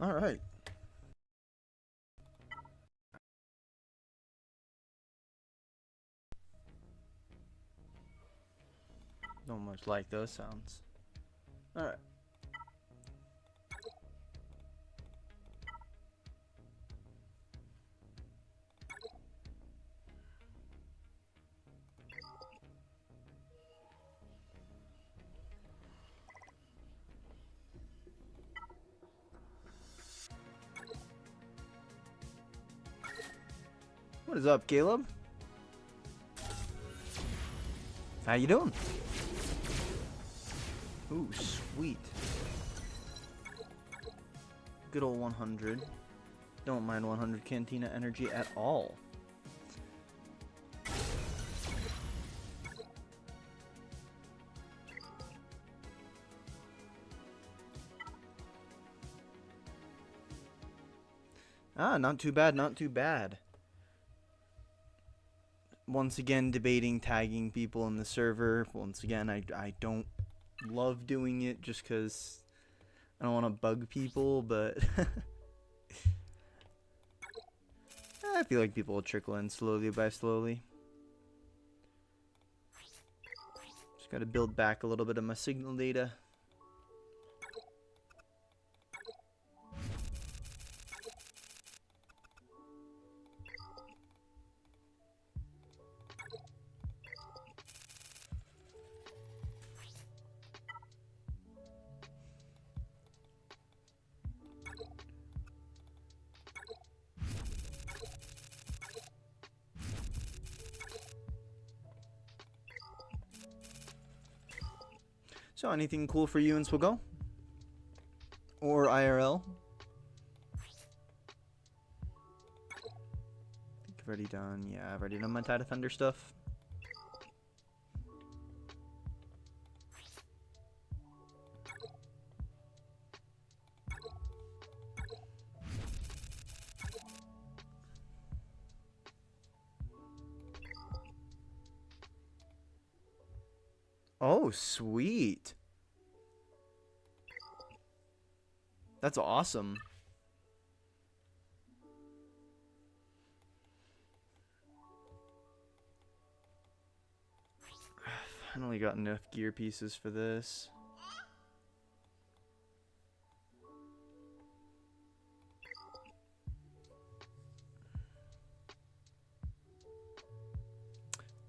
All right. Don't much like those sounds. All right. What is up, Caleb? How you doing? Ooh, sweet. Good old 100. Don't mind 100 Cantina energy at all. Ah, not too bad, not too bad. Once again, debating tagging people in the server. Once again, I don't love doing it just because I don't want to bug people, but I feel like people will trickle in slowly by slowly. Just got to build back a little bit of my signal data. So, anything cool for you in Swiggle? Or IRL? I've already done, yeah, I've already done my Tide of Thunder stuff. Oh, sweet. That's awesome. Finally got enough gear pieces for this.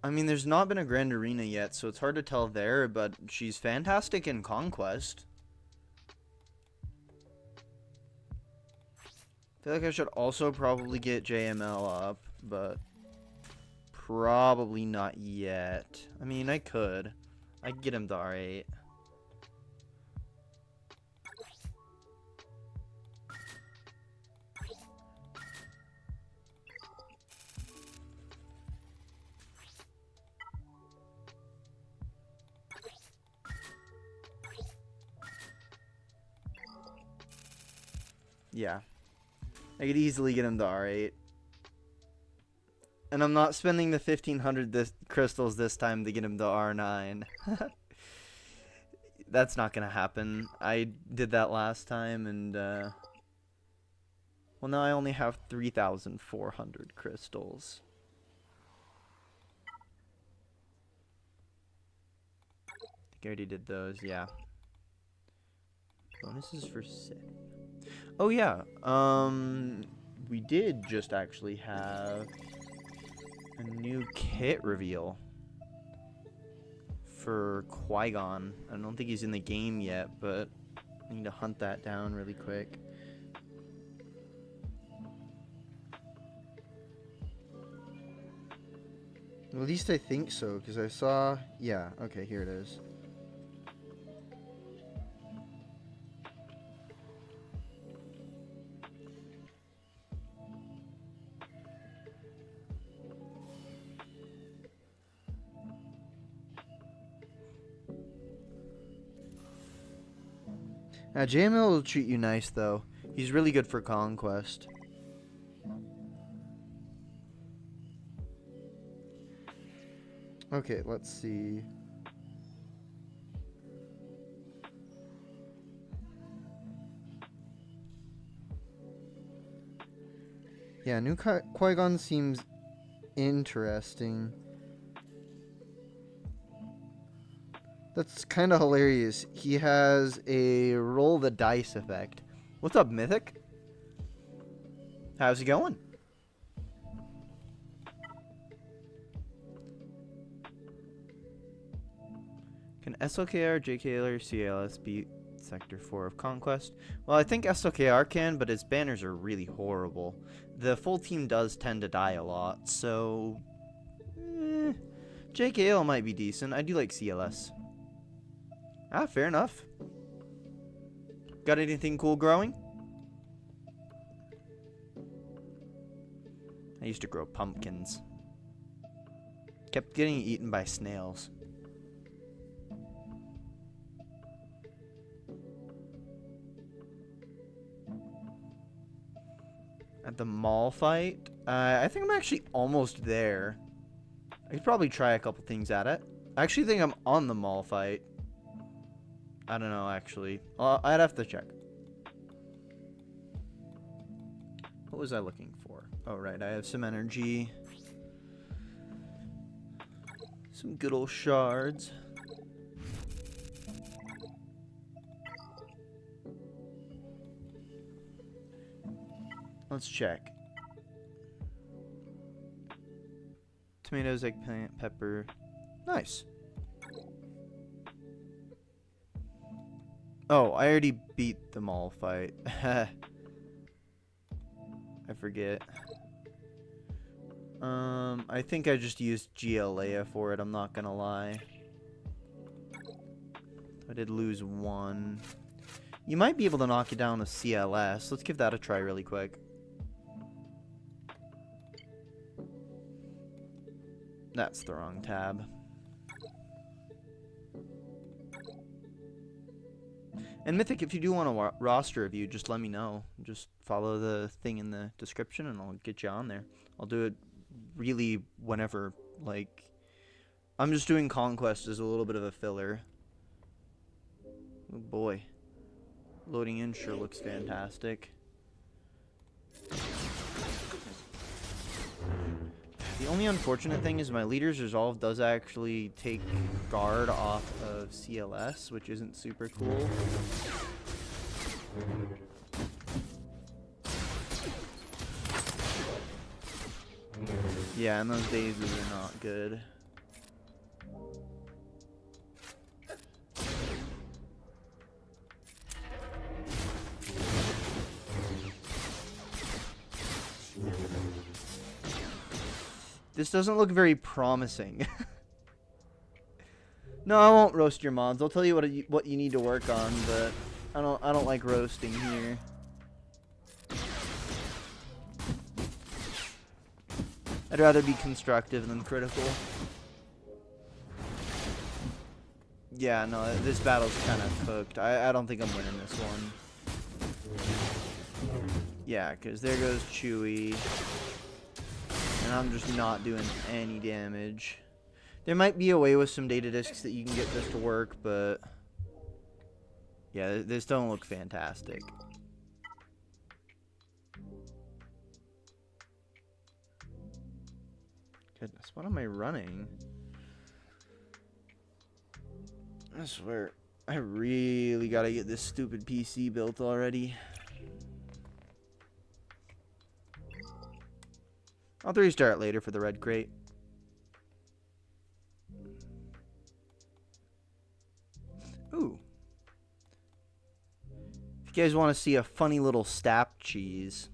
I mean, there's not been a Grand Arena yet, so it's hard to tell there, but she's fantastic in Conquest. I feel like I should also probably get JML up, but probably not yet. I mean, I could. I could get him to R8. Yeah. I could easily get him to R8. And I'm not spending the 1,500 crystals this time to get him to R9. That's not going to happen. I did that last time, and, well, now I only have 3,400 crystals. I think I already did those, yeah. Bonuses for 7. Oh, yeah. We did just actually have a new kit reveal for Qui-Gon. I don't think he's in the game yet, but I need to hunt that down really quick. At least I think so, because I saw... Yeah, okay, here it is. JML will treat you nice, though. He's really good for Conquest. Okay, let's see. Yeah, new Qui-Gon seems interesting. That's kind of hilarious. He has a roll the dice effect. What's up, Mythic? How's it going? Can SLKR, JKR, CLS beat Sector 4 of Conquest? Well, I think SLKR can, but its banners are really horrible. The full team does tend to die a lot, so... JKL might be decent. I do like CLS. Ah, fair enough. Got anything cool growing? I used to grow pumpkins. Kept getting eaten by snails. At the mall fight? I think I'm actually almost there. I could probably try a couple things at it. I actually think I'm on the mall fight. I don't know, actually. I'd have to check. What was I looking for? Oh, right. I have some energy. Some good old shards. Let's check. Tomatoes, eggplant, pepper. Nice. Oh, I already beat the mall fight. I forget. I think I just used GLA for it, I'm not gonna lie. I did lose one. You might be able to knock it down with CLS. Let's give that a try really quick. That's the wrong tab. And Mythic, if you do want a roster review, just let me know. Just follow the thing in the description and I'll get you on there. I'll do it really whenever, like... I'm just doing Conquest as a little bit of a filler. Oh boy. Loading in sure looks fantastic. The only unfortunate thing is my Leader's Resolve does actually take guard off of CLS, which isn't super cool. Yeah, in those days these are not good. This doesn't look very promising. No, I won't roast your mods. I'll tell you what you need to work on, but I don't like roasting here. I'd rather be constructive than critical. Yeah, no, this battle's kind of cooked. I don't think I'm winning this one. Yeah, because there goes Chewie. And I'm just not doing any damage. There might be a way with some data discs that you can get this to work, but... yeah, this don't look fantastic. Goodness, what am I running? I swear, I really gotta get this stupid PC built already. I'll restart later for the red crate. Ooh. If you guys want to see a funny little stap cheese,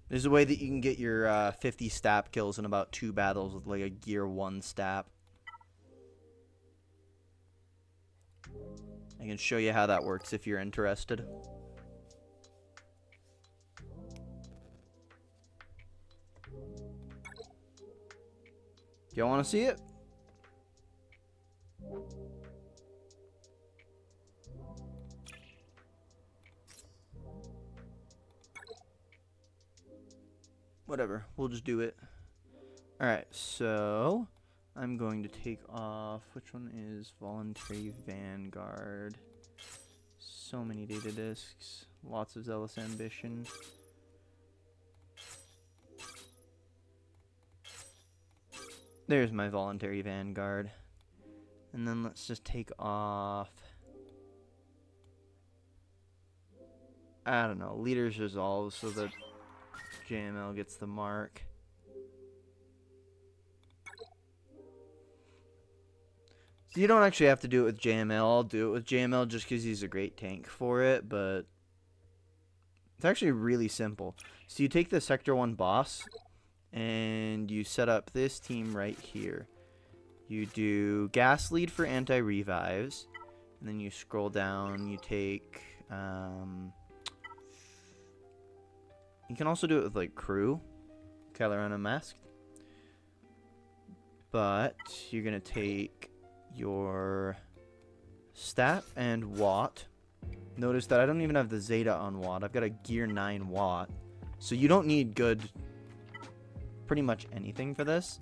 there's a way that you can get your 50 stap kills in about 2 battles with like a gear 1 stap. I can show you how that works if you're interested. Y'all want to see it? Whatever, we'll just do it. Alright, so I'm going to take off, which one is Voluntary Vanguard? So many data discs, lots of Zealous Ambition. There's my voluntary vanguard. And then let's just take off, I don't know, leaders resolve so that JML gets the mark. So you don't actually have to do it with JML. I'll do it with JML just because he's a great tank for it, but it's actually really simple. So you take the Sector 1 boss, and you set up this team right here. You do gas lead for anti-revives, and then you scroll down, you take, you can also do it with, like, crew, Kyler Unmasked, but you're going to take your stat and watt. Notice that I don't even have the Zeta on watt. I've got a gear 9 watt, so you don't need good pretty much anything for this.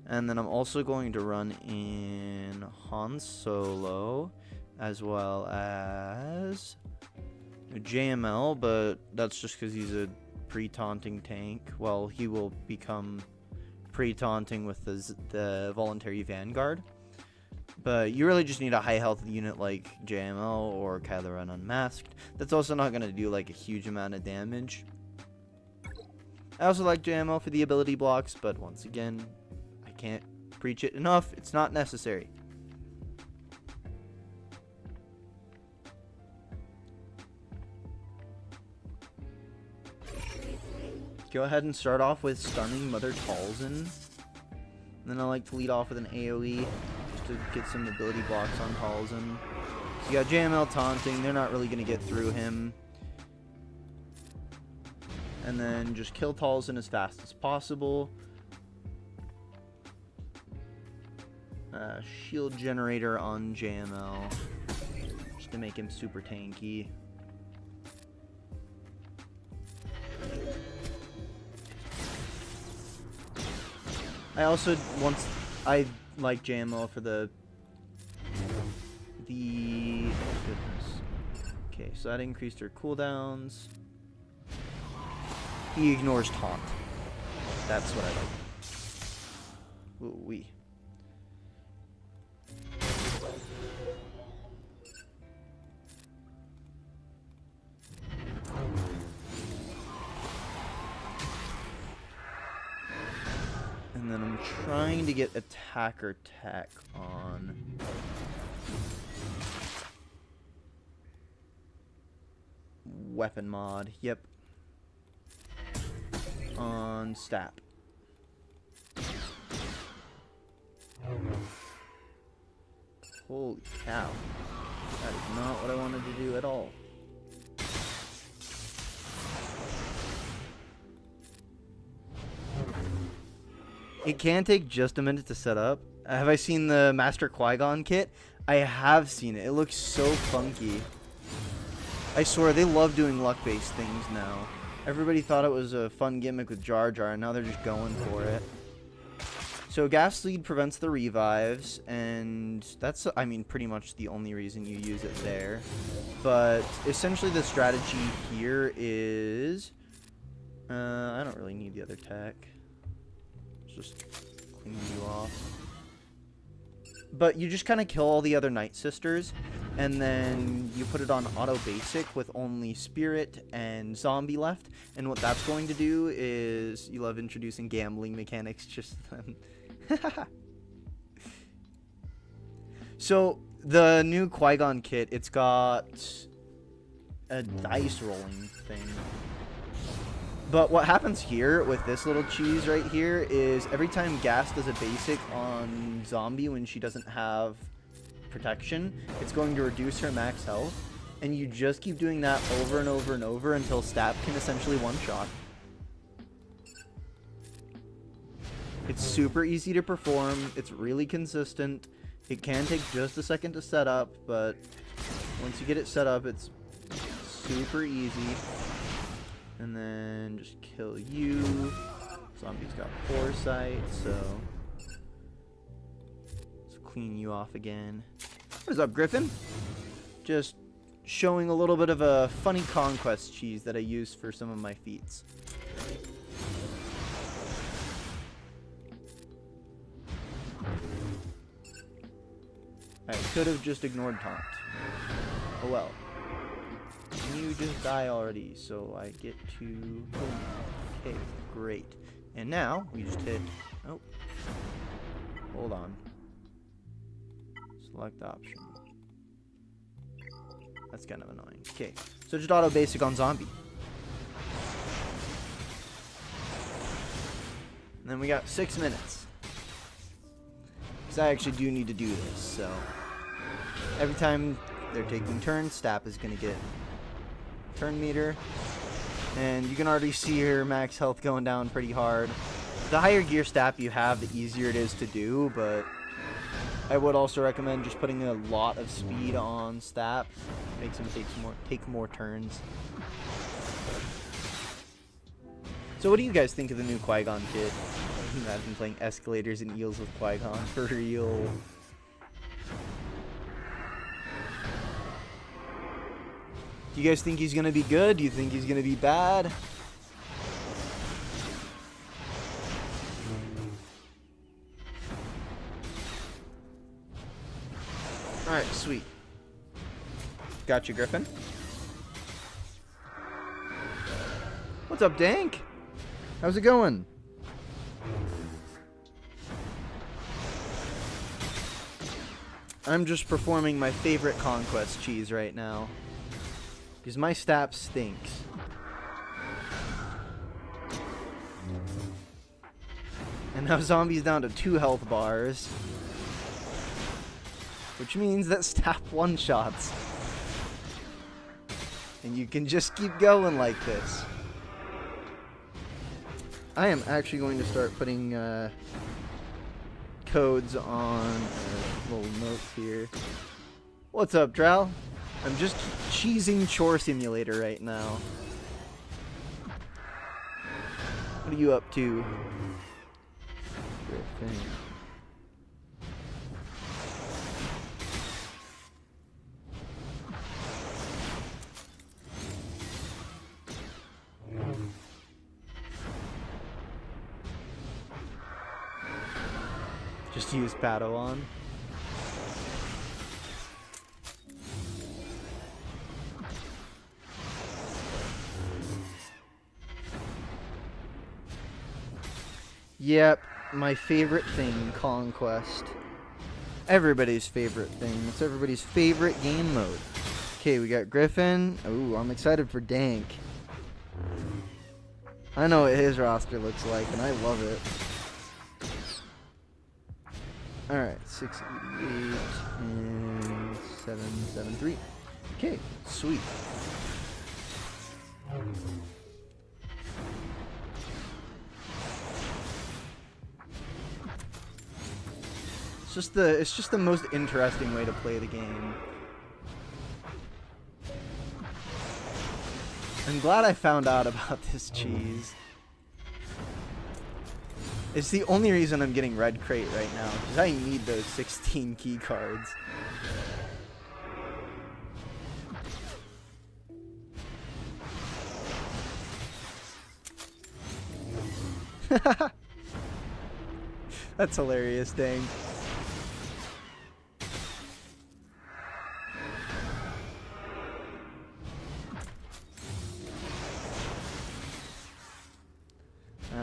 And then I'm also going to run in Han Solo as well as JML, but that's just because he's a pre-taunting tank. Well, he will become pre-taunting with the voluntary vanguard. But you really just need a high health unit like JML or Kylo Ren Unmasked. That's also not going to do like a huge amount of damage. I also like JML for the ability blocks, but once again, I can't preach it enough. It's not necessary. Go ahead and start off with stunning Mother Talzin. And then I like to lead off with an AoE just to get some ability blocks on Talzin. So you got JML taunting. They're not really going to get through him. And then just kill Talzin as fast as possible. Shield generator on JML just to make him super tanky. I also I like JML for the goodness. Okay, so that increased her cooldowns. He ignores taunt. That's what I like. Ooh wee. And then I'm trying to get attacker tech on weapon mod. Yep. On Stap. Holy cow. That is not what I wanted to do at all. It can take just a minute to set up. Have I seen the Master Qui-Gon kit? I have seen it. It looks so funky. I swear, they love doing luck-based things now. Everybody thought it was a fun gimmick with Jar Jar, and now they're just going for it. So gas lead prevents the revives, and that's, I mean, pretty much the only reason you use it there. But essentially the strategy here is... I don't really need the other tech. Just clean you off. But you just kind of kill all the other Night Sisters, and then you put it on auto basic with only Spirit and Zombie left. And what that's going to do is, you love introducing gambling mechanics just then. So the new Qui-Gon kit, it's got a dice rolling thing. But what happens here with this little cheese right here is every time Gas does a basic on Zombie when she doesn't have protection, it's going to reduce her max health. And you just keep doing that over and over and over until Stap can essentially one-shot. It's super easy to perform. It's really consistent. It can take just a second to set up, but once you get it set up, it's super easy. And then just kill you. Zombie's got foresight, so let's clean you off again. What is up, Griffin? Just showing a little bit of a funny conquest cheese that I use for some of my feats. I could have just ignored taunt. Oh well. You just die already, so I get to... Okay, great. And now, we just hit... Oh. Hold on. Select option. That's kind of annoying. Okay, so just auto basic on zombie. And then we got 6 minutes. Because I actually do need to do this, so... Every time they're taking turns, Stap is going to get turn meter. And you can already see her max health going down pretty hard. The higher gear Stap you have, the easier it is to do, but I would also recommend just putting a lot of speed on Stap. Makes him take more turns. So what do you guys think of the new Qui-Gon kit? I've been playing escalators and eels with Qui-Gon for real. Do you guys think he's gonna be good? Do you think he's gonna be bad? Alright, sweet. Got you, Griffin. What's up, Dank? How's it going? I'm just performing my favorite conquest cheese right now. Because my Stap stinks. And now zombie's down to 2 health bars. Which means that Stap one-shots. And you can just keep going like this. I am actually going to start putting codes on little notes here. What's up, Dral? I'm just cheesing Chore Simulator right now. What are you up to? Griffin. Just use Padawan. Yep, my favorite thing, Conquest. Everybody's favorite thing. It's everybody's favorite game mode. Okay, we got Griffin. Ooh, I'm excited for Dank. I know what his roster looks like, and I love it. Alright, 688 and 773. Okay, sweet. It's just the most interesting way to play the game. I'm glad I found out about this cheese. It's the only reason I'm getting red crate right now, because I need those 16 key cards. That's hilarious, dang.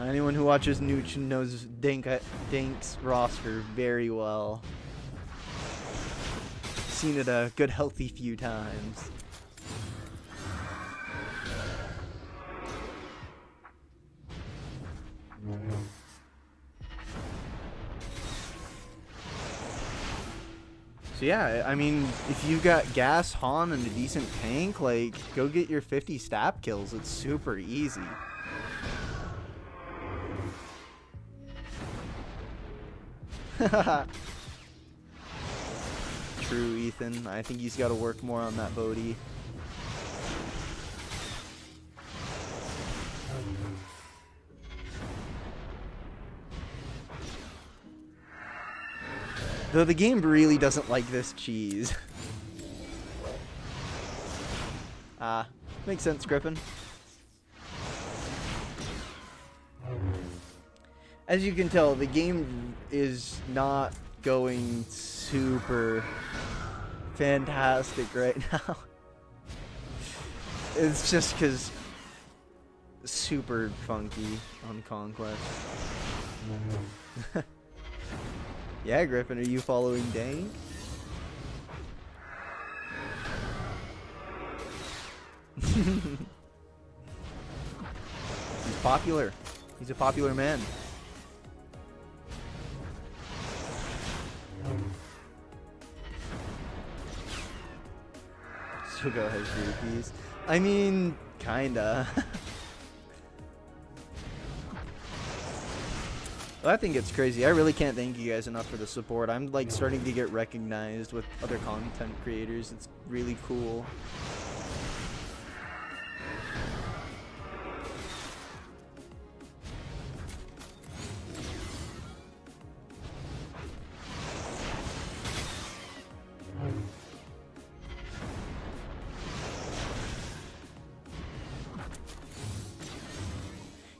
Anyone who watches Nooch knows Dank's roster very well. Seen it a good healthy few times. So yeah, I mean, if you got gas, Han, and a decent tank, like, go get your 50 Stap kills. It's super easy. True, Ethan. I think he's got to work more on that Bodhi. Though the game really doesn't like this cheese. Makes sense, Griffin. As you can tell, the game is not going super fantastic right now. It's just because super funky on Conquest. Yeah, Griffin, are you following Dank? He's popular. He's a popular man. So go ahead, Groupies. I mean, kinda. Well, I think it's crazy. I really can't thank you guys enough for the support. I'm like starting to get recognized with other content creators. It's really cool.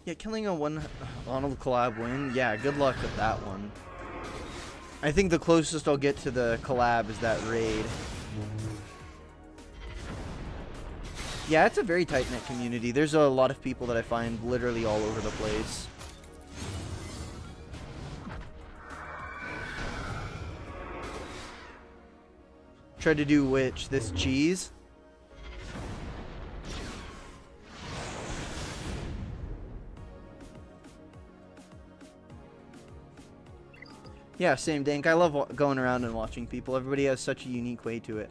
Yeah, killing a one Ronald collab win. Yeah, good luck with that one. I think the closest I'll get to the collab is that raid. Yeah, it's a very tight-knit community. There's a lot of people that I find literally all over the place. Tried to do which? This cheese? Yeah, same, Dank. I love going around and watching people. Everybody has such a unique way to it.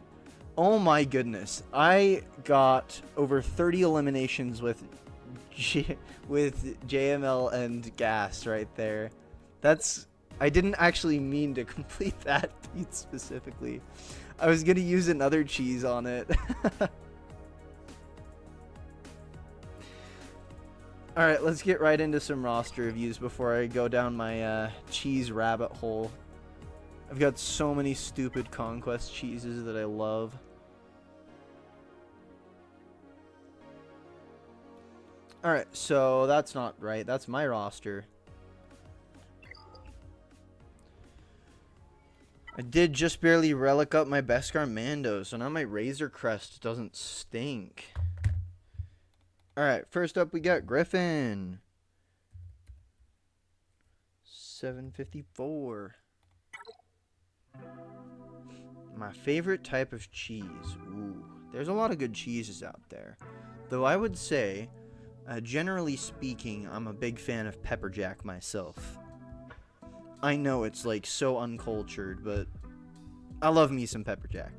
Oh my goodness. I got over 30 eliminations with JML and Gas right there. That's... I didn't actually mean to complete that feat specifically. I was going to use another cheese on it. Alright, let's get right into some roster reviews before I go down my cheese rabbit hole. I've got so many stupid Conquest cheeses that I love. Alright, so that's not right. That's my roster. I did just barely relic up my Beskar Mando, so now my Razor Crest doesn't stink. Alright, first up we got Griffin. 754. My favorite type of cheese. Ooh, there's a lot of good cheeses out there. Though I would say, generally speaking, I'm a big fan of pepper jack myself. I know it's like so uncultured, but I love me some pepper jack.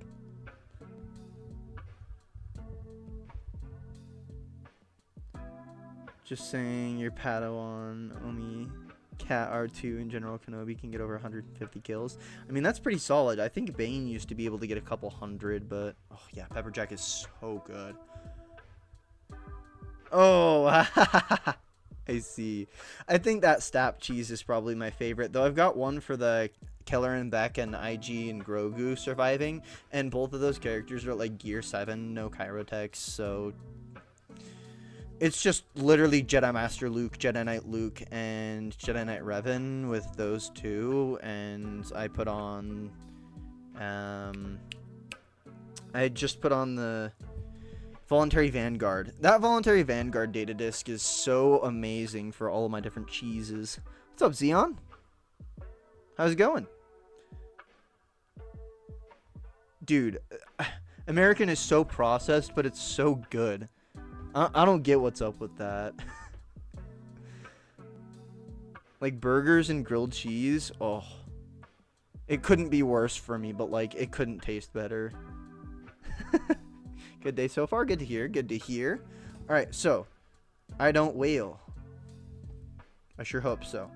Just saying, your Padawan, Omi, Cat R2, and General Kenobi can get over 150 kills. I mean, that's pretty solid. I think Bane used to be able to get a couple hundred, but... Oh, yeah, Pepper Jack is so good. Oh, I see. I think that Stap cheese is probably my favorite, though I've got one for the Keller and Beck and IG and Grogu surviving, and both of those characters are at, like, Gear 7, no Kyrotechs, so... It's just literally Jedi Master Luke, Jedi Knight Luke, and Jedi Knight Revan with those two. And I put on... I just put on the Voluntary Vanguard. That Voluntary Vanguard data disc is so amazing for all of my different cheeses. What's up, Xeon? How's it going? Dude, American is so processed, but it's so good. I don't get what's up with that. Like burgers and grilled cheese. Oh. It couldn't be worse for me, but like it couldn't taste better. Good day so far. Good to hear. Good to hear. Alright, so I don't wail. I sure hope so.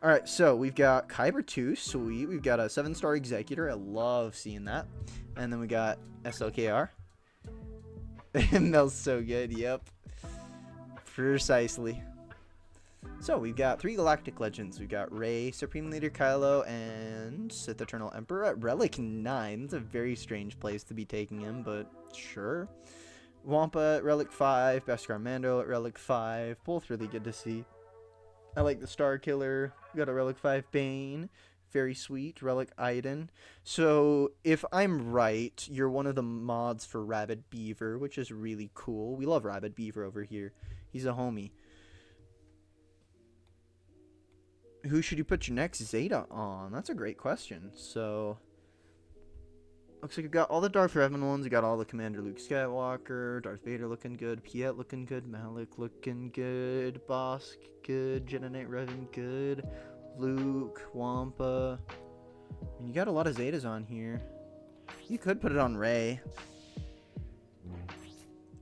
Alright, so we've got Kyber 2, sweet. We've got a 7-star Executor. I love seeing that. And then we got SLKR. Mel's so good, yep. Precisely. So, we've got 3 Galactic Legends. We've got Rey, Supreme Leader Kylo, and Sith Eternal Emperor at Relic 9. It's a very strange place to be taking him, but sure. Wampa at Relic 5, Beskar Mando at Relic 5. Both really good to see. I like the Star Killer. We got a Relic 5 Bane. Very sweet. Relic Iden. So, if I'm right, you're one of the mods for Rabid Beaver, which is really cool. We love Rabid Beaver over here. He's a homie. Who should you put your next Zeta on? That's a great question. So, looks like you got all the Darth Revan ones. You got all the Commander Luke Skywalker, Darth Vader looking good, Piet looking good, Malik looking good, Bosk good, Jedi Knight Revan good, Luke, Wampa. And you got a lot of Zetas on here. You could put it on Rey.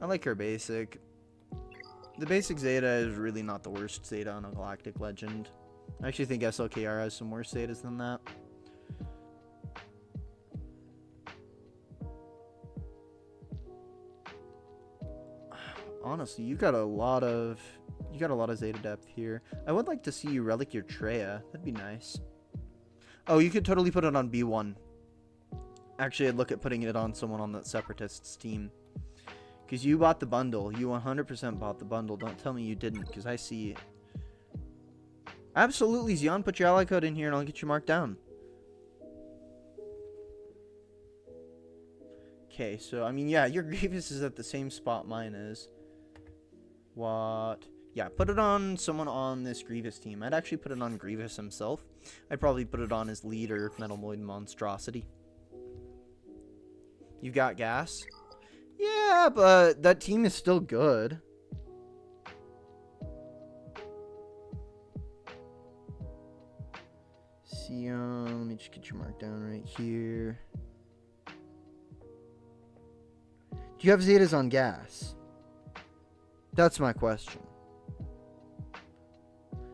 I like her basic. The basic Zeta is really not the worst Zeta on a Galactic Legend. I actually think SLKR has some worse Zetas than that. Honestly, you got a lot of Zeta depth here. I would like to see you relic your Traya. That'd be nice. Oh, you could totally put it on B1. Actually, I'd look at putting it on someone on that Separatists team. Because you bought the bundle. You 100% bought the bundle. Don't tell me you didn't, because I see it. Absolutely, Xeon. Put your ally code in here and I'll get you marked down. Okay, so, I mean, yeah, your Grievous is at the same spot mine is. What? Yeah, put it on someone on this Grievous team. I'd actually put it on Grievous himself. I'd probably put it on his leader, Metalmoid Monstrosity. You got gas? Yeah, but that team is still good. Let me just get your mark down right here. Do you have Zetas on gas? That's my question.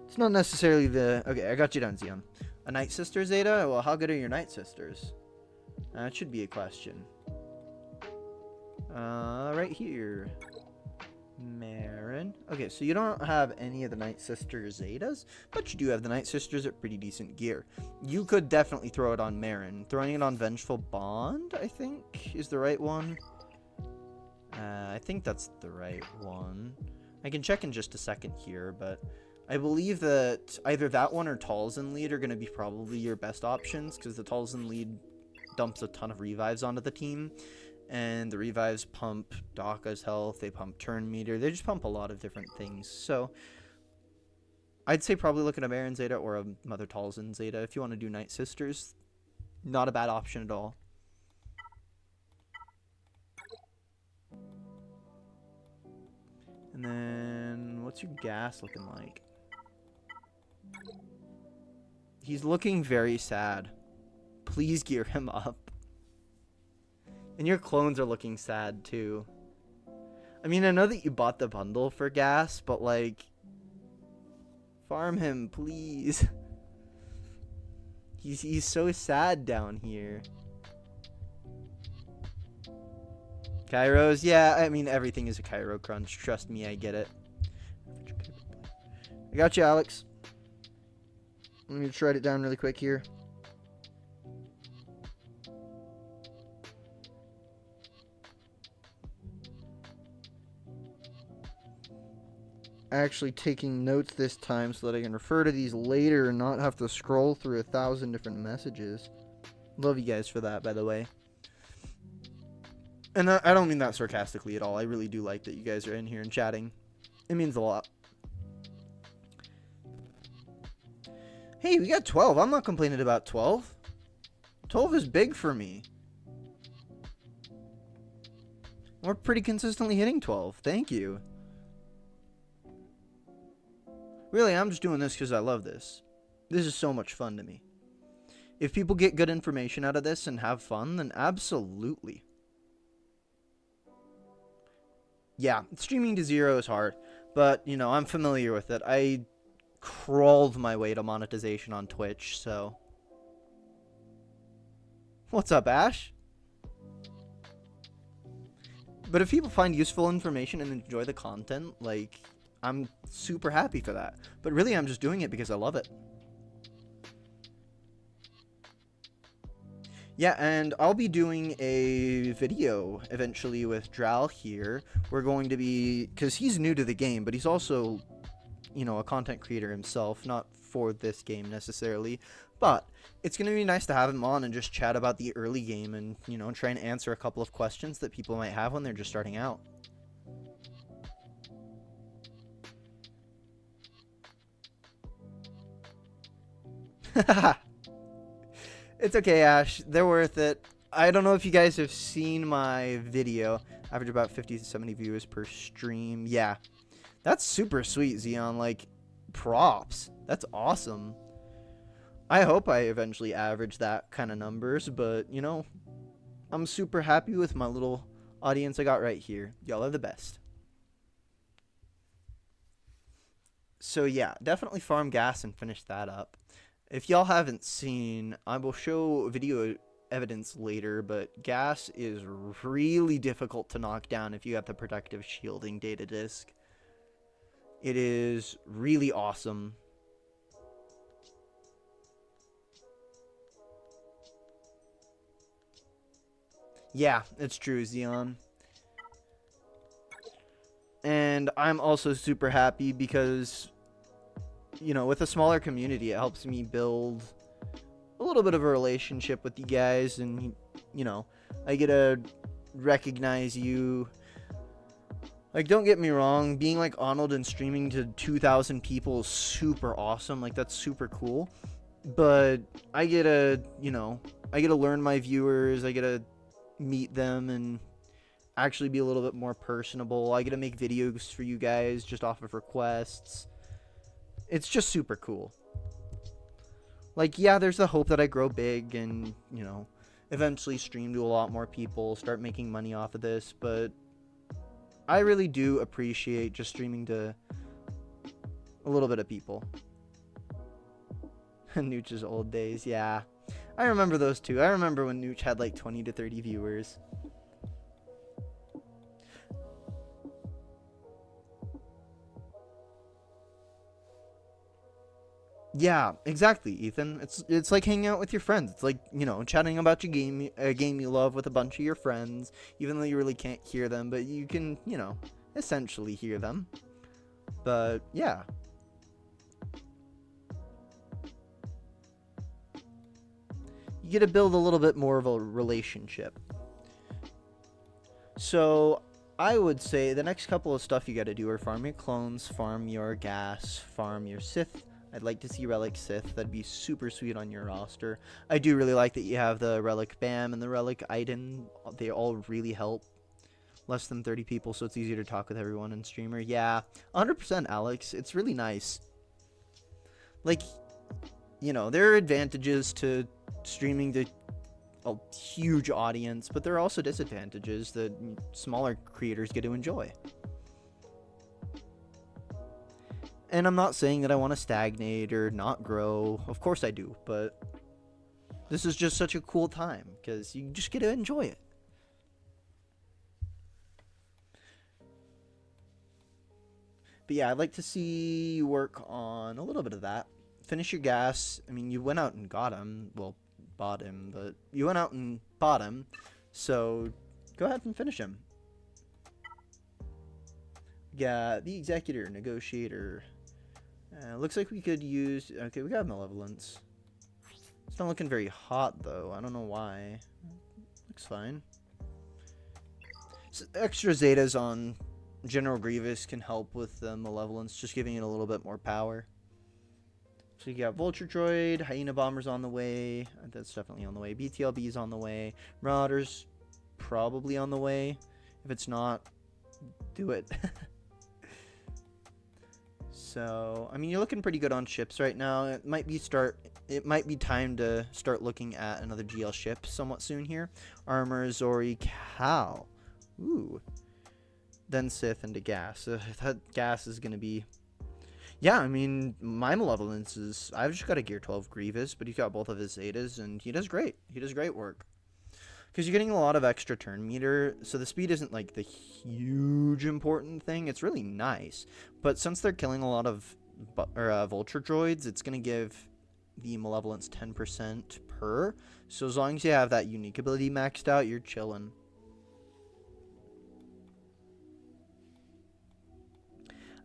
It's not necessarily the... Okay, I got you down, Xeon. A Night Sister Zeta? Well, how good are your Night Sisters? That should be a question. Right here. Marin. Okay, so you don't have any of the Night Sister Zetas, but you do have the Night Sisters at pretty decent gear. You could definitely throw it on Marin. Throwing it on Vengeful Bond, I think, is the right one. I think that's the right one. I can check in just a second here, but I believe that either that one or Talzin Lead are going to be probably your best options, because the Talzin Lead dumps a ton of revives onto the team, and the revives pump Daka's health, they pump turn meter, they just pump a lot of different things. So I'd say probably look at a Marin Zeta or a Mother Talzin Zeta if you want to do Night Sisters. Not a bad option at all. And then, what's your gas looking like? He's looking very sad. Please gear him up. And your clones are looking sad, too. I mean, I know that you bought the bundle for gas, but, like, farm him, please. He's so sad down here. Kairos, yeah, I mean, everything is a Cairo crunch. Trust me, I get it. I got you, Alex. Let me just write it down really quick here. Actually taking notes this time so that I can refer to these later and not have to scroll through 1,000 different messages. Love you guys for that, by the way. And I don't mean that sarcastically at all. I really do like that you guys are in here and chatting. It means a lot. Hey, we got 12. I'm not complaining about 12. 12 is big for me. We're pretty consistently hitting 12. Thank you. Really, I'm just doing this because I love this. This is so much fun to me. If people get good information out of this and have fun, then absolutely. Yeah, streaming to 0 is hard, but, you know, I'm familiar with it. I crawled my way to monetization on Twitch, so. What's up, Ash? But if people find useful information and enjoy the content, like, I'm super happy for that. But really, I'm just doing it because I love it. Yeah, and I'll be doing a video eventually with Dral here. We're going to be, because he's new to the game, but he's also, you know, a content creator himself, not for this game necessarily, But it's going to be nice to have him on and just chat about the early game and, you know, try and answer a couple of questions that people might have when they're just starting out. It's okay, Ash. They're worth it. I don't know if you guys have seen my video. I average about 50 to 70 viewers per stream. Yeah. That's super sweet, Xeon. Like, props. That's awesome. I hope I eventually average that kind of numbers, but, you know, I'm super happy with my little audience I got right here. Y'all are the best. So, yeah, definitely farm gas and finish that up. If y'all haven't seen, I will show video evidence later, but gas is really difficult to knock down if you have the protective shielding data disk. It is really awesome. Yeah, it's true, Xeon. And I'm also super happy because, you know, with a smaller community, it helps me build a little bit of a relationship with you guys, and, you know, I get to recognize you. Like, don't get me wrong, being like Arnold and streaming to 2,000 people is super awesome. Like, that's super cool. But I get to, you know, I get to learn my viewers. I get to meet them and actually be a little bit more personable. I get to make videos for you guys just off of requests. It's just super cool. Like, yeah, there's the hope that I grow big and, you know, eventually stream to a lot more people, start making money off of this, but I really do appreciate just streaming to a little bit of people. Nooch's old days, yeah. I remember those too. I remember when Nooch had like 20 to 30 viewers. Yeah, exactly, Ethan. It's like hanging out with your friends. It's like, you know, chatting about your game, a game you love with a bunch of your friends, even though you really can't hear them, but you can, you know, essentially hear them. But yeah. You get to build a little bit more of a relationship. So I would say the next couple of stuff you got to do are farm your clones, farm your gas, farm your Sith. I'd like to see Relic Sith. That'd be super sweet on your roster. I do really like that you have the Relic Bam and the Relic Iden. They all really help. Less than 30 people, so it's easier to talk with everyone in streamer. Yeah, 100% Alex. It's really nice. Like, you know, there are advantages to streaming to a huge audience, but there are also disadvantages that smaller creators get to enjoy. And I'm not saying that I want to stagnate or not grow. Of course I do, but this is just such a cool time because you just get to enjoy it. But yeah, I'd like to see you work on a little bit of that. Finish your gas. I mean, you went out and got him. Well, bought him, but you went out and bought him. So go ahead and finish him. Yeah, the executor, negotiator. Looks like we could use... Okay, we got malevolence. It's not looking very hot, though. I don't know why. Looks fine. So extra Zetas on General Grievous can help with the malevolence, just giving it a little bit more power. So you got Vulture Droid, Hyena Bomber's on the way. That's definitely on the way. BTLB's on the way. Marauder's probably on the way. If it's not, do it. So, I mean, you're looking pretty good on ships right now. It might be time to start looking at another GL ship somewhat soon here. Armor, Zori, Cal. Ooh. Then Sith into gas. That gas is going to be... Yeah, I mean, my malevolence is... I've just got a Gear 12 Grievous, but he's got both of his Zetas, and he does great. He does great work. Because you're getting a lot of extra turn meter, so the speed isn't like the huge important thing. It's really nice. But since they're killing a lot of Vulture Droids, it's going to give the Malevolence 10% per. So as long as you have that unique ability maxed out, you're chilling.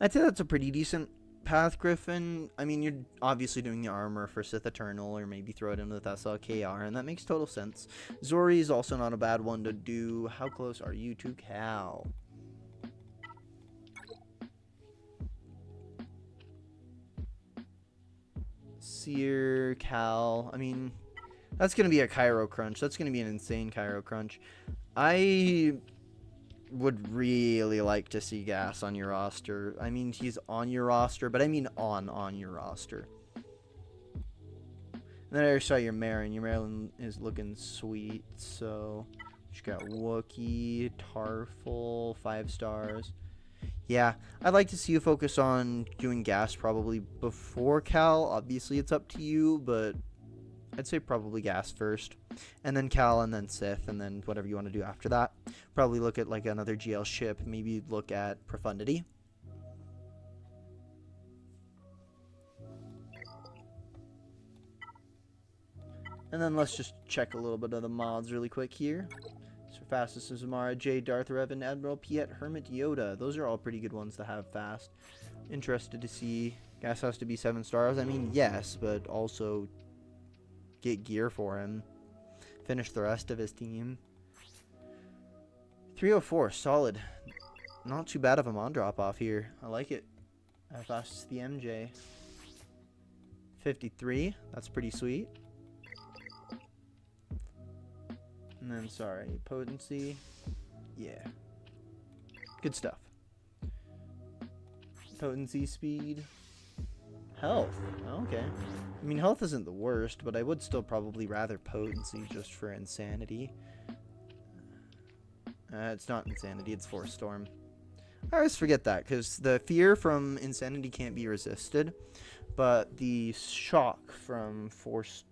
I'd say that's a pretty decent Path Griffin, I mean, you're obviously doing the armor for Sith Eternal, or maybe throw it in with SLKR, and that makes total sense. Zori is also not a bad one to do. How close are you to Cal? Seer, Cal, I mean, that's going to be a Cairo crunch. That's going to be an insane Cairo crunch. I would really like to see Gas on your roster. I mean, he's on your roster, but I mean on your roster. And then I saw your Marin. Your Marin is looking sweet. So, you got Wookiee, Tarful, 5 stars. Yeah, I'd like to see you focus on doing Gas probably before Cal. Obviously, it's up to you, but I'd say probably Gas first, and then Cal, and then Sith, and then whatever you want to do after that. Probably look at like another GL ship. Maybe look at Profundity. And then let's just check a little bit of the mods really quick here. So fastest is Zamara, J, Darth Revan, Admiral Piet, Hermit, Yoda. Those are all pretty good ones to have fast. Interested to see. Gas has to be 7 stars. I mean, yes, but also get gear for him. Finish the rest of his team. 304, solid. Not too bad of a mon drop off here. I like it. How fast is the MJ? 53, that's pretty sweet. And then, sorry, potency. Yeah. Good stuff. Potency, speed. Health. Okay. I mean, health isn't the worst, but I would still probably rather potency just for insanity. It's not insanity, it's Force Storm. I always forget that, because the fear from insanity can't be resisted, but the shock from Force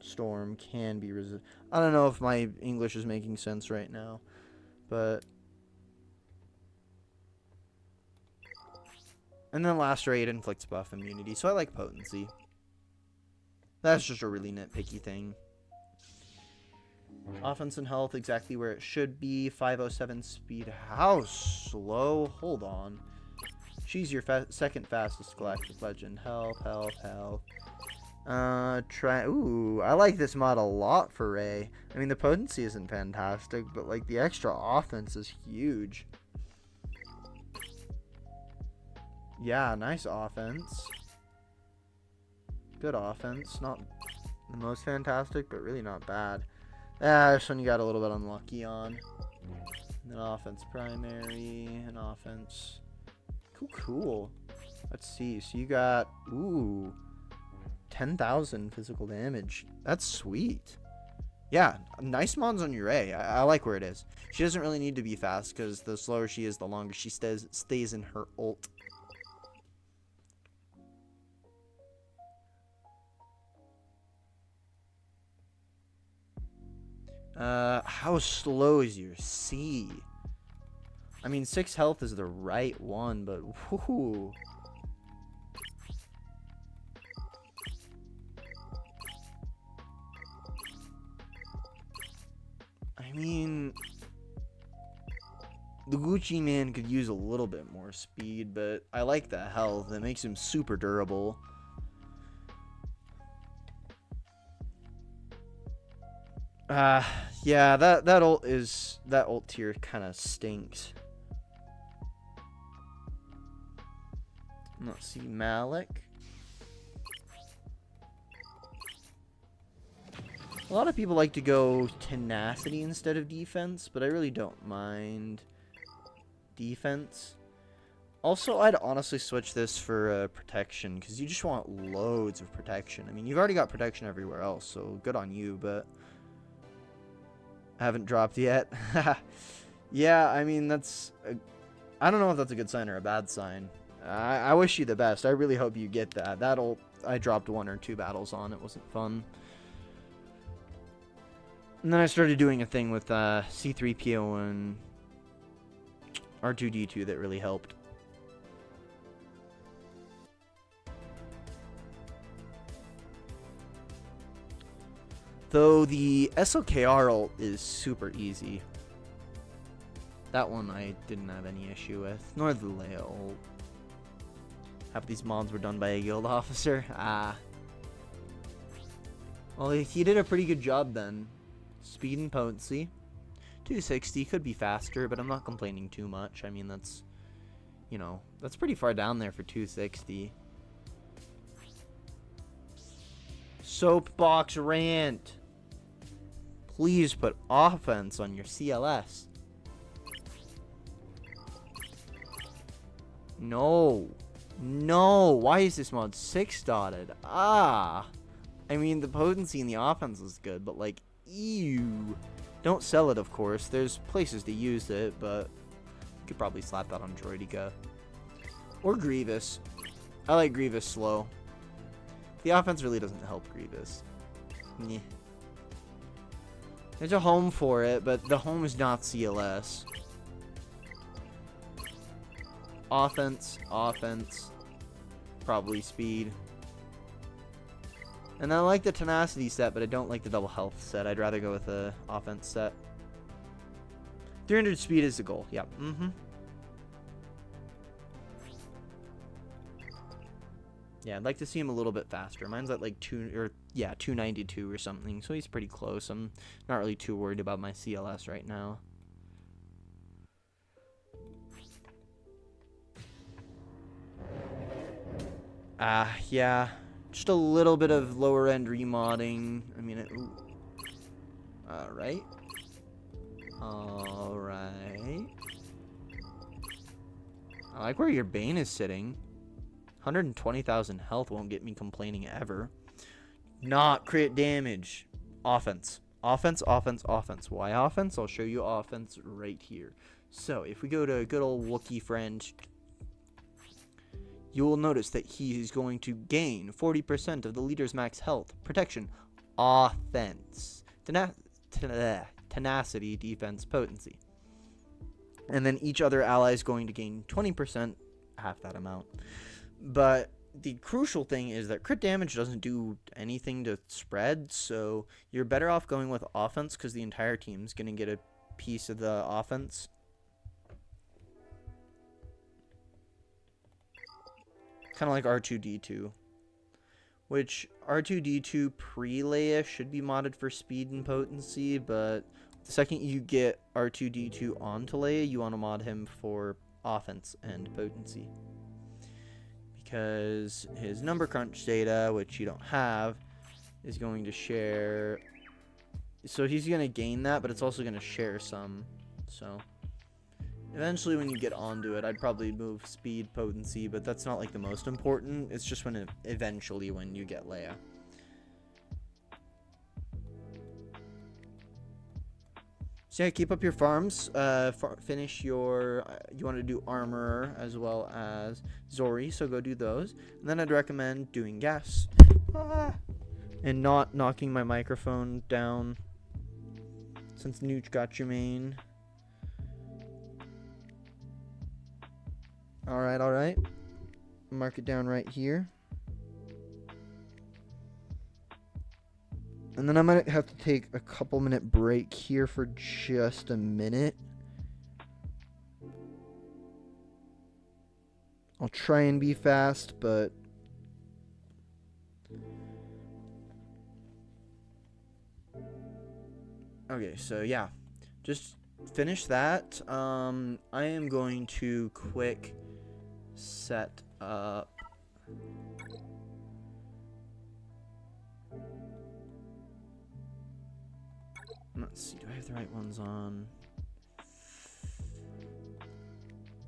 Storm can be resisted. I don't know if my English is making sense right now, but... And then last raid inflicts buff immunity, so I like potency. That's just a really nitpicky thing. Offense and health exactly where it should be. 507 speed. How slow? Hold on. She's your second fastest galactic legend. Health, health, health. Ooh, I like this mod a lot for Rey. I mean, the potency isn't fantastic, but like the extra offense is huge. Yeah, nice offense. Good offense. Not the most fantastic, but really not bad. This one you got a little bit unlucky on. And then offense primary and offense. Cool, cool. Let's see. So you got, ooh, 10,000 physical damage. That's sweet. Yeah, nice mods on your Rey. I like where it is. She doesn't really need to be fast, because the slower she is, the longer she stays in her ult. How slow is your C? I mean, 6 health is the right one, but whoo. I mean, the Gucci man could use a little bit more speed, but I like the health. It makes him super durable. Yeah, that ult tier kind of stinks. Let's see, Malik. A lot of people like to go tenacity instead of defense, but I really don't mind defense. Also, I'd honestly switch this for protection, because you just want loads of protection. I mean, you've already got protection everywhere else, so good on you, but I haven't dropped yet. Yeah, I mean, I don't know if that's a good sign or a bad sign. I wish you the best. I really hope you get that. I dropped 1 or 2 battles on. It wasn't fun. And then I started doing a thing with C-3PO and R2-D2 that really helped. Though the SLKR ult is super easy. That one I didn't have any issue with. Nor the Leia ult. Half these mods were done by a guild officer. Ah. Well, he did a pretty good job then. Speed and potency. 260 could be faster, but I'm not complaining too much. I mean, that's, you know, that's pretty far down there for 260. Soapbox rant. Please put offense on your CLS. No. No. Why is this mod 6 dotted? Ah. I mean, the potency in the offense is good, but like, ew. Don't sell it, of course. There's places to use it, but you could probably slap that on Droidica. Or Grievous. I like Grievous slow. The offense really doesn't help Grievous. Nyeh. There's a home for it, but the home is not CLS. Offense, offense, probably speed. And I like the tenacity set, but I don't like the double health set. I'd rather go with the offense set. 300 speed is the goal. Yep. Yeah, I'd like to see him a little bit faster. Mine's at like 292 or something, so he's pretty close. I'm not really too worried about my CLS right now. Yeah. Just a little bit of lower end remodding. I mean, alright. Alright. I like where your Bane is sitting. 120,000 health won't get me complaining ever. Not crit damage. Offense. Offense, offense, offense. Why offense? I'll show you offense right here. So, if we go to good old Wookiee friend, you will notice that he is going to gain 40% of the leader's max health. Protection. Offense. Tenacity, defense, potency. And then each other ally is going to gain 20%, half that amount. But the crucial thing is that crit damage doesn't do anything to spread, so you're better off going with offense because the entire team's going to get a piece of the offense. Kind of like R2-D2. Which R2-D2 pre-Leia should be modded for speed and potency, but the second you get R2-D2 onto Leia, you want to mod him for offense and potency. Because his number crunch data, which you don't have, is going to share. So he's going to gain that, but it's also going to share some. So eventually when you get onto it, I'd probably move speed, potency, but that's not like the most important. It's just when eventually when you get Leia. So yeah, keep up your farms. Finish your. You want to do armor as well as Zori, so go do those. And then I'd recommend doing gas, and not knocking my microphone down. Since Nooch got your main. All right, all right. Mark it down right here. And then I might have to take a couple minute break here for just a minute. I'll try and be fast, but okay, so yeah. Just finish that. I am going to quick set up let's see, do I have the right ones on?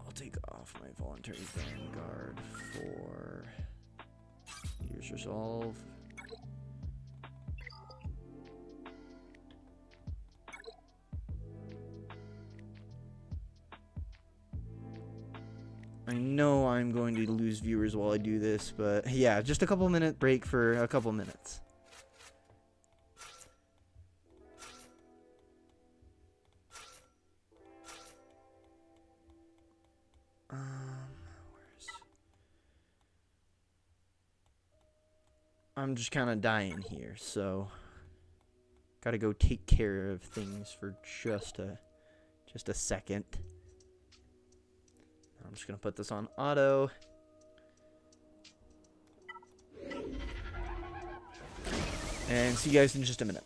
I'll take off my voluntary vanguard for Years Resolve. I know I'm going to lose viewers while I do this, but yeah, just a couple minute break for a couple minutes. I'm just kind of dying here, so gotta go take care of things for just a second. I'm just gonna put this on auto. and see you guys in just a minute.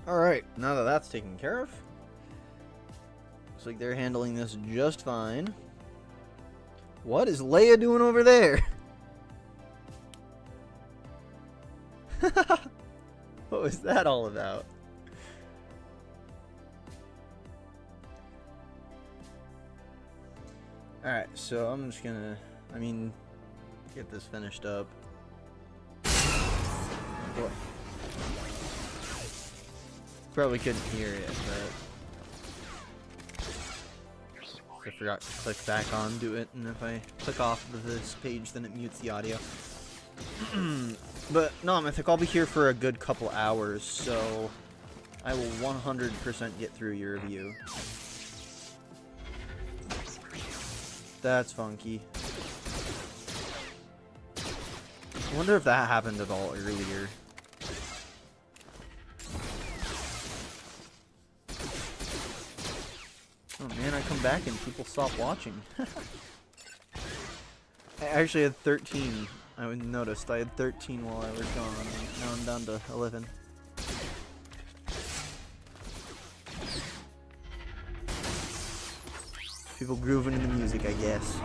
Alright, now that that's taken care of, looks like they're handling this just fine. What is Leia doing over there? What was that all about? Alright, so I'm just gonna, get this finished up. Boy. Probably couldn't hear it, but I forgot to click back onto it, and if I click off of this page, then it mutes the audio. But no, Mythic, I'll be here for a good couple hours, so I will 100% get through your review. That's funky. I wonder if that happened at all earlier. Oh man, I come back and people stop watching. I actually had 13. I noticed I had 13 while I was gone. Now I'm down to 11. People grooving in the music, I guess.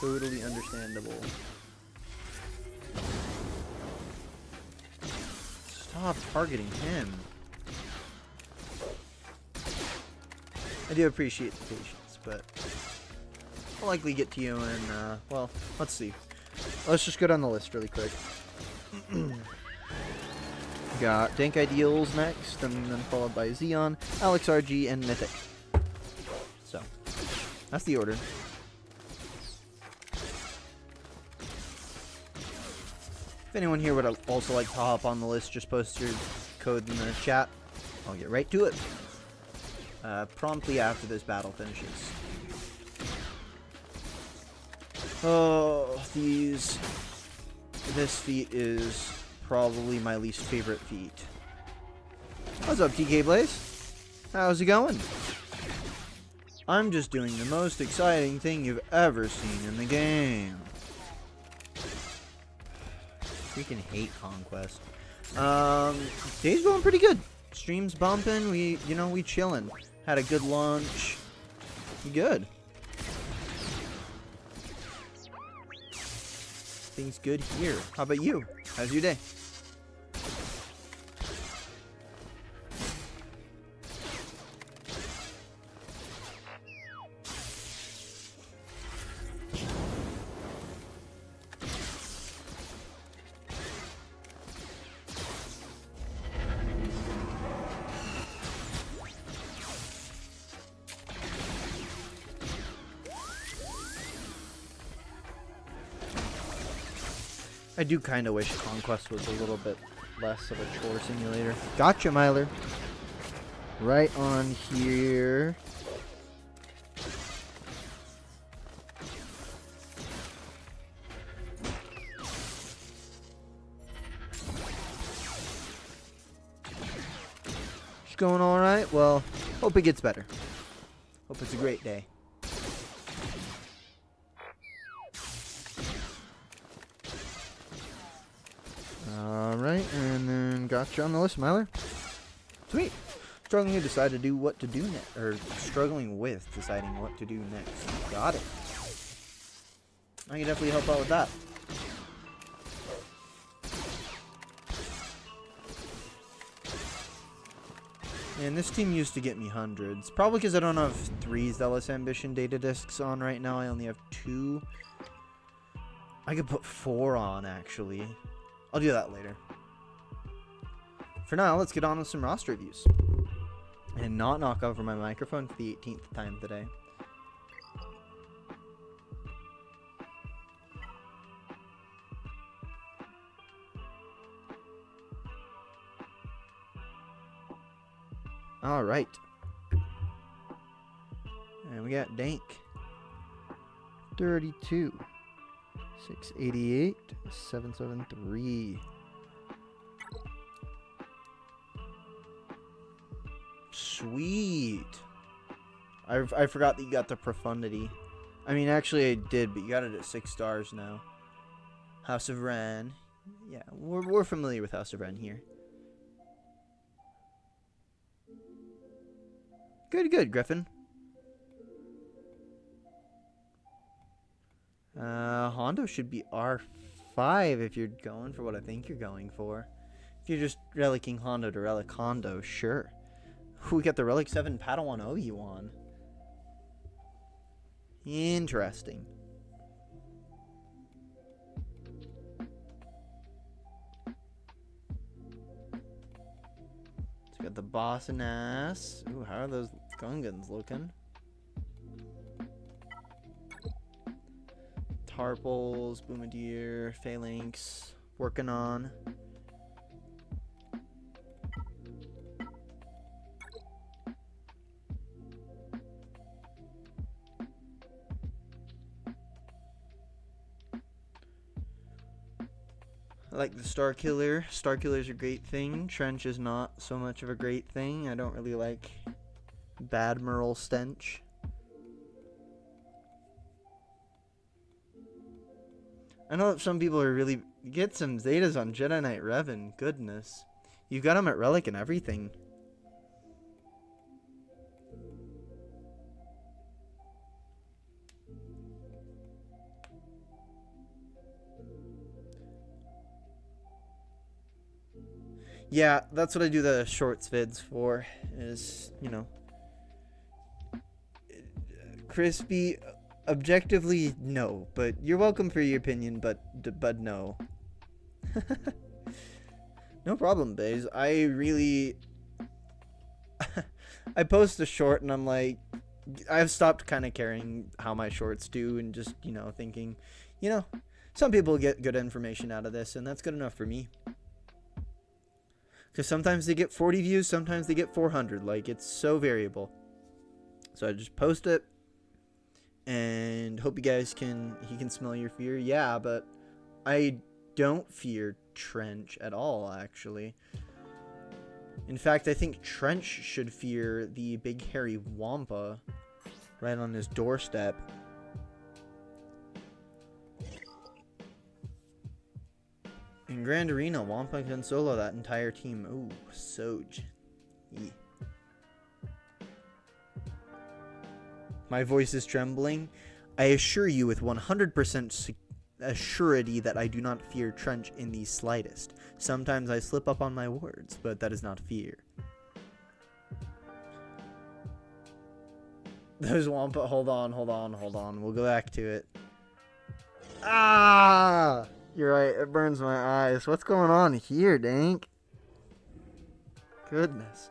Totally understandable. Stop targeting him. I do appreciate the patience, but I'll likely get to you in, well, let's see. Let's just go down the list really quick. Got Dank Ideals next, and then followed by Xeon, Alex RG, and Mythic. So, that's the order. If anyone here would also like to hop on the list, just post your code in the chat. I'll get right to it. Promptly after this battle finishes. Oh, this feat is probably my least favorite feat. What's up, TK Blaze? How's it going? I'm just doing the most exciting thing you've ever seen in the game. Freaking hate Conquest. Day's going pretty good. Stream's bumping. We chilling. Had a good lunch. Good. Things good here. How about you? How's your day? I do kind of wish Conquest was a little bit less of a chore simulator. Gotcha, Myler. Right on here. It's going alright? Well, hope it gets better. Hope it's a great day. Alright, and then gotcha on the list, Myler. Sweet. Struggling with deciding what to do next. Got it. I can definitely help out with that. And this team used to get me hundreds. Probably because I don't have 3 Zealous Ambition data discs on right now. I only have 2. I could put 4 on, actually. I'll do that later. For now, let's get on with some roster reviews. And not knock over my microphone for the 18th time today. Alright. And we got Dank. 32. 688. 773. Sweet. I forgot that you got the profundity. I mean, actually I did, but you got it at 6 stars now. House of Ren. Yeah, we're familiar with House of Ren here. Good, good, Griffin. Hondo should be R5 if you're going for what I think you're going for. If you're just relicking Hondo to relic Hondo, sure. We got the Relic 7 Padawan Obi-Wan. Interesting. So we got the boss and ass. Ooh, how are those Gungans looking? Tarpals, Boomadeer, Phalanx, working on. I like the Star Killer. Star Killer's a great thing. Trench is not so much of a great thing. I don't really like Bad Merle Stench. I know that some people are really... Get some Zetas on Jedi Knight Revan. Goodness. You've got them at Relic and everything. Yeah, that's what I do the shorts vids for, is, you know, crispy, objectively, no, but you're welcome for your opinion, but no. No problem, Baze. I really, I post a short and I'm like, I've stopped kind of caring how my shorts do and just, you know, thinking, you know, some people get good information out of this and that's good enough for me. Because sometimes they get 40 views, sometimes they get 400. Like, it's so variable. So I just post it. And hope you guys he can smell your fear. Yeah, but I don't fear Trench at all, actually. In fact, I think Trench should fear the big hairy Wampa right on his doorstep. In Grand Arena, Wampa can solo that entire team. Ooh, Soj. Yeah. My voice is trembling. I assure you with 100% assurity that I do not fear Trench in the slightest. Sometimes I slip up on my words, but that is not fear. Those Wampa... Hold on. We'll go back to it. Ah! You're right, it burns my eyes. What's going on here, Dank? Goodness.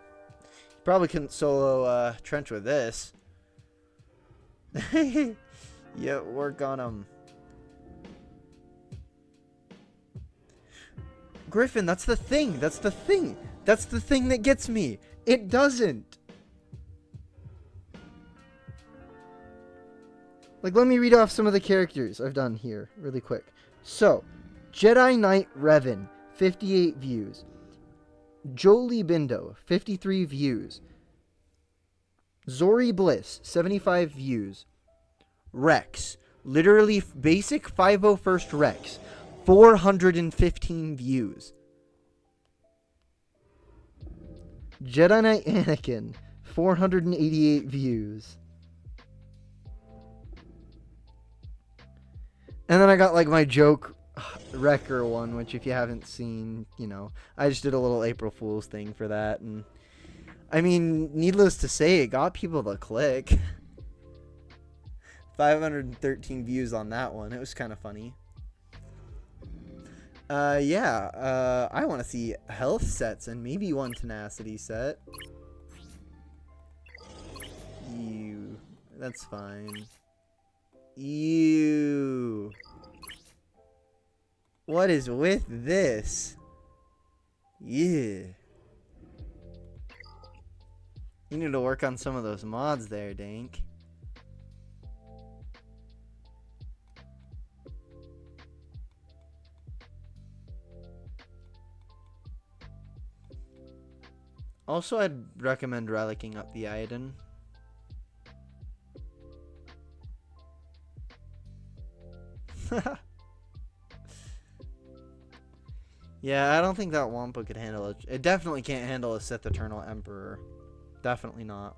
Probably couldn't solo Trench with this. Yeah, work on him. Griffin, that's the thing. That's the thing that gets me. It doesn't. Like, let me read off some of the characters I've done here really quick. So, Jedi Knight Revan, 58 views. Jolie Bindo, 53 views. Zori Bliss, 75 views. Rex, literally basic 501st Rex, 415 views. Jedi Knight Anakin, 488 views. And then I got like my joke Wrecker one, which if you haven't seen, you know, I just did a little April Fool's thing for that. And I mean, needless to say, it got people to click. 513 views on that one. It was kind of funny. Yeah, I want to see health sets and maybe one tenacity set. Ew. That's fine. Ew. What is with this? Yeah. You need to work on some of those mods there, Dank. Also, I'd recommend relicking up the Iden. Yeah, I don't think that Wampa could handle it. It definitely can't handle a Sith Eternal Emperor. Definitely not.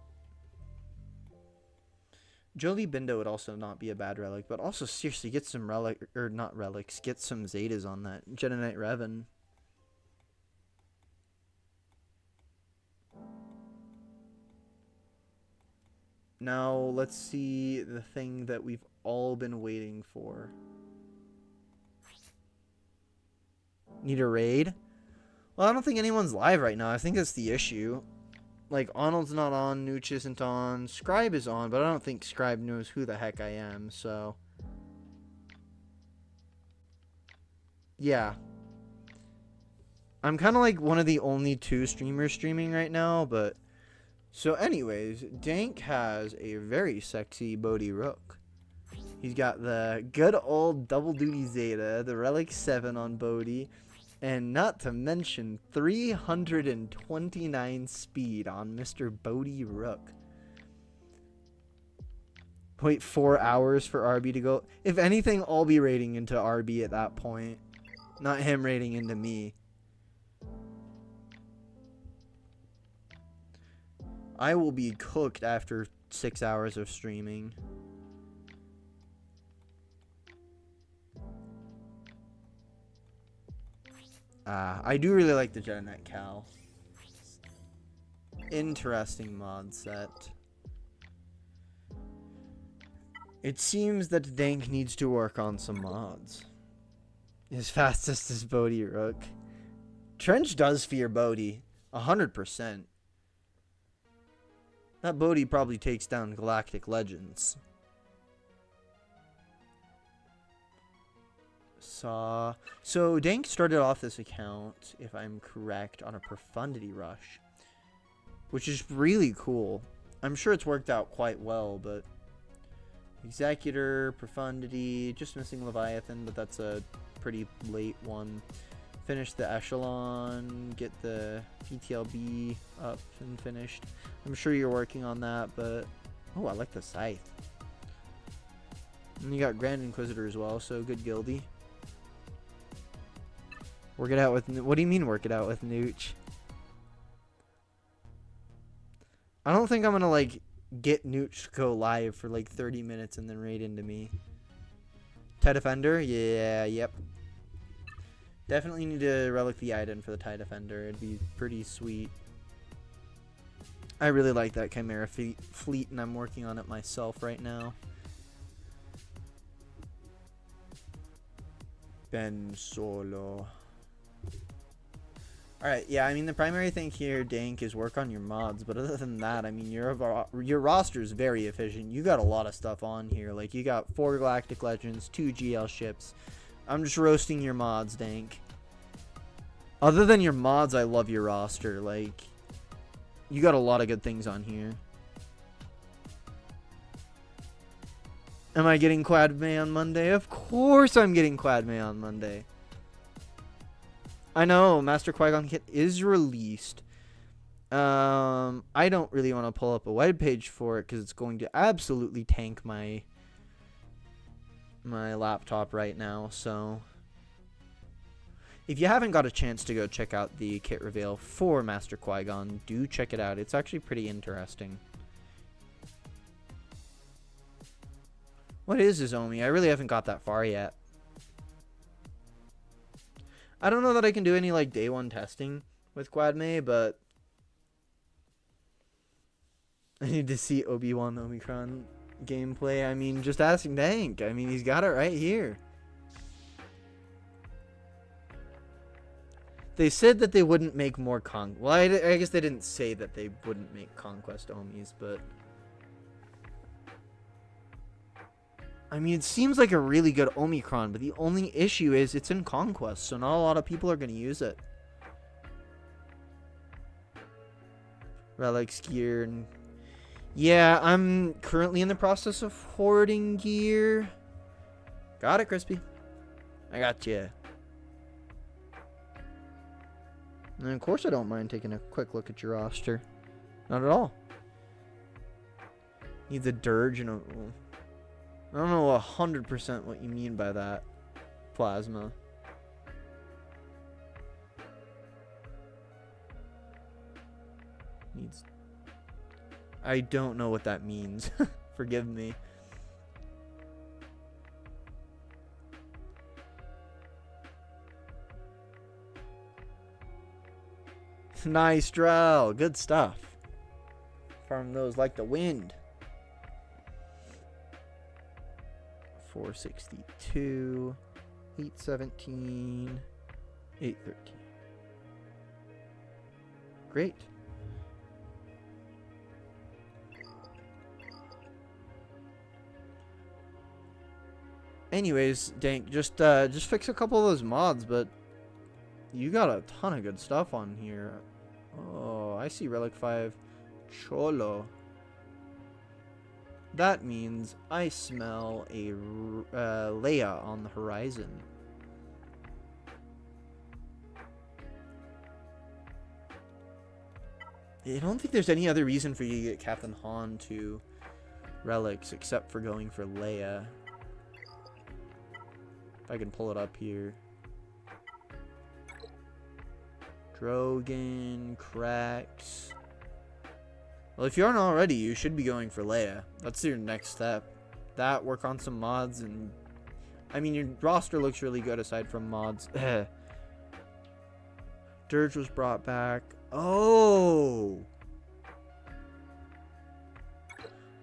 Jolie Bindo would also not be a bad relic, but also seriously get some relic or not relics, get some Zetas on that Jedi Knight Revan. Now let's see the thing that we've all been waiting for. Need a raid? Well, I don't think anyone's live right now. I think that's the issue. Like, Arnold's not on, Nooch isn't on, Scribe is on, but I don't think Scribe knows who the heck I am, so. Yeah. I'm kind of like one of the only 2 streamers streaming right now, but. So, anyways, Dank has a very sexy Bodhi Rook. He's got the good old double duty Zeta, the Relic 7 on Bodhi. And not to mention 329 speed on Mr. Bodhi Rook. Wait 4 hours for RB to go. If anything, I'll be raiding into RB at that point. Not him raiding into me. I will be cooked after 6 hours of streaming. I do really like the Jedi Knight Cal. Interesting mod set. It seems that Dank needs to work on some mods. His fastest is Bodhi Rook. Trench does fear Bodhi. 100%. That Bodhi probably takes down Galactic Legends. So Dank started off this account, if I'm correct, on a Profundity Rush, which is really cool. I'm sure it's worked out quite well, but Executor, Profundity, just missing Leviathan, but that's a pretty late one. Finish the Echelon, get the PTLB up and finished. I'm sure you're working on that, but oh, I like the Scythe. And you got Grand Inquisitor as well, so good guildie. Work it out with... What do you mean work it out with Nooch? I don't think I'm gonna, like, get Nooch to go live for, like, 30 minutes and then raid into me. TIE Defender? Yeah, yep. Definitely need to relic the item for the TIE Defender. It'd be pretty sweet. I really like that Chimera fleet, and I'm working on it myself right now. Ben Solo. Alright, yeah, I mean, the primary thing here, Dank, is work on your mods, but other than that, I mean, your roster is very efficient. You got a lot of stuff on here. Like, you got 4 Galactic Legends, 2 GL ships. I'm just roasting your mods, Dank. Other than your mods, I love your roster. Like, you got a lot of good things on here. Am I getting Quad May on Monday? Of course I'm getting Quad May on Monday. I know, Master Qui-Gon kit is released. I don't really want to pull up a web page for it because it's going to absolutely tank my laptop right now. So if you haven't got a chance to go check out the kit reveal for Master Qui-Gon, do check it out. It's actually pretty interesting. What is Izomi? I really haven't got that far yet. I don't know that I can do any like day 1 testing with Quad May, but I need to see Obi-Wan Omicron gameplay. I mean, just asking Dank. I mean, he's got it right here. They said that they wouldn't make more well, I guess they didn't say that they wouldn't make Conquest Omis, but I mean, it seems like a really good Omicron, but the only issue is it's in Conquest, so not a lot of people are going to use it. Relics, gear, and yeah, I'm currently in the process of hoarding gear. Got it, Crispy. I got you. And of course I don't mind taking a quick look at your roster. Not at all. Needs a dirge and a... I don't know 100% what you mean by that. Plasma. Needs... I don't know what that means. Forgive me. Nice drow. Good stuff. Farm those like the wind. 462, 817, 813. Great. Anyways, Dank, just fix a couple of those mods, but you got a ton of good stuff on here. Oh, I see Relic 5 Cholo. That means I smell a Leia on the horizon. I don't think there's any other reason for you to get Captain Han to relics except for going for Leia. If I can pull it up here. Drogon, Krax. Well, if you aren't already, you should be going for Leia. That's your next step. That, work on some mods, and I mean, your roster looks really good aside from mods. Dirge was brought back. Oh!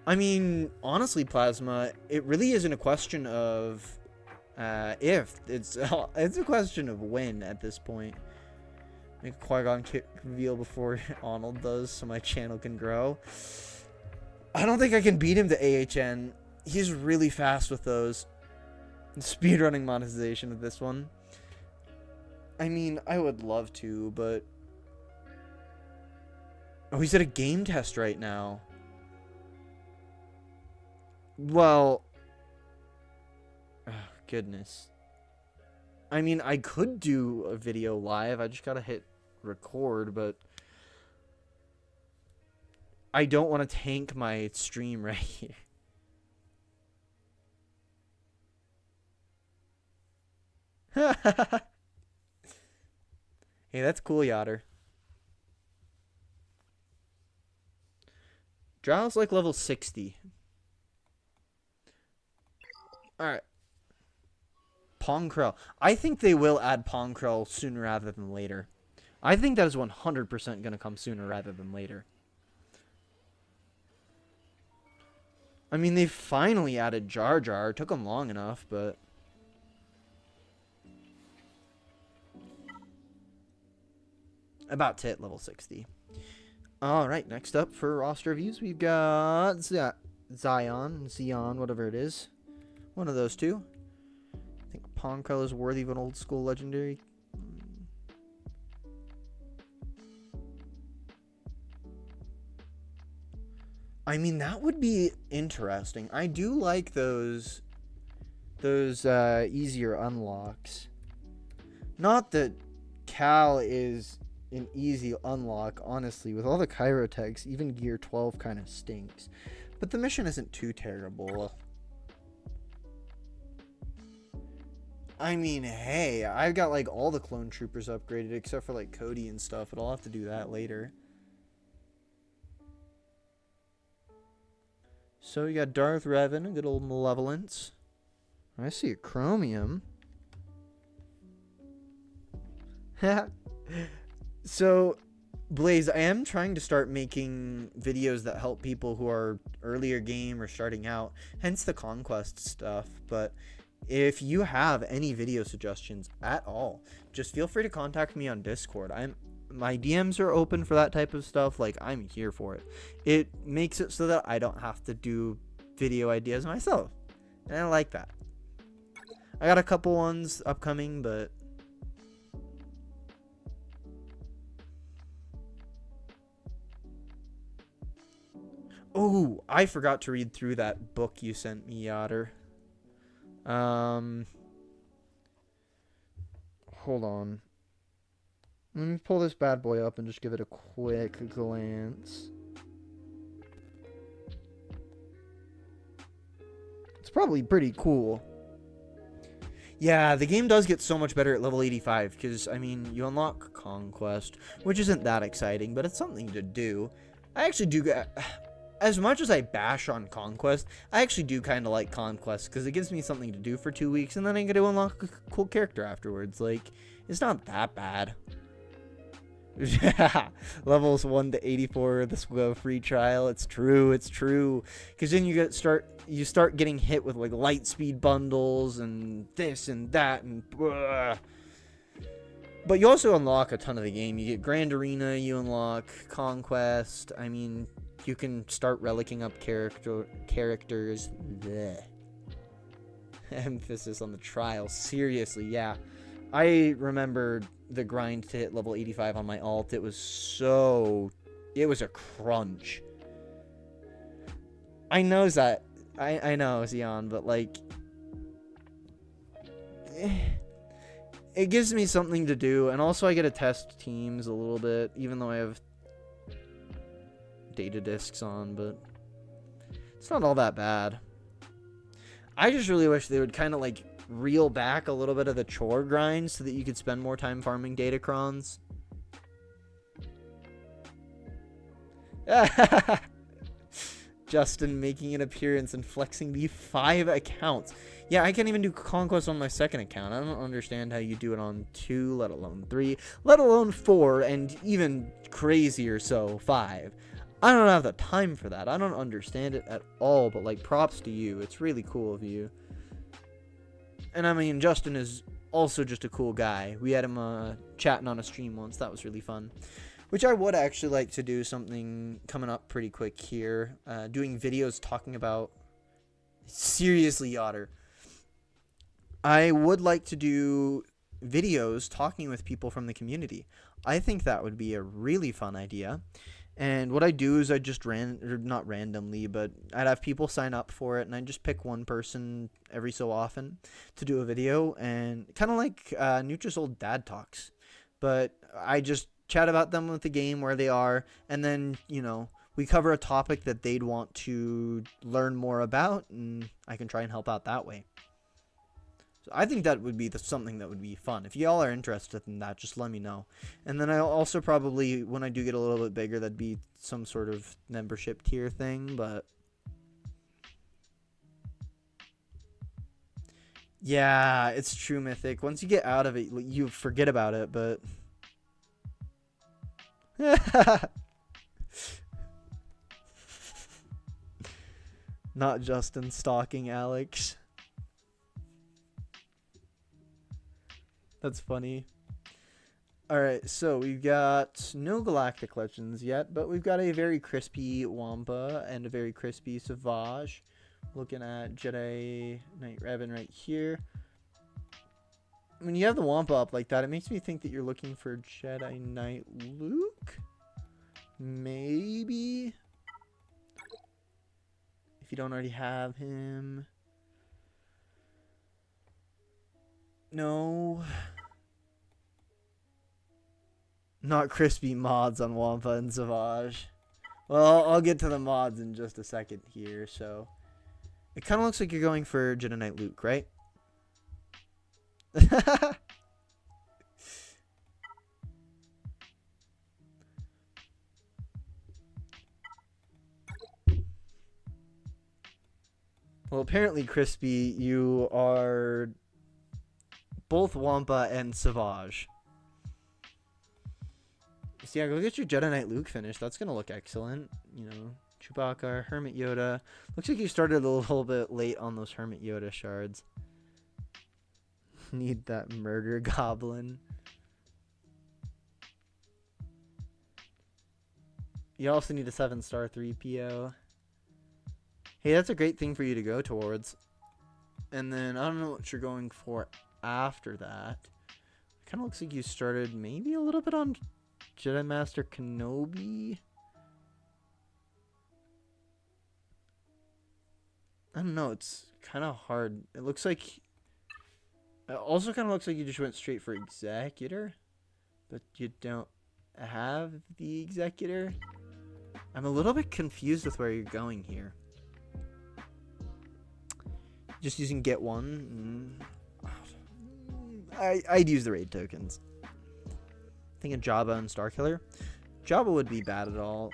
I mean, honestly, Plasma, it really isn't a question of if. It's a question of when at this point. Make a Qui-Gon kit reveal before Arnold does so my channel can grow. I don't think I can beat him to AHN. He's really fast with those. Speedrunning monetization with this one. I mean, I would love to, but... Oh, he's at a game test right now. Well... Oh, goodness. I mean, I could do a video live. I just gotta hit record, but... I don't want to tank my stream right here. Hey, that's cool, Yotter. Drow's like level 60. Alright. Pongkrell. I think they will add Pongkrell sooner rather than later. I think that is 100% going to come sooner rather than later. I mean, they finally added Jar Jar. It took them long enough, but... About to hit level 60. Alright, next up for roster reviews, we've got Zion, whatever it is. One of those two. I think Pongkrell is worthy of an old school legendary. I mean, that would be interesting. I do like those easier unlocks. Not that Cal is an easy unlock, honestly. With all the Chirotechs, even Gear 12 kind of stinks. But the mission isn't too terrible. I mean, hey, I've got like all the clone troopers upgraded except for like Cody and stuff, but I'll have to do that later. So we got Darth Revan, a good old Malevolence. I see a Chromium. So, Blaze, I am trying to start making videos that help people who are earlier game or starting out, hence the conquest stuff. But if you have any video suggestions at all, just feel free to contact me on Discord. My DMs are open for that type of stuff. Like, I'm here for it. It makes it so that I don't have to do video ideas myself, and I like that. I got a couple ones upcoming, but oh, I forgot to read through that book you sent me, Yotter. Hold on. Let me pull this bad boy up and just give it a quick glance. It's probably pretty cool. Yeah, the game does get so much better at level 85 because, I mean, you unlock Conquest, which isn't that exciting, but it's something to do. I actually do get... as much as I bash on Conquest, I actually do kind of like Conquest because it gives me something to do for 2 weeks, and then I get to unlock a cool character afterwards. Like, it's not that bad. Levels 1 to 84. This will go free trial. It's true. It's true. Because then you start getting hit with like light speed bundles and this and that and. But you also unlock a ton of the game. You get Grand Arena. You unlock Conquest. I mean, you can start relicking up characters. Blech. Emphasis on the trial. Seriously, yeah. I remember the grind to hit level 85 on my alt. It was a crunch. I know that. I know, Xeon, but like, it gives me something to do, and also I get to test teams a little bit, even though I have data discs on, but it's not all that bad. I just really wish they would kind of like reel back a little bit of the chore grind so that you could spend more time farming datacrons. Justin making an appearance and flexing the 5 accounts. Yeah, I can't even do Conquest on my second account. I don't understand how you do it on 2, let alone 3, let alone 4, and even crazier so, 5. I don't have the time for that. I don't understand it at all, but like, props to you. It's really cool of you. And I mean, Justin is also just a cool guy. We had him chatting on a stream once. That was really fun. Which I would actually like to do something coming up pretty quick here. Doing videos talking about... Seriously, Yotter. I would like to do videos talking with people from the community. I think that would be a really fun idea. And what I do is I just not randomly, but I'd have people sign up for it, and I just pick one person every so often to do a video, and kind of like Nutra's old dad talks. But I just chat about them with the game, where they are, and then, you know, we cover a topic that they'd want to learn more about, and I can try and help out that way. So I think that would be something that would be fun. If y'all are interested in that, just let me know. And then I'll also probably, when I do get a little bit bigger, that'd be some sort of membership tier thing, but... Yeah, it's true, Mythic. Once you get out of it, you forget about it, but... Not Justin stalking Alex. That's funny. Alright, so we've got no Galactic Legends yet, but we've got a very crispy Wampa and a very crispy Savage. Looking at Jedi Knight Revan right here. When you have the Wampa up like that, it makes me think that you're looking for Jedi Knight Luke? Maybe? If you don't already have him. No. Not crispy mods on Wampa and Savage. Well, I'll get to the mods in just a second here, so. It kind of looks like you're going for Jedi Knight Luke, right? Well, apparently, Crispy, you are both Wampa and Savage. So yeah, go get your Jedi Knight Luke finished. That's going to look excellent. You know, Chewbacca, Hermit Yoda. Looks like you started a little bit late on those Hermit Yoda shards. Need that murder goblin. You also need a 7-star 3PO. Hey, that's a great thing for you to go towards. And then, I don't know what you're going for after that. Kind of looks like you started maybe a little bit on Jedi Master Kenobi. I don't know, it's kind of hard. It looks like... It also kind of looks like you just went straight for Executor. But you don't have the Executor. I'm a little bit confused with where you're going here. Just using get one. I'd use the raid tokens. Think of Jabba and Starkiller. Jabba would be bad at all.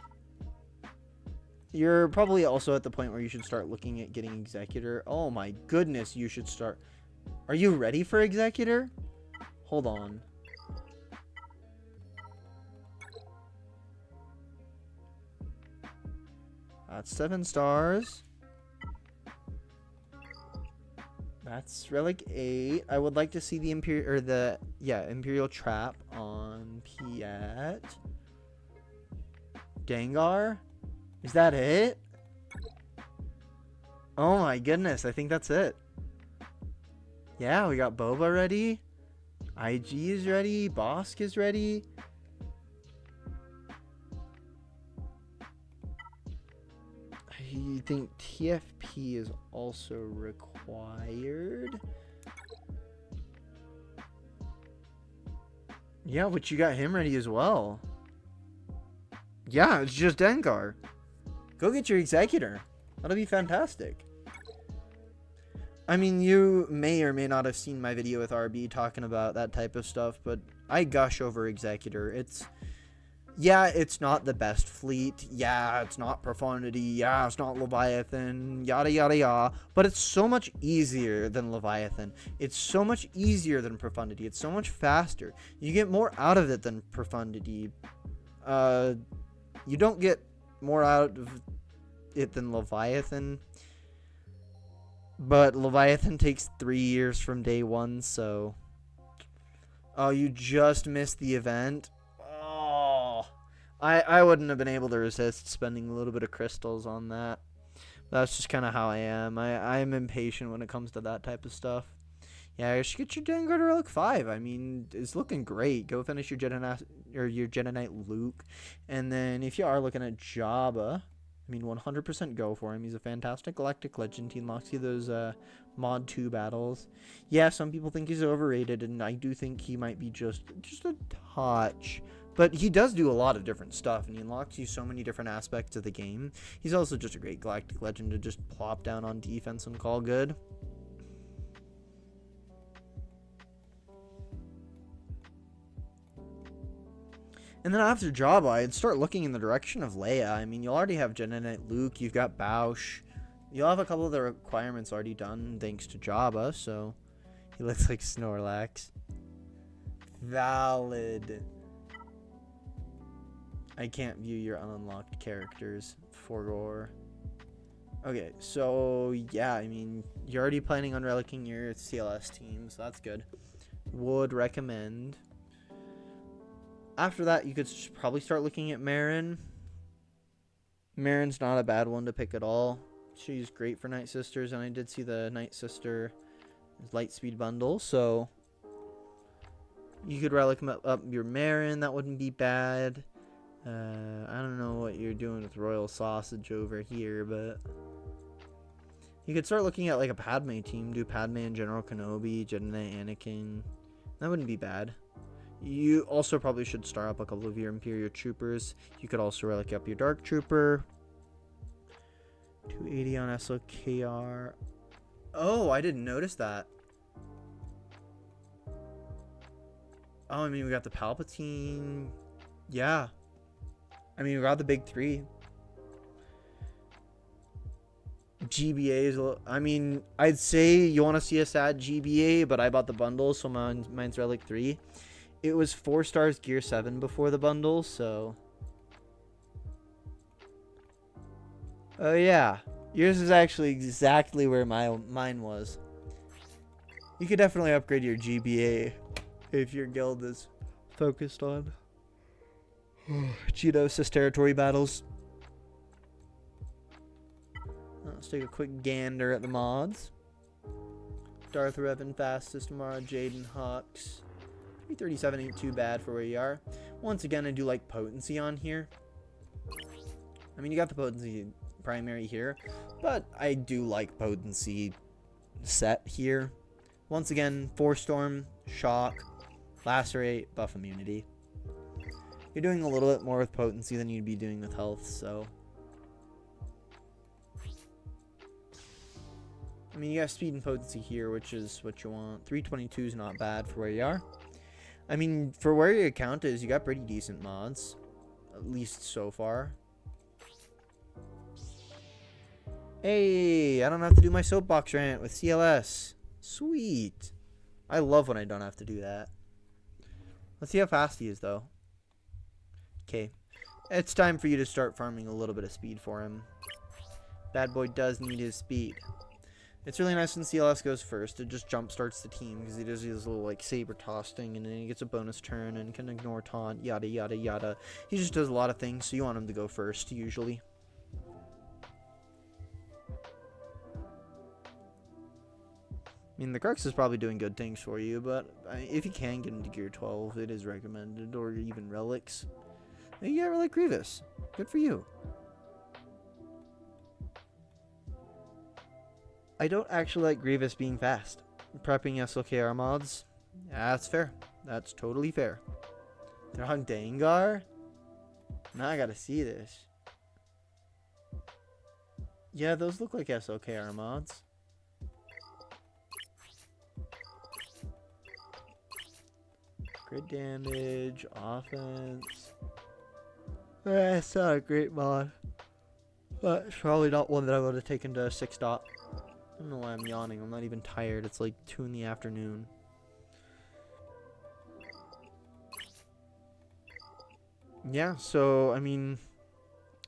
You're probably also at the point where you should start looking at getting Executor. Oh my goodness, you should start. Are you ready for Executor? Hold on. That's 7 stars. That's relic 8. I would like to see the Imperial Trap on Piet. Gengar? Is that it? Oh my goodness, I think that's it. Yeah, we got Boba ready. IG is ready. Bosk is ready. I think TFP is also required. Yeah, but you got him ready as well. Yeah, it's just Dengar. Go get your Executor. That'll be fantastic. I mean, you may or may not have seen my video with RB talking about that type of stuff, but I gush over Executor. Yeah, it's not the best fleet. Yeah, it's not Profundity. Yeah, it's not Leviathan. Yada, yada, yada. But it's so much easier than Leviathan. It's so much easier than Profundity. It's so much faster. You get more out of it than Profundity. You don't get more out of it than Leviathan. But Leviathan takes 3 years from day 1, so... Oh, you just missed the event? Oh, I wouldn't have been able to resist spending a little bit of crystals on that. That's just kind of how I am. I'm impatient when it comes to that type of stuff. Yeah, you should get your Dengar to Relic 5. I mean, it's looking great. Go finish your Jedi Knight Luke. And then if you are looking at Jabba... I mean, 100% go for him. He's a fantastic Galactic Legend. He unlocks you those Mod 2 battles. Yeah, some people think he's overrated, and I do think he might be just a touch. But he does do a lot of different stuff, and he unlocks you so many different aspects of the game. He's also just a great Galactic Legend to just plop down on defense and call good. And then after Jabba, I'd start looking in the direction of Leia. I mean, you'll already have Jedi Knight Luke. You've got Bausch. You'll have a couple of the requirements already done thanks to Jabba, so he looks like Snorlax. Valid. I can't view your ununlocked characters. Forgore. Okay, so yeah, I mean, you're already planning on relicking your CLS team, so that's good. Would recommend... After that, you could probably start looking at Marin. Marin's not a bad one to pick at all. She's great for Night Sisters, and I did see the Night Sister Lightspeed bundle, so you could relic up your Marin. That wouldn't be bad. I don't know what you're doing with Royal Sausage over here, but you could start looking at like a Padme team. Do Padme and General Kenobi, Jedi Knight Anakin. That wouldn't be bad. You also probably should start up a couple of your Imperial Troopers. You could also relic up your Dark Trooper. 280 on SLKR. Oh, I didn't notice that. Oh, I mean, we got the Palpatine. Yeah. I mean, we got the big 3. GBA is I mean, I'd say you want to see us add GBA, but I bought the bundle, so mine's Relic 3. It was 4 stars Gear 7 before the bundle, so... Oh yeah, yours is actually exactly where mine was. You could definitely upgrade your GBA if your guild is focused on Geonosis territory battles. Let's take a quick gander at the mods. Darth Revan, Fastest Mara, Jaden Hawks. 337 ain't too bad for where you are. Once again, I do like potency on here. I mean, you got the potency primary here, but I do like potency set here. Once again, Force Storm, Shock, Lacerate, buff immunity. You're doing a little bit more with potency than you'd be doing with health, so... I mean, you got speed and potency here, which is what you want. 322 is not bad for where you are. I mean, for where your account is, you got pretty decent mods. At least so far. Hey, I don't have to do my soapbox rant with CLS. Sweet. I love when I don't have to do that. Let's see how fast he is, though. Okay. It's time for you to start farming a little bit of speed for him. Bad boy does need his speed. It's really nice when CLS goes first. It just jump starts the team because he does his little like saber toss thing, and then he gets a bonus turn and can ignore taunt, yada yada yada. He just does a lot of things, so you want him to go first usually. I mean, the Crux is probably doing good things for you, but if you can get into Gear 12, it is recommended, or even Relics. Hey, you got Relic Grievous. Good for you. I don't actually like Grievous being fast. Prepping SLKR mods? Yeah, that's fair. That's totally fair. They're on Dengar? Now I gotta see this. Yeah, those look like SLKR mods. Crit damage, offense. That's not a great mod. But it's probably not one that I would have taken to 6 dot. I don't know why I'm yawning. I'm not even tired. It's like 2 in the afternoon. Yeah, so, I mean,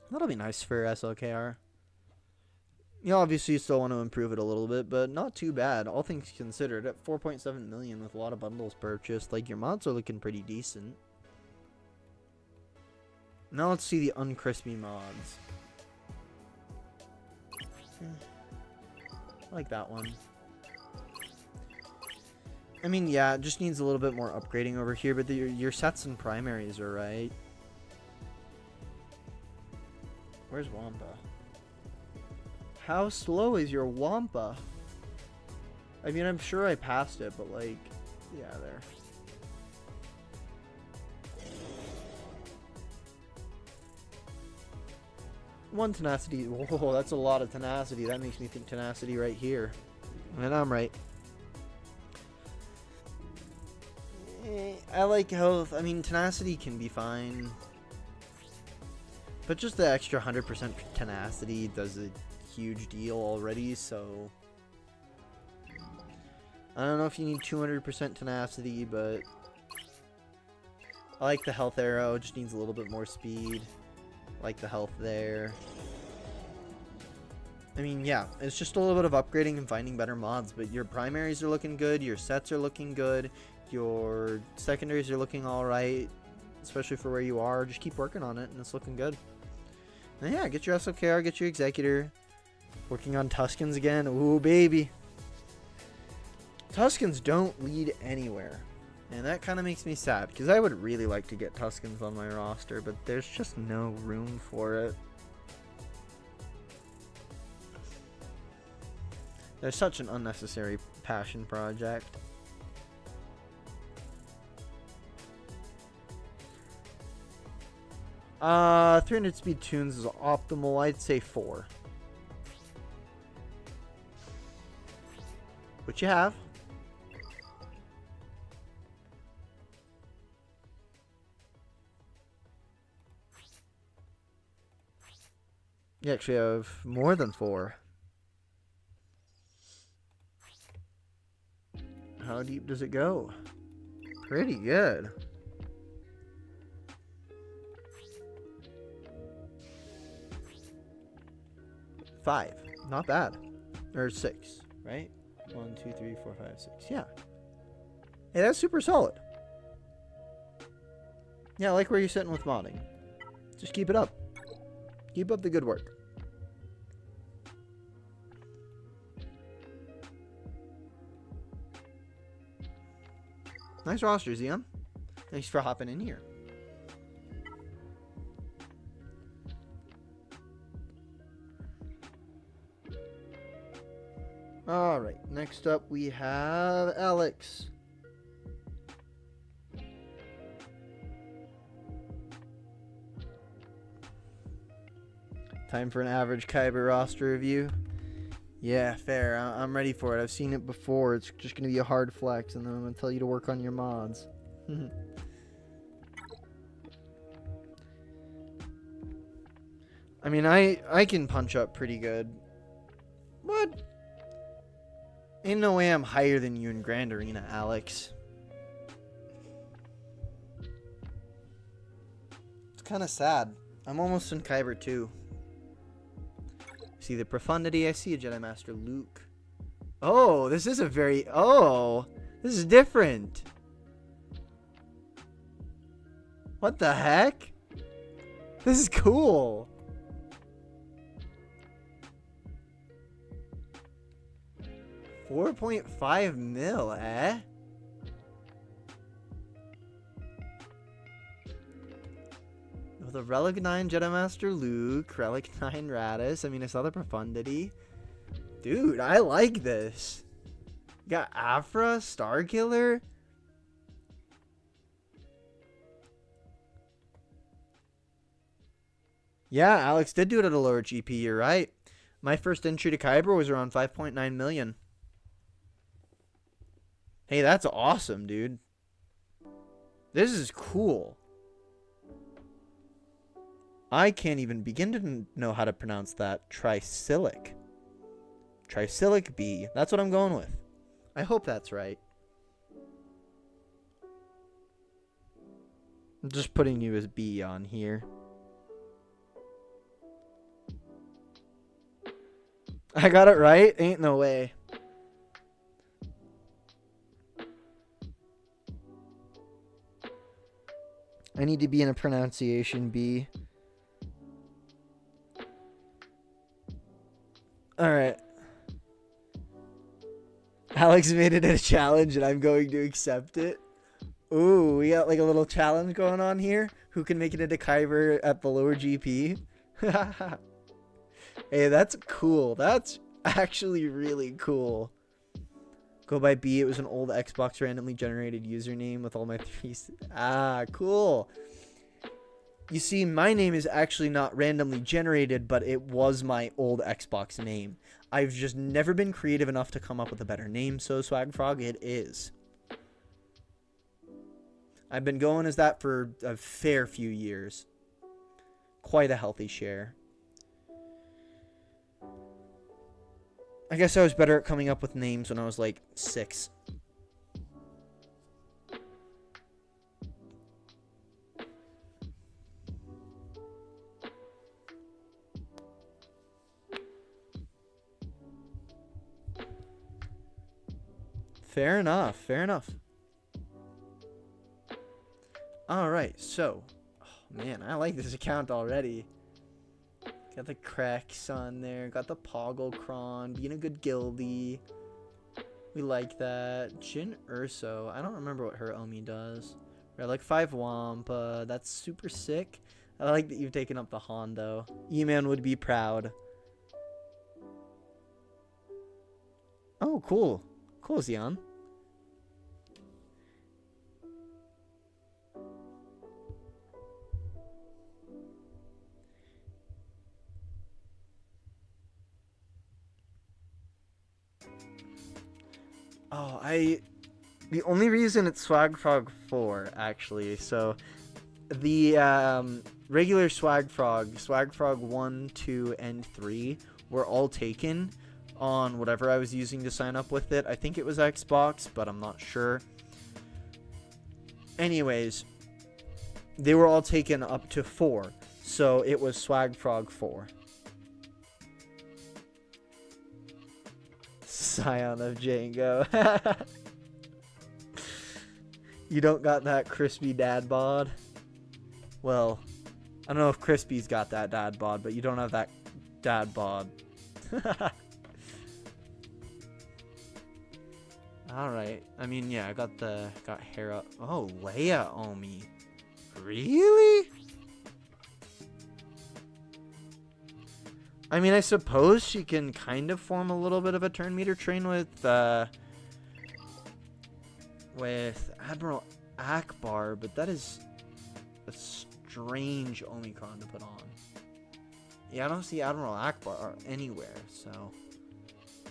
that'll be nice for SLKR. You know, obviously you still want to improve it a little bit, but not too bad. All things considered, at 4.7 million with a lot of bundles purchased, like, your mods are looking pretty decent. Now let's see the uncrispy mods. I like that one. I mean, yeah, it just needs a little bit more upgrading over here, but your sets and primaries are right. Where's Wampa? How slow is your Wampa? I mean, I'm sure I passed it, but like, yeah, there. One tenacity. Whoa, that's a lot of tenacity. That makes me think tenacity right here. And I'm right. I like health. I mean, tenacity can be fine. But just the extra 100% tenacity does a huge deal already, so... I don't know if you need 200% tenacity, but... I like the health arrow. It just needs a little bit more speed. Like the health there. I mean, yeah, it's just a little bit of upgrading and finding better mods, but your primaries are looking good, your sets are looking good, your secondaries are looking alright, especially for where you are. Just keep working on it, and it's looking good. And yeah, get your SLKR, get your Executor. Working on Tuscans again. Ooh, baby. Tuscans don't lead anywhere. And that kind of makes me sad, because I would really like to get Tuscans on my roster, but there's just no room for it. They're such an unnecessary passion project. Uh, 300 speed tunes is optimal. I'd say 4. Which you have. You actually have more than 4. How deep does it go? Pretty good. 5. Not bad. Or 6, right? 1, 2, 3, 4, 5, 6. Yeah. Hey, that's super solid. Yeah, I like where you're sitting with modding. Just keep it up. Keep up the good work. Nice roster, Zion. Thanks for hopping in here. Alright, next up we have Alex. Time for an average Kyber roster review. Yeah, fair. I'm ready for it. I've seen it before. It's just going to be a hard flex, and then I'm going to tell you to work on your mods. I mean, I can punch up pretty good. Ain't no way I'm higher than you in Grand Arena, Alex. It's kind of sad. I'm almost in Kyber too. See the profundity. I see a Jedi Master Luke. Oh, this is a very... Oh, this is different. What the heck? This is cool. $4.5 mil, eh? With a Relic 9 Jedi Master Luke, Relic 9 Radis. I mean, I saw the profundity. Dude, I like this. You got Afra, Starkiller. Yeah, Alex did do it at a lower GP, you're right. My first entry to Kyber was around 5.9 million. Hey, that's awesome, dude. This is cool. I can't even begin to know how to pronounce that. Tricylic. Tricylic B. That's what I'm going with. I hope that's right. I'm just putting you as B on here. I got it right? Ain't no way. I need to be in a pronunciation bee. Alright. Alex made it a challenge and I'm going to accept it. Ooh, we got like a little challenge going on here. Who can make it into Kyber at the lower GP? Hey, that's cool. That's actually really cool. Go by B. It was an old Xbox randomly generated username with all my three. Ah, cool. You see, my name is actually not randomly generated, but it was my old Xbox name. I've just never been creative enough to come up with a better name, so Swagfrog, it is. I've been going as that for a fair few years. Quite a healthy share. I guess I was better at coming up with names when I was like 6. Fair enough, fair enough. Alright, so. Oh, man, I like this account already. Got the cracks on there. Got the Pogglecron. Being a good guildie. We like that. Jin Urso. I don't remember what her Omi does. Relic 5 Wampa. That's super sick. I like that you've taken up the Hondo. E-Man would be proud. Oh, cool. Cool, Xeon. Oh, the only reason it's Swagfrog 4, actually, so the regular Swagfrog 1, 2, and 3 were all taken on whatever I was using to sign up with it. I think it was Xbox, but I'm not sure. Anyways, they were all taken up to 4, so it was Swagfrog 4. Scion of Django. You don't got that crispy dad bod? Well, I don't know if Crispy's got that dad bod, but you don't have that dad bod. Alright. I mean, yeah, I got Hera. Oh, Leia Omi. Really? I mean, I suppose she can kind of form a little bit of a turn meter train with Admiral Akbar, but that is a strange Omicron to put on. Yeah, I don't see Admiral Akbar anywhere, so...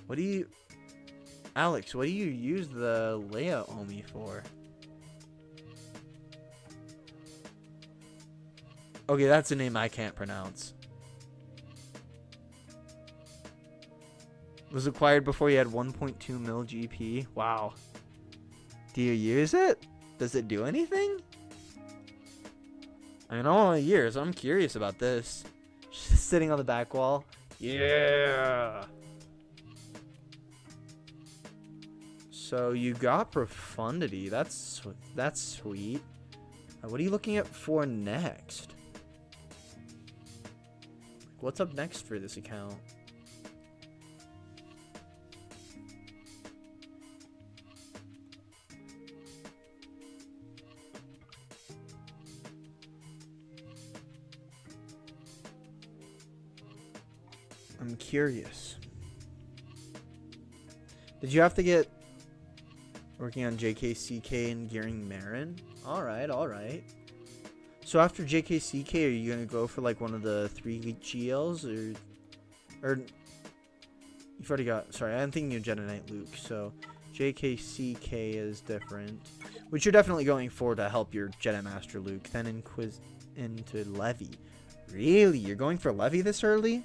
What do you... Alex, what do you use the Leia Omi for? Okay, that's a name I can't pronounce. Was acquired before you had 1.2 mil GP. Wow. Do you use it? Does it do anything? I mean, all a year, so I'm curious about this. Just sitting on the back wall. Yeah. So you got profundity. That's sweet. What are you looking at for next? What's up next for this account? I'm curious. Did you have to get working on JKCK and gearing Marin? Alright, alright. So after JKCK, are you gonna go for like one of the 3 GLs or you've already got, sorry, I'm thinking of Jedi Knight Luke, so JKCK is different. Which you're definitely going for to help your Jedi Master Luke, then into Levy. Really? You're going for Levy this early?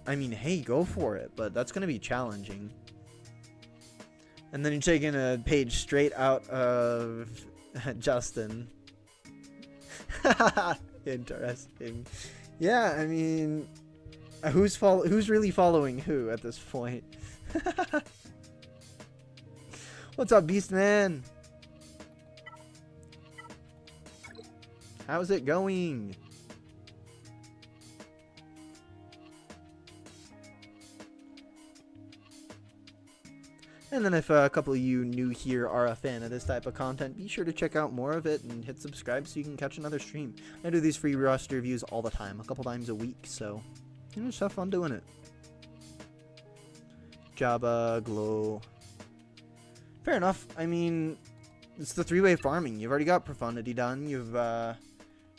I mean, hey, go for it, but that's gonna be challenging. And then you're taking a page straight out of Justin. Interesting. Yeah, I mean, who's really following who at this point? What's up, Beastman? How's it going? And then if a couple of you new here are a fan of this type of content, be sure to check out more of it and hit subscribe so you can catch another stream. I do these free roster reviews all the time, a couple times a week, so just have fun doing it. Jabba, Glow. Fair enough. I mean, it's the 3-way farming. You've already got Profundity done. You've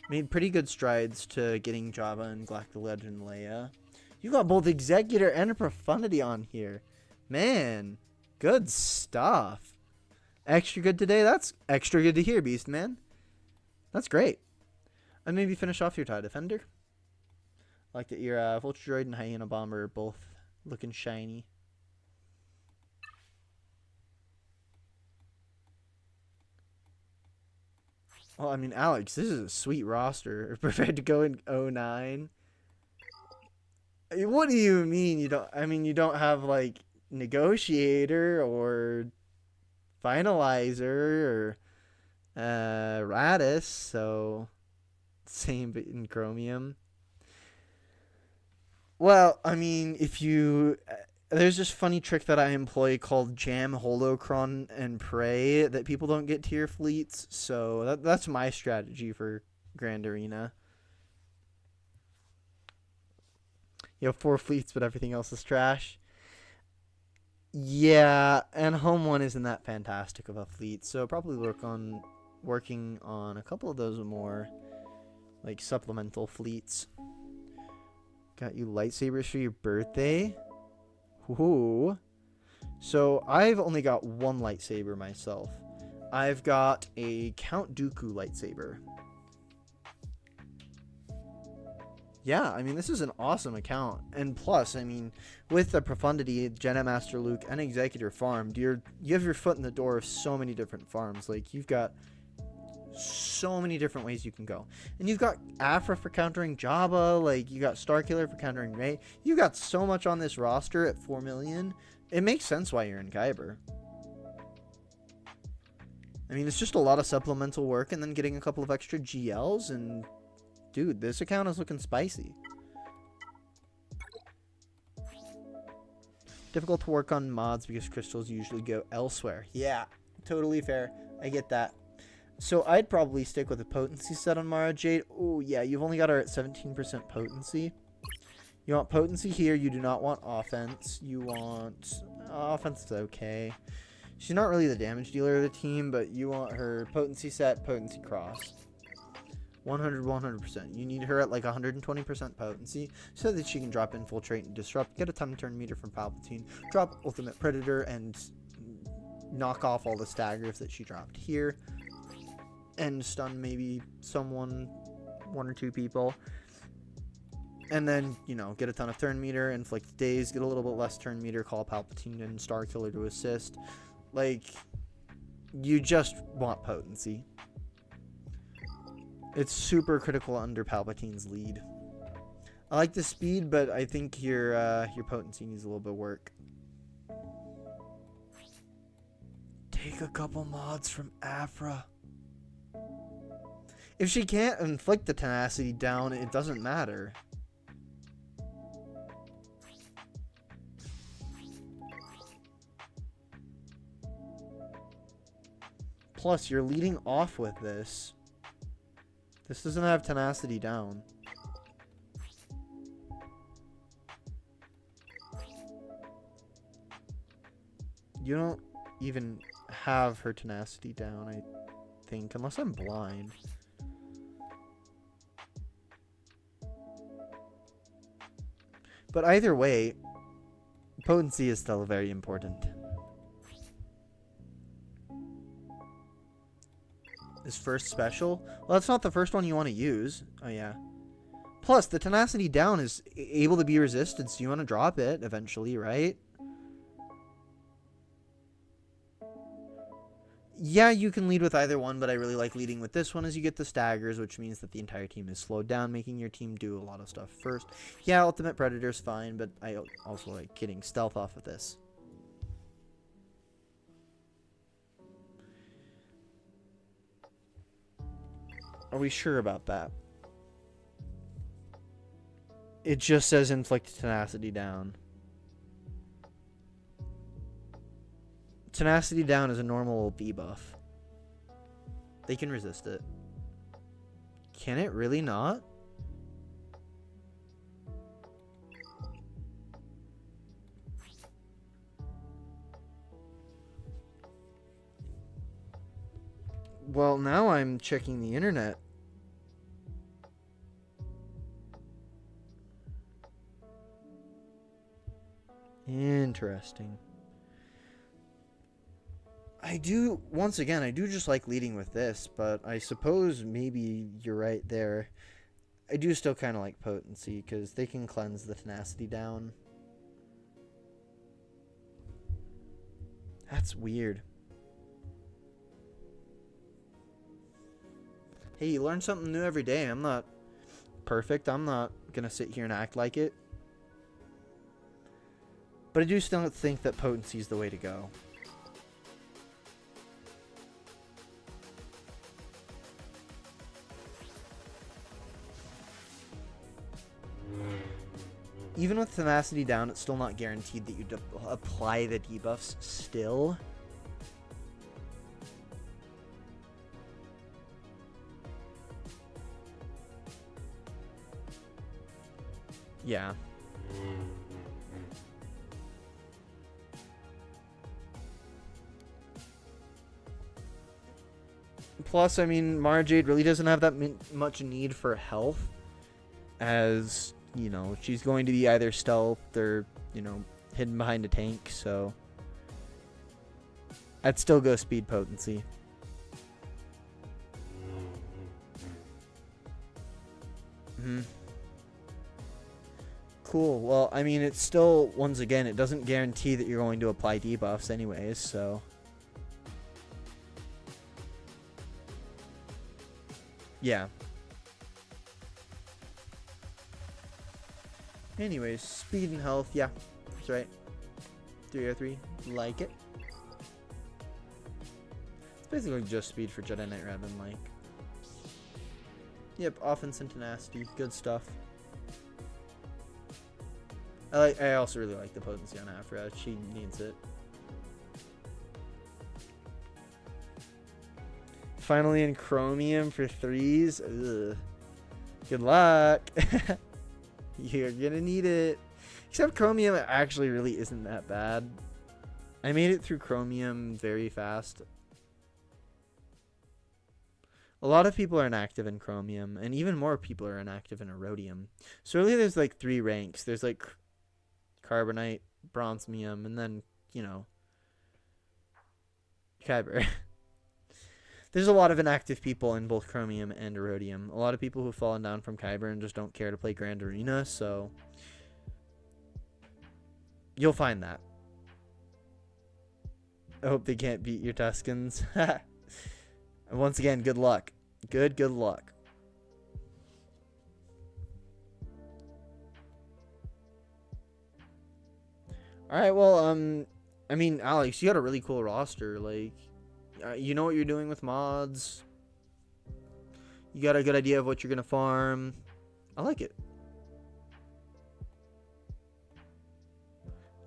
made pretty good strides to getting Jabba and Galactic Legend Leia. You got both Executor and a Profundity on here. Man. Good stuff. Extra good today? That's extra good to hear, Beastman. That's great. And maybe finish off your TIE Defender. I like that your Vulture Droid and Hyena Bomber are both looking shiny. Well, I mean, Alex, this is a sweet roster. Prepared to go in 09. What do you mean you don't? I mean, you don't have like Negotiator or Finalizer or Radis, so same but in Chromium. Well, I mean, if you there's this funny trick that I employ called Jam, Holocron, and Prey that people don't get to your fleets, so that's my strategy for Grand Arena. You have 4 fleets, but everything else is trash. Yeah, and home one isn't that fantastic of a fleet, so probably working on a couple of those more like supplemental fleets. Got you lightsabers for your birthday. Ooh. So I've only got 1 lightsaber myself. I've got a Count Dooku lightsaber. Yeah, I mean, this is an awesome account. And plus, I mean, with the Profundity, Jedi Master Luke, and Executor farmed, you have your foot in the door of so many different farms. Like, you've got so many different ways you can go. And you've got Afra for countering Jabba, like, you got Starkiller for countering Rey. You got so much on this roster at 4 million. It makes sense why you're in Kyber. I mean, it's just a lot of supplemental work and then getting a couple of extra GLs and... Dude, this account is looking spicy. Difficult to work on mods because crystals usually go elsewhere. Yeah, totally fair. I get that. So I'd probably stick with a potency set on Mara Jade. Oh, yeah, you've only got her at 17% potency. You want potency here. You do not want offense. You want... offense is okay. She's not really the damage dealer of the team, but you want her potency set, potency cross. 100%. You need her at like 120% potency so that she can drop Infiltrate and Disrupt, get a 10-turn meter from Palpatine, drop Ultimate Predator, and knock off all the staggers that she dropped here, and stun maybe someone, 1 or 2 people. And then, you know, get a ton of turn meter, inflict daze, get a little bit less turn meter, call Palpatine and Star Killer to assist. Like, you just want potency. It's super critical under Palpatine's lead. I like the speed, but I think your potency needs a little bit of work. Take a couple mods from Afra. If she can't inflict the tenacity down, it doesn't matter. Plus, you're leading off with this. This doesn't have tenacity down. You don't even have her tenacity down, I think, unless I'm blind. But either way, potency is still very important. This first special? Well, that's not the first one you want to use. Oh, yeah. Plus, the tenacity down is able to be resisted, so you want to drop it eventually, right? Yeah, you can lead with either one, but I really like leading with this one as you get the staggers, which means that the entire team is slowed down, making your team do a lot of stuff first. Yeah, Ultimate Predator's fine, but I also like getting stealth off of this. Are we sure about that? It just says inflict tenacity down. Tenacity down is a normal debuff. They can resist it. Can it really not? Well, now I'm checking the internet. Interesting. I do, once again, I do just like leading with this, but I suppose maybe you're right there. I do still kind of like potency, because they can cleanse the tenacity down. That's weird. Hey, you learn something new every day. I'm not perfect. I'm not going to sit here and act like it. But I do still think that potency is the way to go. Even with tenacity down, it's still not guaranteed that you apply the debuffs still. Yeah. Plus, I mean, Mara Jade really doesn't have that much need for health, as, you know, she's going to be either stealth or, you know, hidden behind a tank, so I'd still go speed potency. Cool. Well, I mean, it's still, once again, it doesn't guarantee that you're going to apply debuffs anyways, so. Yeah. Anyways, speed and health, yeah. That's right. 303, like it. It's basically just speed for Jedi Knight rather than like. Yep, offense and tenacity, good stuff. I also really like the potency on Afra. She needs it. Finally in Chromium for 3s. Ugh. Good luck. You're gonna need it. Except Chromium actually really isn't that bad. I made it through Chromium very fast. A lot of people are inactive in Chromium, and even more people are inactive in Erodium. So really there's like 3 ranks. There's like Carbonite, Bronzemium, and then, you know, Kyber. There's a lot of inactive people in both Chromium and Erodium. A lot of people who've fallen down from Kyber and just don't care to play Grand Arena, so you'll find that. I hope they can't beat your Tuscans. And once again, good luck. Good luck. Alright, well, I mean, Alex, you got a really cool roster. Like, you know what you're doing with mods. You got a good idea of what you're going to farm. I like it.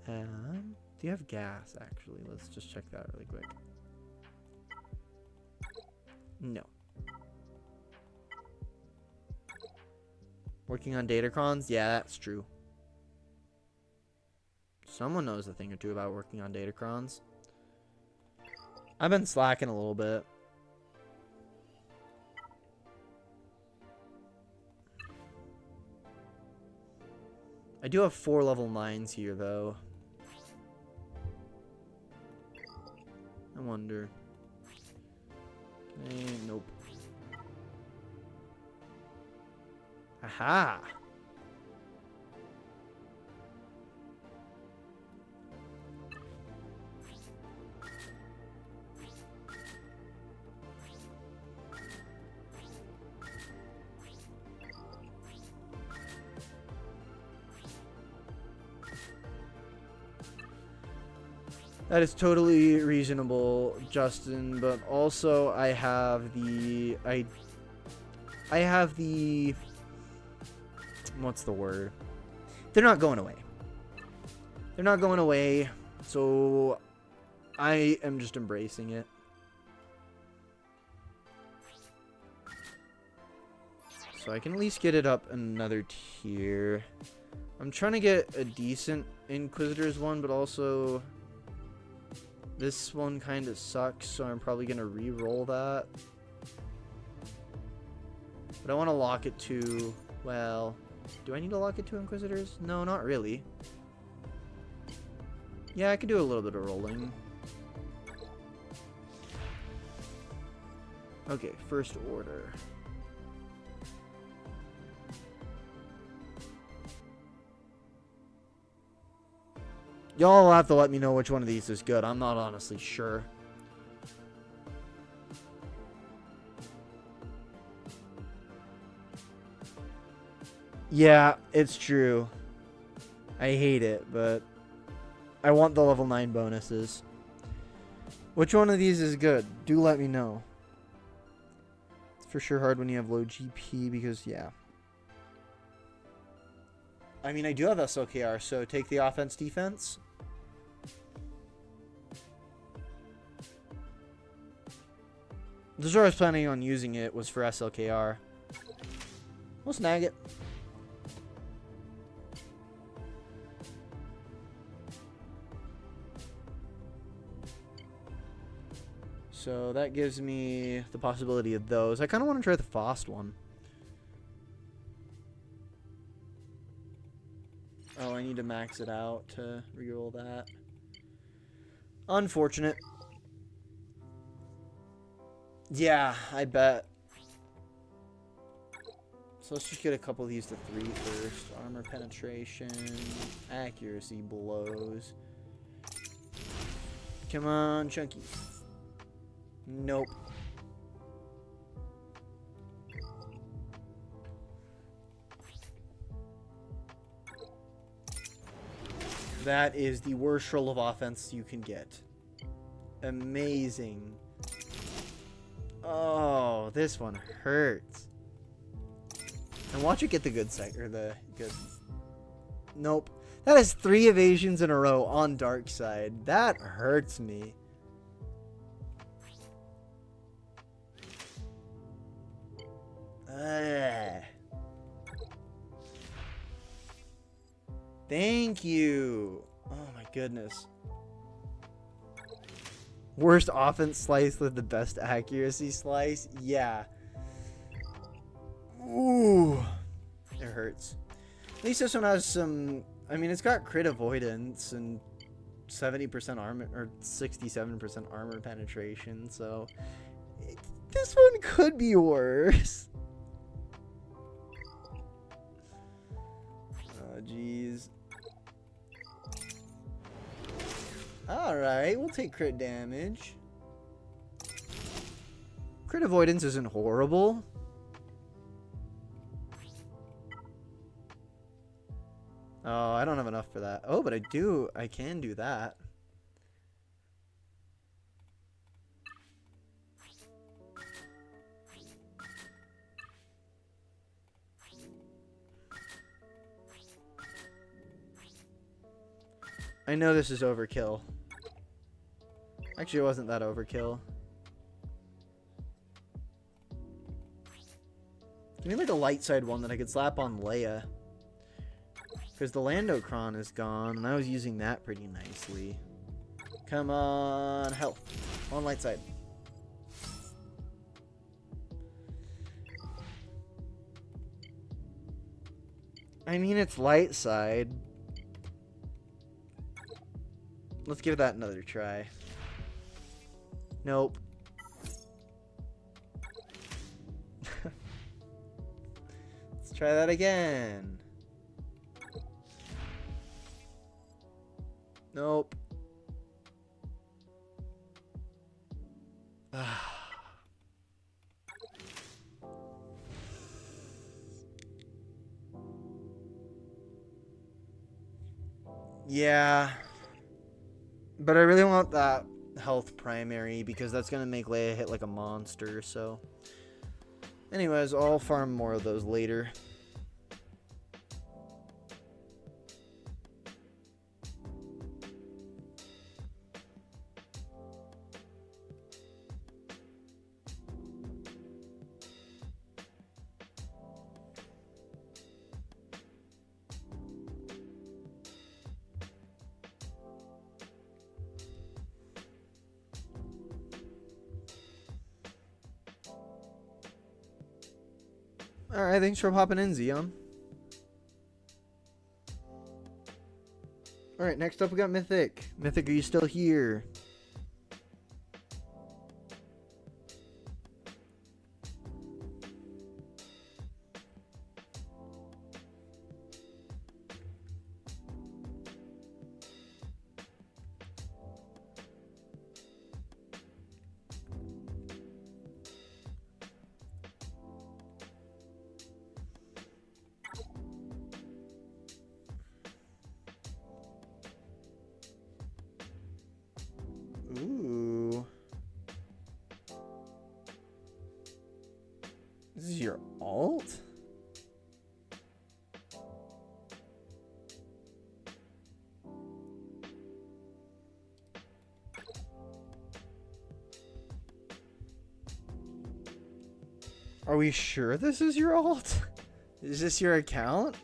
Do you have gas, actually? Let's just check that really quick. No. Working on datacrons? Yeah, that's true. Someone knows a thing or two about working on datacrons. I've been slacking a little bit. I do have 4 level 9s here, though. I wonder. Nope. Aha! That is totally reasonable, Justin, but also I have the what's the word? They're not going away. They're not going away, so I am just embracing it. So I can at least get it up another tier. I'm trying to get a decent Inquisitors one, but also this one kind of sucks, so I'm probably going to re-roll that. But I want to lock it to, well, do I need to lock it to Inquisitors? No, not really. Yeah, I could do a little bit of rolling. Okay, first order. Y'all will have to let me know which one of these is good. I'm not honestly sure. Yeah, it's true. I hate it, but I want the level 9 bonuses. Which one of these is good? Do let me know. It's for sure hard when you have low GP because, yeah. I mean, I do have SLKR, so take the offense defense. This is where I was planning on using it, was for SLKR. We'll snag it. So that gives me the possibility of those. I kind of want to try the Fost one. Oh, I need to max it out to reroll that. Unfortunate. Yeah, I bet. So let's just get a couple of these to 3 first. Armor penetration. Accuracy blows. Come on, Chunky. Nope. That is the worst roll of offense you can get. Amazing. Oh, this one hurts. And watch it get the good side, or the good. Nope. That is 3 evasions in a row on dark side. That hurts me. Thank you. Oh my goodness. Worst offense slice with the best accuracy slice? Yeah. Ooh. It hurts. At least this one has some... I mean, it's got crit avoidance and 70% armor, or 67% armor penetration, so... This one could be worse. Oh, jeez. Alright, we'll take crit damage. Crit avoidance isn't horrible. Oh, I don't have enough for that. Oh, but I do. I can do that. I know this is overkill. Actually, it wasn't that overkill. Give me like a light side one that I could slap on Leia. Because the Landocron is gone, and I was using that pretty nicely. Come on, health. On light side. I mean, it's light side. Let's give that another try. Nope. Let's try that again. Nope. Yeah. But I really want that health primary because that's going to make Leia hit like a monster, so. Anyways, I'll farm more of those later. Alright, thanks for popping in, Xeon. Alright, next up we got Mythic. Mythic, are you still here? Ooh. This is your alt? Are we sure this is your alt? Is this your account?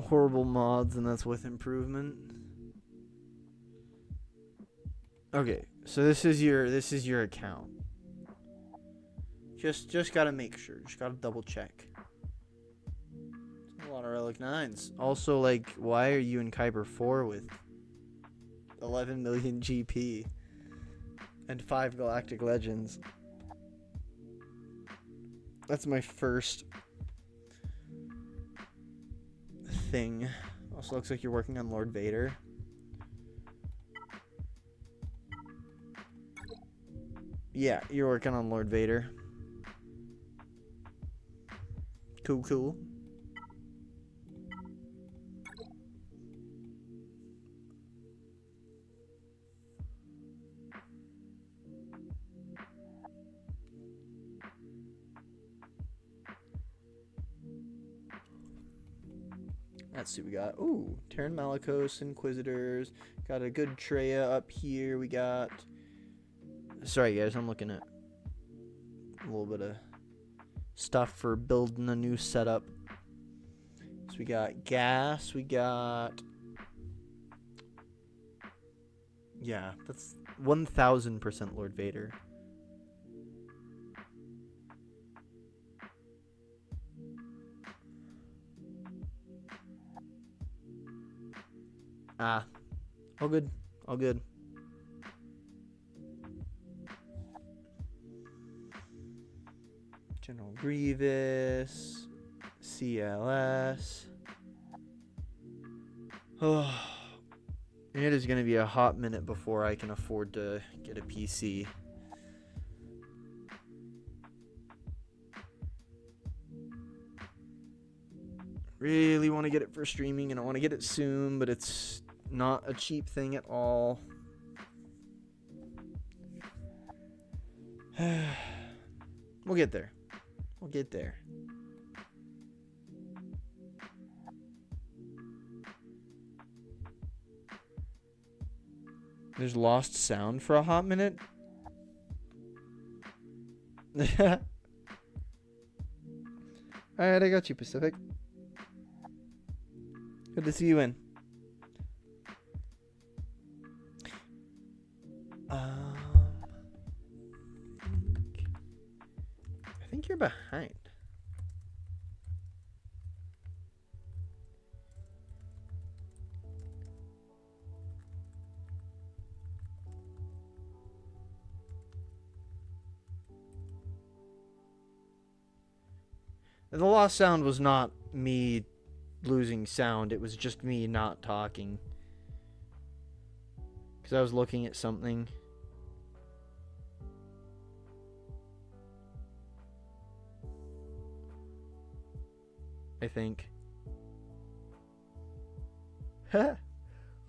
Horrible mods, and that's with improvement. Okay, so this is your account. Just gotta make sure. Just gotta double check. A lot of Relic 9s. Also, like, why are you in Kyber 4 with 11 million GP and 5 Galactic Legends? That's my first thing. Also looks like you're working on Lord Vader. Yeah, you're working on Lord Vader. Cool, cool. Let's see what we got. Ooh, Terran Malicos, Inquisitors. Got a good Treya up here. We got... Sorry, guys, I'm looking at a little bit of stuff for building a new setup. So we got gas. We got... Yeah, that's 1,000% Lord Vader. Ah, all good, all good. General Grievous, CLS. Oh, it is going to be a hot minute before I can afford to get a PC. Really want to get it for streaming, and I want to get it soon, but it's not a cheap thing at all. We'll get there. We'll get there. There's lost sound for a hot minute. Alright, I got you, Pacific. Good to see you in. I think you're behind. The lost sound was not me losing sound. It was just me not talking. Because I was looking at something. I think. Oh,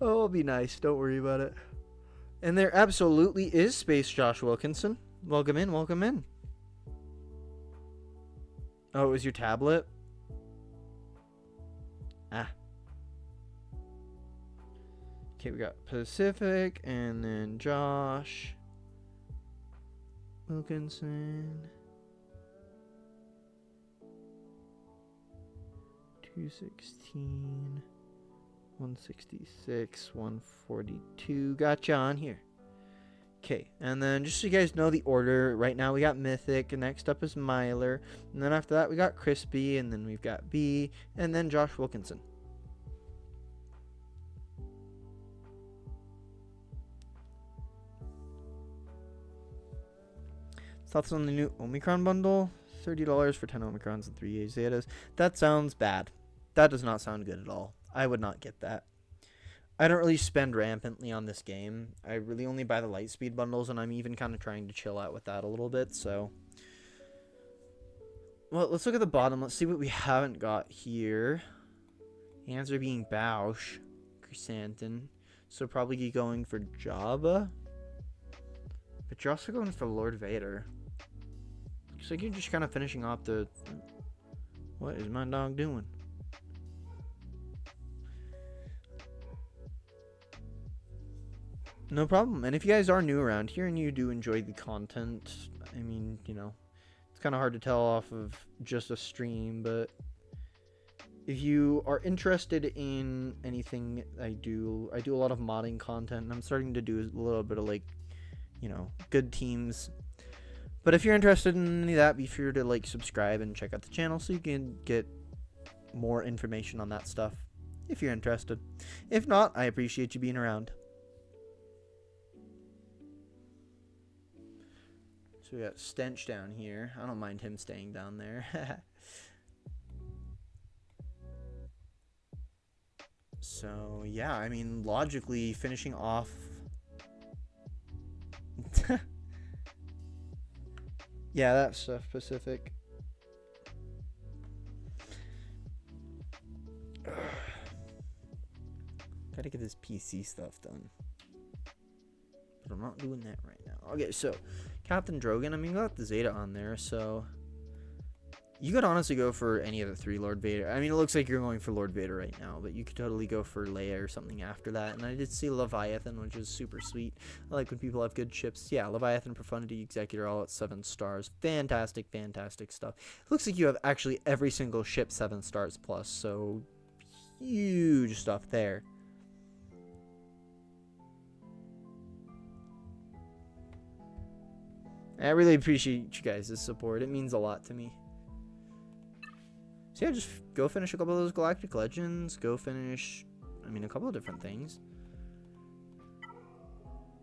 it'll be nice. Don't worry about it. And there absolutely is space, Josh Wilkinson. Welcome in, welcome in. Oh, it was your tablet? Ah. Okay, we got Pacific, and then Josh Wilkinson. 216, 166, 142. Gotcha on here. Okay, and then just so you guys know the order, right now we got Mythic, and next up is Myler, and then after that we got Crispy, and then we've got B, and then Josh Wilkinson. Thoughts on the new Omicron bundle? $30 for 10 Omicrons and 3 Zetas. That sounds bad. That does not sound good at all. I would not get that. I don't really spend rampantly on this game. I really only buy the Lightspeed bundles, and I'm even kind of trying to chill out with that a little bit, so. Well, let's look at the bottom. Let's see what we haven't got here. Answer being Bausch, Chrysanthemum. So probably going for Jabba. But you're also going for Lord Vader. Looks like you're just kind of finishing off the... What is my dog doing? No problem. And if you guys are new around here and you do enjoy the content, I mean, you know, it's kind of hard to tell off of just a stream, but if you are interested in anything I do a lot of modding content, and I'm starting to do a little bit of, like, you know, good teams. But if you're interested in any of that, be sure to, like, subscribe and check out the channel so you can get more information on that stuff if you're interested. If not, I appreciate you being around. So we got Stench down here. I don't mind him staying down there. So, yeah, I mean, logically, finishing off... Yeah, that stuff, Pacific. Gotta get this PC stuff done. But I'm not doing that right now. Okay, so Captain Drogon. I mean, we got the Zeta on there, so you could honestly go for any of the 3 Lord Vader. I mean, it looks like you're going for Lord Vader right now, but you could totally go for Leia or something after that. And I did see Leviathan, which is super sweet. I like when people have good ships. Yeah, Leviathan, Profundity, Executor, all at 7 stars. Fantastic, fantastic stuff. It looks like you have actually every single ship 7 stars plus, so huge stuff there. I really appreciate you guys' support. It means a lot to me. So yeah, just go finish a couple of those Galactic Legends. Go finish, I mean, a couple of different things.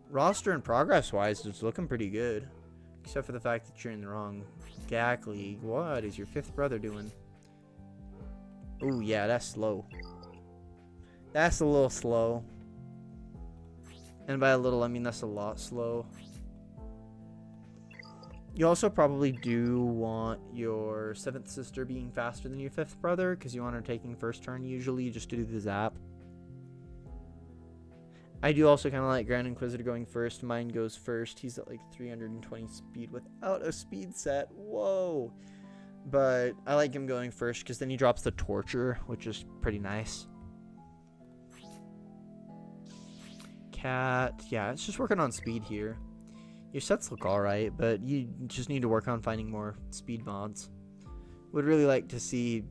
Roster and progress-wise, it's looking pretty good. Except for the fact that you're in the wrong GAC league. What is your 5th brother doing? Oh, yeah, that's slow. That's a little slow. And by a little, I mean that's a lot slow. You also probably do want your 7th sister being faster than your 5th brother, because you want her taking first turn usually just to do the zap. I do also kind of like Grand Inquisitor going first. Mine goes first. He's at like 320 speed without a speed set. Whoa. But I like him going first because then he drops the Torture, which is pretty nice. Cat. Yeah, it's just working on speed here. Your sets look alright, but you just need to work on finding more speed mods. Would really like to see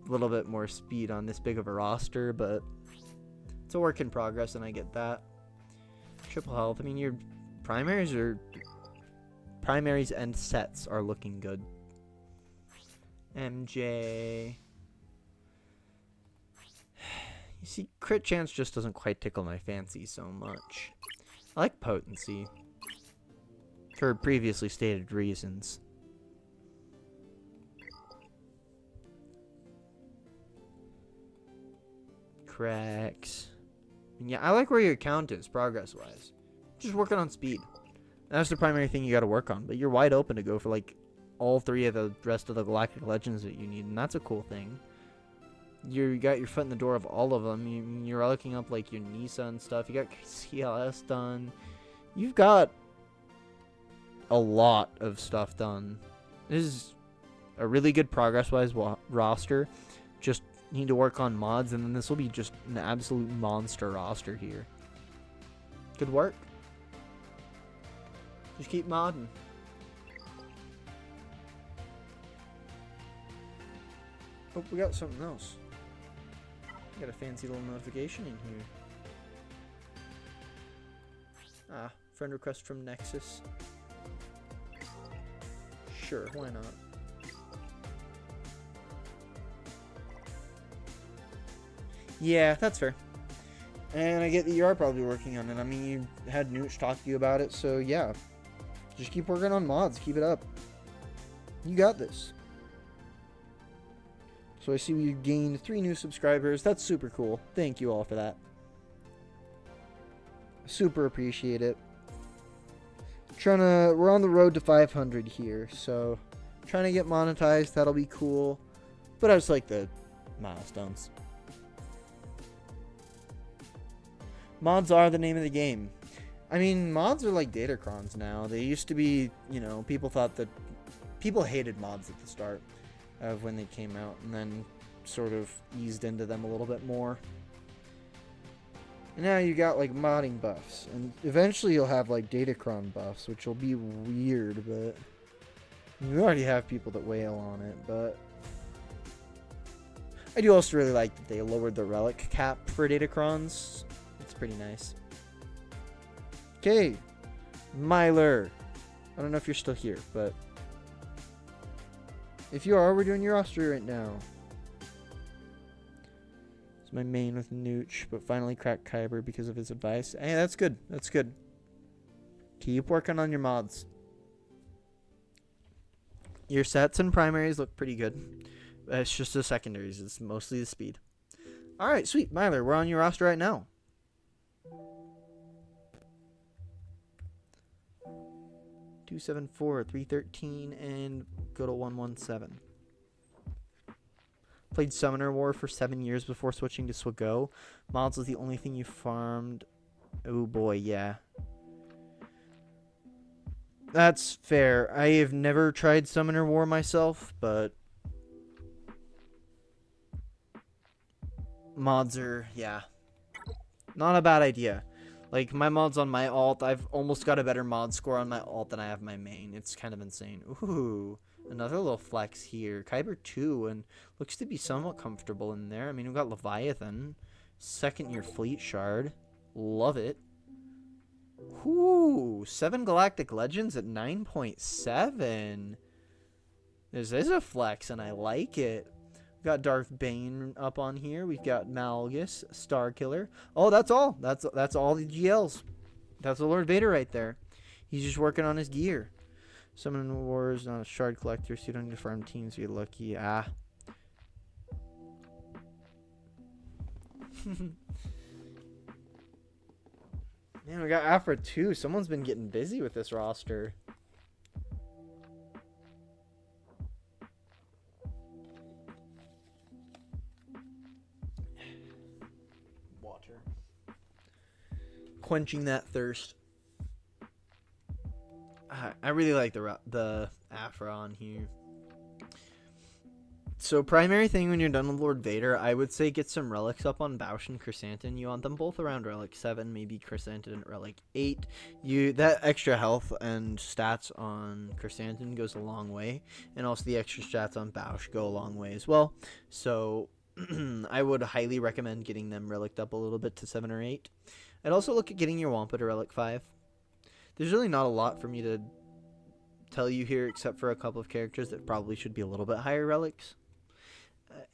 a little bit more speed on this big of a roster, but it's a work in progress, and I get that. Triple health. I mean, your primaries and sets are looking good. MJ. You see, crit chance just doesn't quite tickle my fancy so much. I like potency. For previously stated reasons. Cracks. And yeah, I like where your count is, progress-wise. Just working on speed. That's the primary thing you gotta work on, but you're wide open to go for, like, all 3 of the rest of the Galactic Legends that you need, and that's a cool thing. You got your foot in the door of all of them. You're looking up, like, your Nisa and stuff. You got CLS done. You've got a lot of stuff done. This is a really good progress-wise roster. Just need to work on mods, and then this will be just an absolute monster roster here. Good work. Just keep modding. Oh, we got something else. Got a fancy little notification in here. Ah, friend request from Nexus. Sure, why not? Yeah, that's fair. And I get that you are probably working on it. I mean, you had Nooch talk to you about it, so yeah. Just keep working on mods. Keep it up. You got this. So I see you gained 3 new subscribers. That's super cool. Thank you all for that. Super appreciate it. We're on the road to 500 here, so trying to get monetized. That'll be cool. But I just like the milestones. Mods are the name of the game. I mean, mods are like datacrons now. They used to be, you know, people hated mods at the start of when they came out, and then sort of eased into them a little bit more. And now you got like modding buffs, and eventually you'll have like datacron buffs, which will be weird, but you already have people that wail on it. But I do also really like that they lowered the relic cap for datacrons. It's pretty nice. Okay, Myler. I don't know if you're still here, but if you are, we're doing your roster right now. It's my main with Nooch, but finally cracked Kyber because of his advice. Hey, that's good. That's good. Keep working on your mods. Your sets and primaries look pretty good. It's just the secondaries. It's mostly the speed. Alright, sweet. Myler, we're on your roster right now. $274, $313, and go to $117. Played Summoner War for 7 years before switching to Swago. Mods was the only thing you farmed. Oh boy, yeah. That's fair. I have never tried Summoner War myself, but mods are, yeah, not a bad idea. Like, my mods on my alt, I've almost got a better mod score on my alt than I have my main. It's kind of insane. Ooh, another little flex here. Kyber 2, and looks to be somewhat comfortable in there. I mean, we've got Leviathan. 2nd year Fleet Shard. Love it. Ooh, 7 Galactic Legends at 9.7. This is a flex, and I like it. We've got Darth Bane up on here. We've got Malgus, Starkiller. Oh, that's all. That's all the GLs. That's the Lord Vader right there. He's just working on his gear. Summon Wars, not a shard collector, so you don't need to farm teams to get lucky. Ah. Man, we got Afra too. Someone's been getting busy with this roster. Water. Quenching that thirst. I really like the Afra on here. So primary thing when you're done with Lord Vader, I would say get some relics up on Bausch and Chrysanthemum. You want them both around relic 7, maybe Chrysanthemum at relic 8. That extra health and stats on Chrysanthemum goes a long way, and also the extra stats on Bausch go a long way as well. So I would highly recommend getting them relicked up a little bit to 7 or 8. I'd also look at getting your Wampa to relic 5. There's really not a lot for me to tell you here except for a couple of characters that probably should be a little bit higher relics.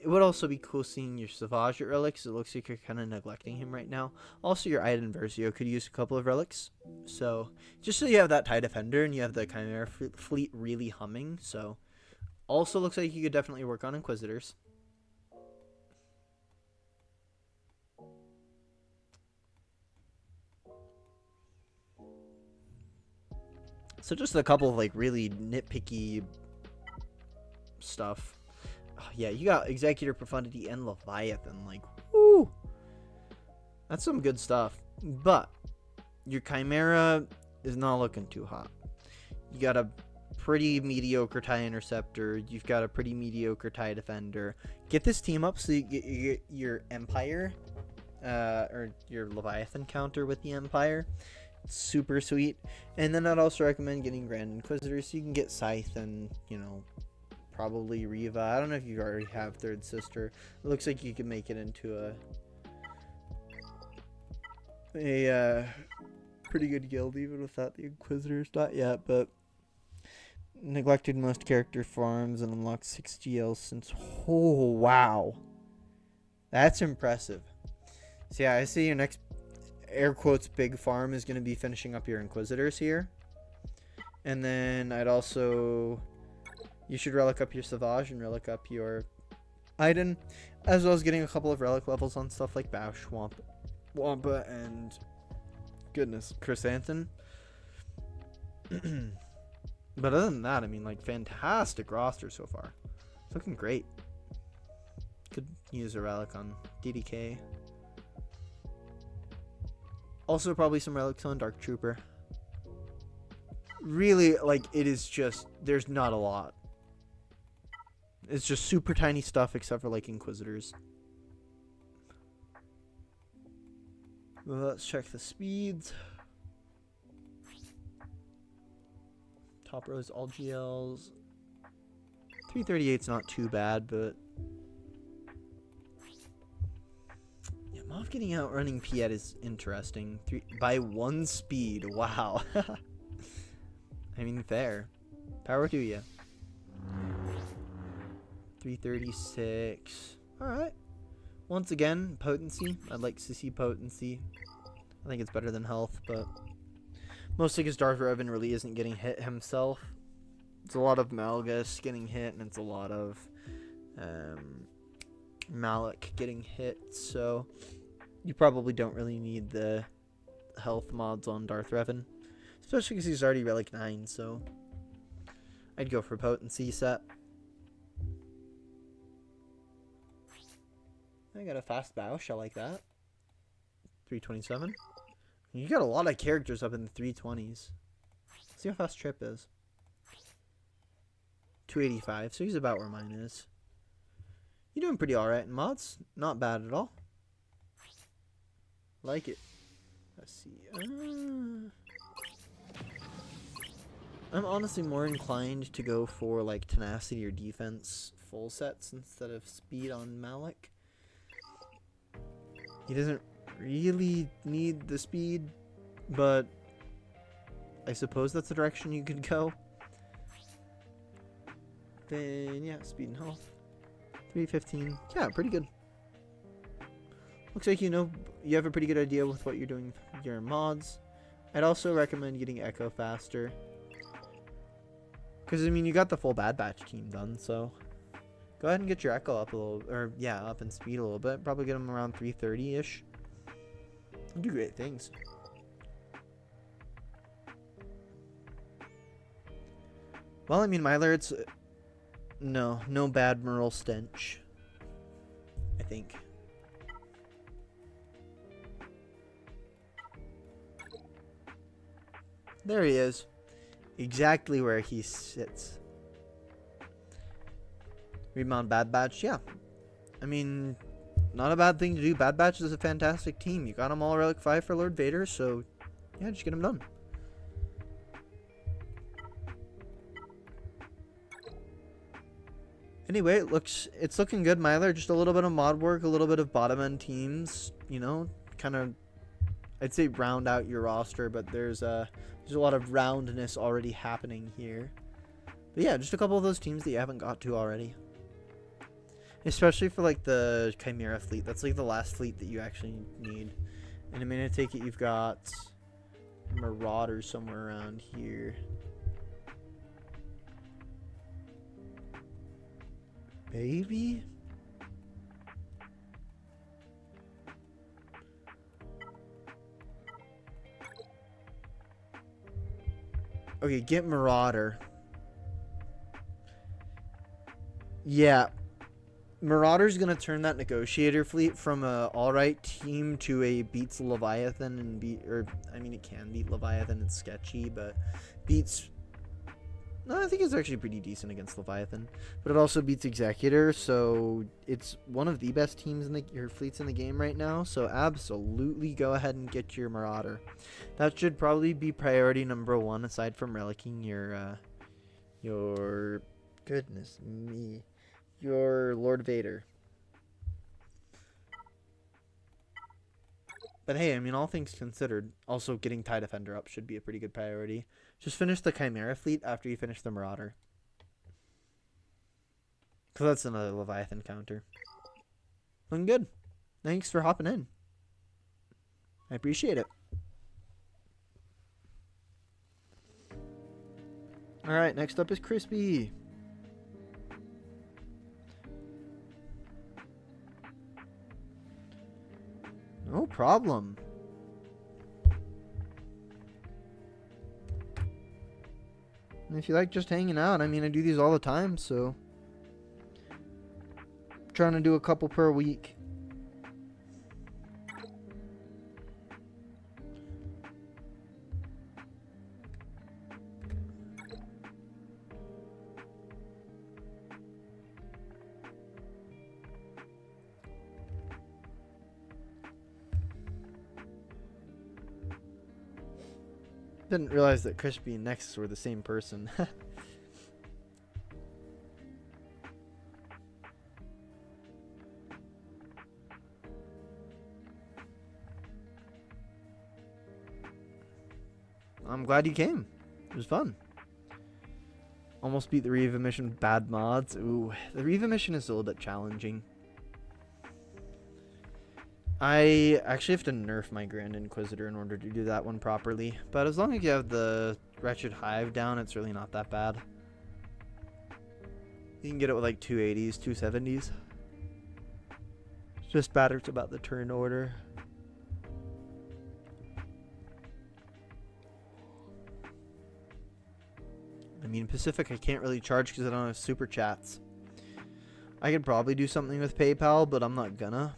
It would also be cool seeing your Savage at relics. It looks like you're kind of neglecting him right now. Also, your Iden Versio could use a couple of relics. So, just so you have that TIE Defender and you have the Chimera fleet really humming. So, also looks like you could definitely work on Inquisitors. So, just a couple of, like, really nitpicky stuff. Yeah, you got Executor Profundity and Leviathan. Like, whoo! That's some good stuff. But your Chimera is not looking too hot. You got a pretty mediocre TIE Interceptor. You've got a pretty mediocre TIE Defender. Get this team up so you get your Empire, or your Leviathan counter with the Empire. It's super sweet. And then I'd also recommend getting Grand Inquisitor so you can get Scythe and, you know, probably Reva. I don't know if you already have Third Sister. It looks like you can make it into a pretty good guild even without the Inquisitors. Not yet, but neglected most character farms and unlocked 6 GLs since. Oh, wow. That's impressive. So yeah, I see your next air quotes big farm is going to be finishing up your Inquisitors here. And then I'd also... You should relic up your Savage and relic up your Iden, as well as getting a couple of relic levels on stuff like Bausch, Wampa, and goodness, Chrysanthemum. But other than that, I mean, like, fantastic roster so far. It's looking great. Could use a relic on DDK. Also, probably some relics on Dark Trooper. Really, like, it is just, there's not a lot. It's just super tiny stuff except for, like, Inquisitors. Well, let's check the speeds. Top row is all GLs. 338's not too bad, but... Yeah, Moff getting out running Piet is interesting. By 1 speed. Wow. I mean, fair. Power to you. 336. Alright. Once again, potency. I'd like to see potency. I think it's better than health, but mostly because Darth Revan really isn't getting hit himself. It's a lot of Malgus getting hit, and it's a lot of Malak getting hit, so you probably don't really need the health mods on Darth Revan. Especially because he's already Relic 9, so I'd go for potency set. I got a fast Bausch. I like that. 327. You got a lot of characters up in the 320s. Let's see how fast Trip is. 285. So he's about where mine is. You're doing pretty alright in mods. Not bad at all. Like it. Let's see. I'm honestly more inclined to go for like tenacity or defense full sets instead of speed on Malik. He doesn't really need the speed, but I suppose that's the direction you could go. Then yeah, speed and health. 315. Yeah, pretty good. Looks like you know you have a pretty good idea with what you're doing with your mods. I'd also recommend getting Echo faster. Because I mean you got the full Bad Batch team done, so go ahead and get your Echo up a little, or yeah, up in speed a little bit. Probably get them around 330-ish. Do great things. Well, I mean, Myler, it's no bad moral stench, I think. There he is. Exactly where he sits. Remount Bad Batch, yeah. I mean, not a bad thing to do. Bad Batch is a fantastic team. You got them all Relic 5 for Lord Vader, so yeah, just get them done. Anyway, it's looking good, Myler. Just a little bit of mod work, a little bit of bottom end teams, you know, kind of, I'd say round out your roster, but there's a lot of roundness already happening here. But yeah, just a couple of those teams that you haven't got to already. Especially for like the Chimera fleet. That's like the last fleet that you actually need. And I mean, I take it you've got Marauders somewhere around here. Maybe? Okay, get Marauder. Yeah. Marauder's gonna turn that Negotiator fleet from a alright team to a beats Leviathan and I mean it can beat Leviathan, it's sketchy, but beats. No, I think it's actually pretty decent against Leviathan, but it also beats Executor, so it's one of the best teams in your fleets in the game right now. So absolutely go ahead and get your Marauder. That should probably be priority number 1 aside from relicking your goodness me. Your Lord Vader. But hey, I mean, all things considered, also getting TIE Defender up should be a pretty good priority. Just finish the Chimera fleet after you finish the Marauder. Because that's another Leviathan counter. Looking good. Thanks for hopping in. I appreciate it. Alright, next up is Crispy. No problem. And if you like just hanging out, I mean, I do these all the time, so I'm trying to do a couple per week. Didn't realize that Crispy and Nexus were the same person. I'm glad you came. It was fun. Almost beat the Reva mission with bad mods. Ooh, the Reva mission is a little bit challenging. I actually have to nerf my Grand Inquisitor in order to do that one properly. But as long as you have the Wretched Hive down, it's really not that bad. You can get it with like 280s, 270s. It's just bad it's about the turn order. I mean, Pacific I can't really charge because I don't have super chats. I could probably do something with PayPal, but I'm not gonna.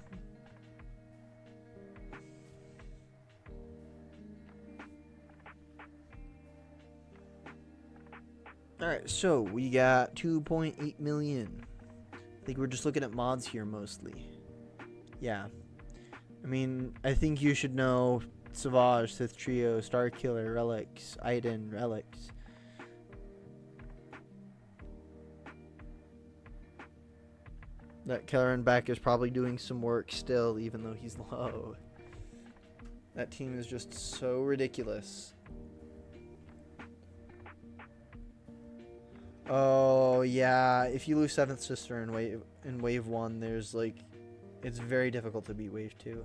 Alright, so we got 2.8 million. I think we're just looking at mods here mostly. Yeah. I mean, I think you should know Savage, Sith Trio, Starkiller, Relics, Iden, Relics. That Kelleran back is probably doing some work still, even though he's low. That team is just so ridiculous. Oh yeah, if you lose Seventh Sister in wave 1, there's like, it's very difficult to beat wave 2.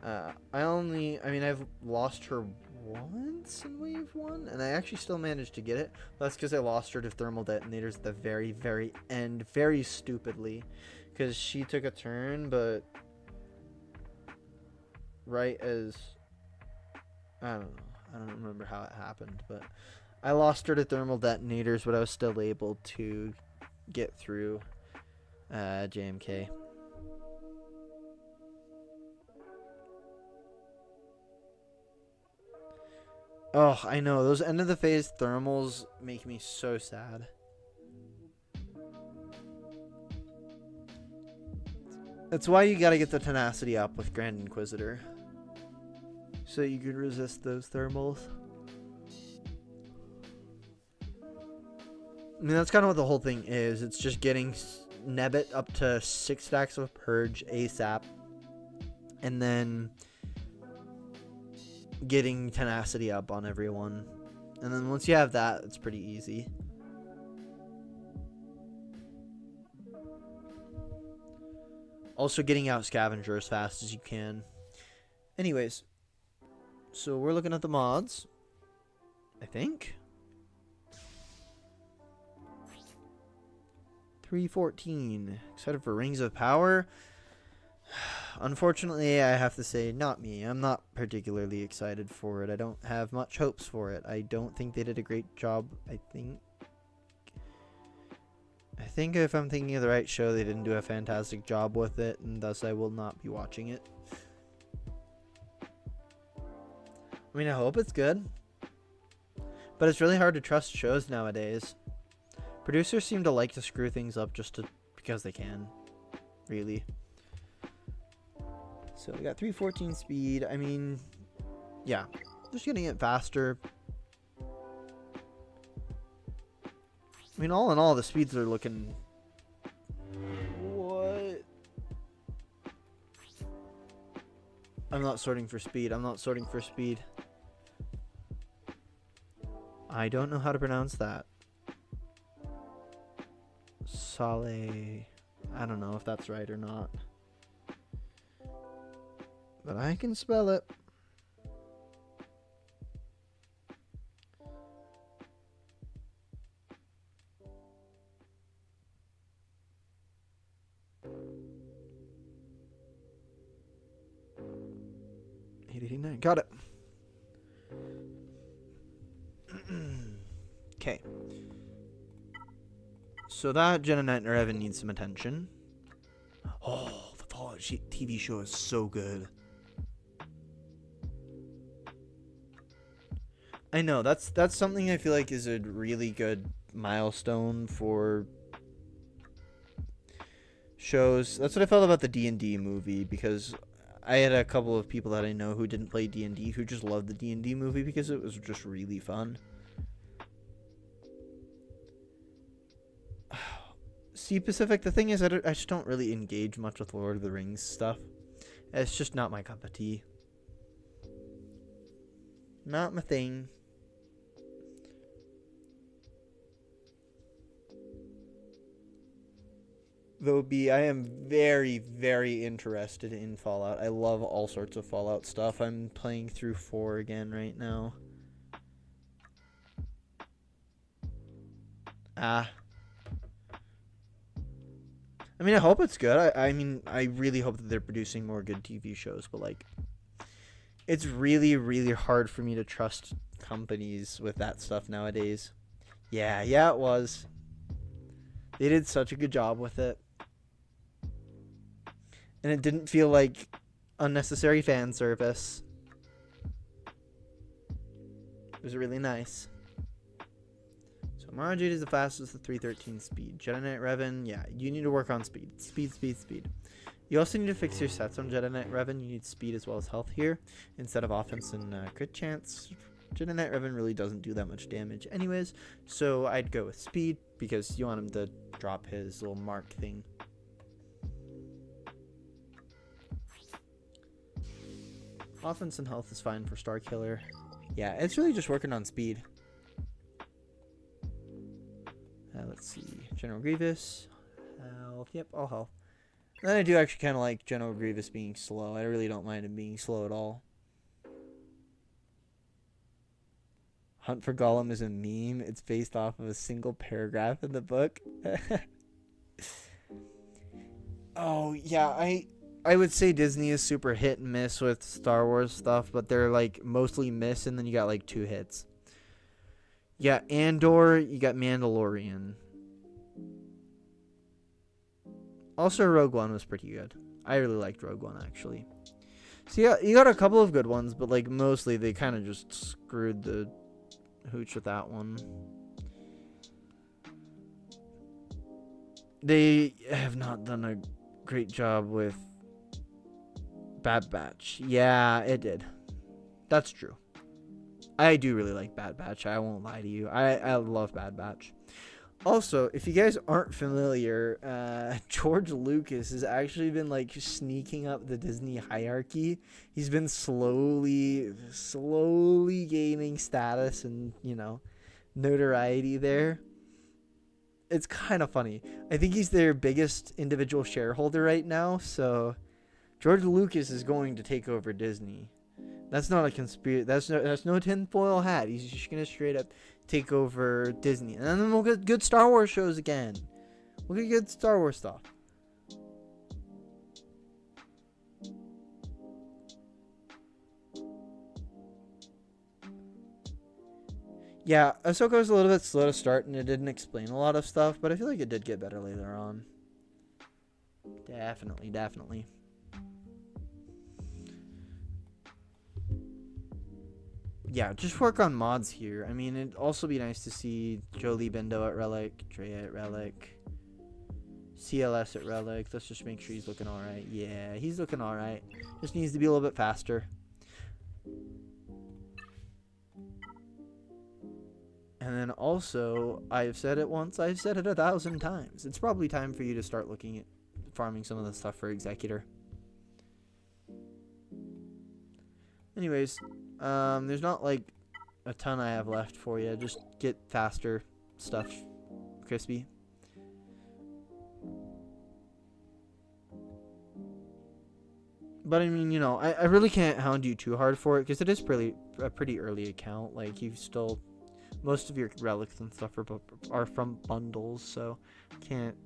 I've lost her once in wave 1, and I actually still managed to get it. That's because I lost her to thermal detonators at the very, very end, very stupidly, because she took a turn, but right as, I don't know, I don't remember how it happened, but I lost her to thermal detonators, but I was still able to get through JMK. Oh, I know. Those end of the phase thermals make me so sad. That's why you gotta get the tenacity up with Grand Inquisitor, so you can resist those thermals. I mean, that's kind of what the whole thing is. It's just getting Nebbit up to 6 stacks of Purge ASAP, and then getting tenacity up on everyone. And then once you have that, it's pretty easy. Also getting out Scavenger as fast as you can. Anyways, so we're looking at the mods, I think. 314. Excited for Rings of Power? Unfortunately, I have to say, not me. I'm not particularly excited for it. I don't have much hopes for it. I don't think they did a great job. I think if I'm thinking of the right show, they didn't do a fantastic job with it, and thus I will not be watching it. I mean, I hope it's good, but it's really hard to trust shows nowadays. Producers seem to like to screw things up just because they can, really. So we got 314 speed. I mean, yeah, just getting it faster. I mean, all in all, the speeds are looking... What? I'm not sorting for speed. I'm not sorting for speed. I don't know how to pronounce that. Sale. I don't know if that's right or not, but I can spell it. Got it. Okay. So that Jenna Nightmare Evan needs some attention. Oh, the Fallout TV show is so good. I know, that's something I feel like is a really good milestone for shows. That's what I felt about the D&D movie, because I had a couple of people that I know who didn't play D&D who just loved the D&D movie because it was just really fun. See, Pacific, the thing is, I just don't really engage much with Lord of the Rings stuff. It's just not my cup of tea. Not my thing. Though I am very, very interested in Fallout. I love all sorts of Fallout stuff. I'm playing through 4 again right now. I mean, I hope it's good. I mean, I really hope that they're producing more good TV shows, but like, it's really, really hard for me to trust companies with that stuff nowadays. Yeah, it was. They did such a good job with it. And it didn't feel like unnecessary fan service. It was really nice. So Mara Jade is the fastest with 313 speed. Jedi Knight Revan, yeah, you need to work on speed. Speed. You also need to fix your sets on Jedi Knight Revan. You need speed as well as health here instead of offense and crit chance. Jedi Knight Revan really doesn't do that much damage anyways, so I'd go with speed because you want him to drop his little mark thing. Offense and health is fine for Star Killer. Yeah, it's really just working on speed. Let's see. General Grievous. Health. Yep, all health. Then I do actually kind of like General Grievous being slow. I really don't mind him being slow at all. Hunt for Gollum is a meme. It's based off of a single paragraph in the book. Oh, yeah, I would say Disney is super hit and miss with Star Wars stuff, but they're like mostly miss, and then you got like 2 hits. You got Andor, you got Mandalorian. Also, Rogue One was pretty good. I really liked Rogue One, actually. So yeah, you got a couple of good ones, but like mostly they kind of just screwed the hooch with that one. They have not done a great job with Bad Batch. Yeah, it did. That's true. I do really like Bad Batch. I won't lie to you. I love Bad Batch. Also, if you guys aren't familiar, George Lucas has actually been like sneaking up the Disney hierarchy. He's been slowly gaining status and, you know, notoriety there. It's kind of funny. I think he's their biggest individual shareholder right now, so George Lucas is going to take over Disney. That's not a conspiracy. That's no tinfoil hat. He's just gonna straight up take over Disney, and then we'll get good Star Wars shows again. We'll get good Star Wars stuff. Yeah, Ahsoka was a little bit slow to start, and it didn't explain a lot of stuff, but I feel like it did get better later on. Definitely. Yeah, just work on mods here. I mean, it'd also be nice to see Jolie Bendo at Relic, Drea at Relic, CLS at Relic. Let's just make sure he's looking alright. Yeah, he's looking alright. Just needs to be a little bit faster. And then also, I've said it once, I've said it 1,000 times. It's probably time for you to start looking at farming some of the stuff for Executor. Anyways, there's not like a ton I have left for you. Just get faster stuff, Crispy. But I mean, you know, I really can't hound you too hard for it because it is a pretty early account. Like, you've still, most of your relics and stuff are from bundles, so can't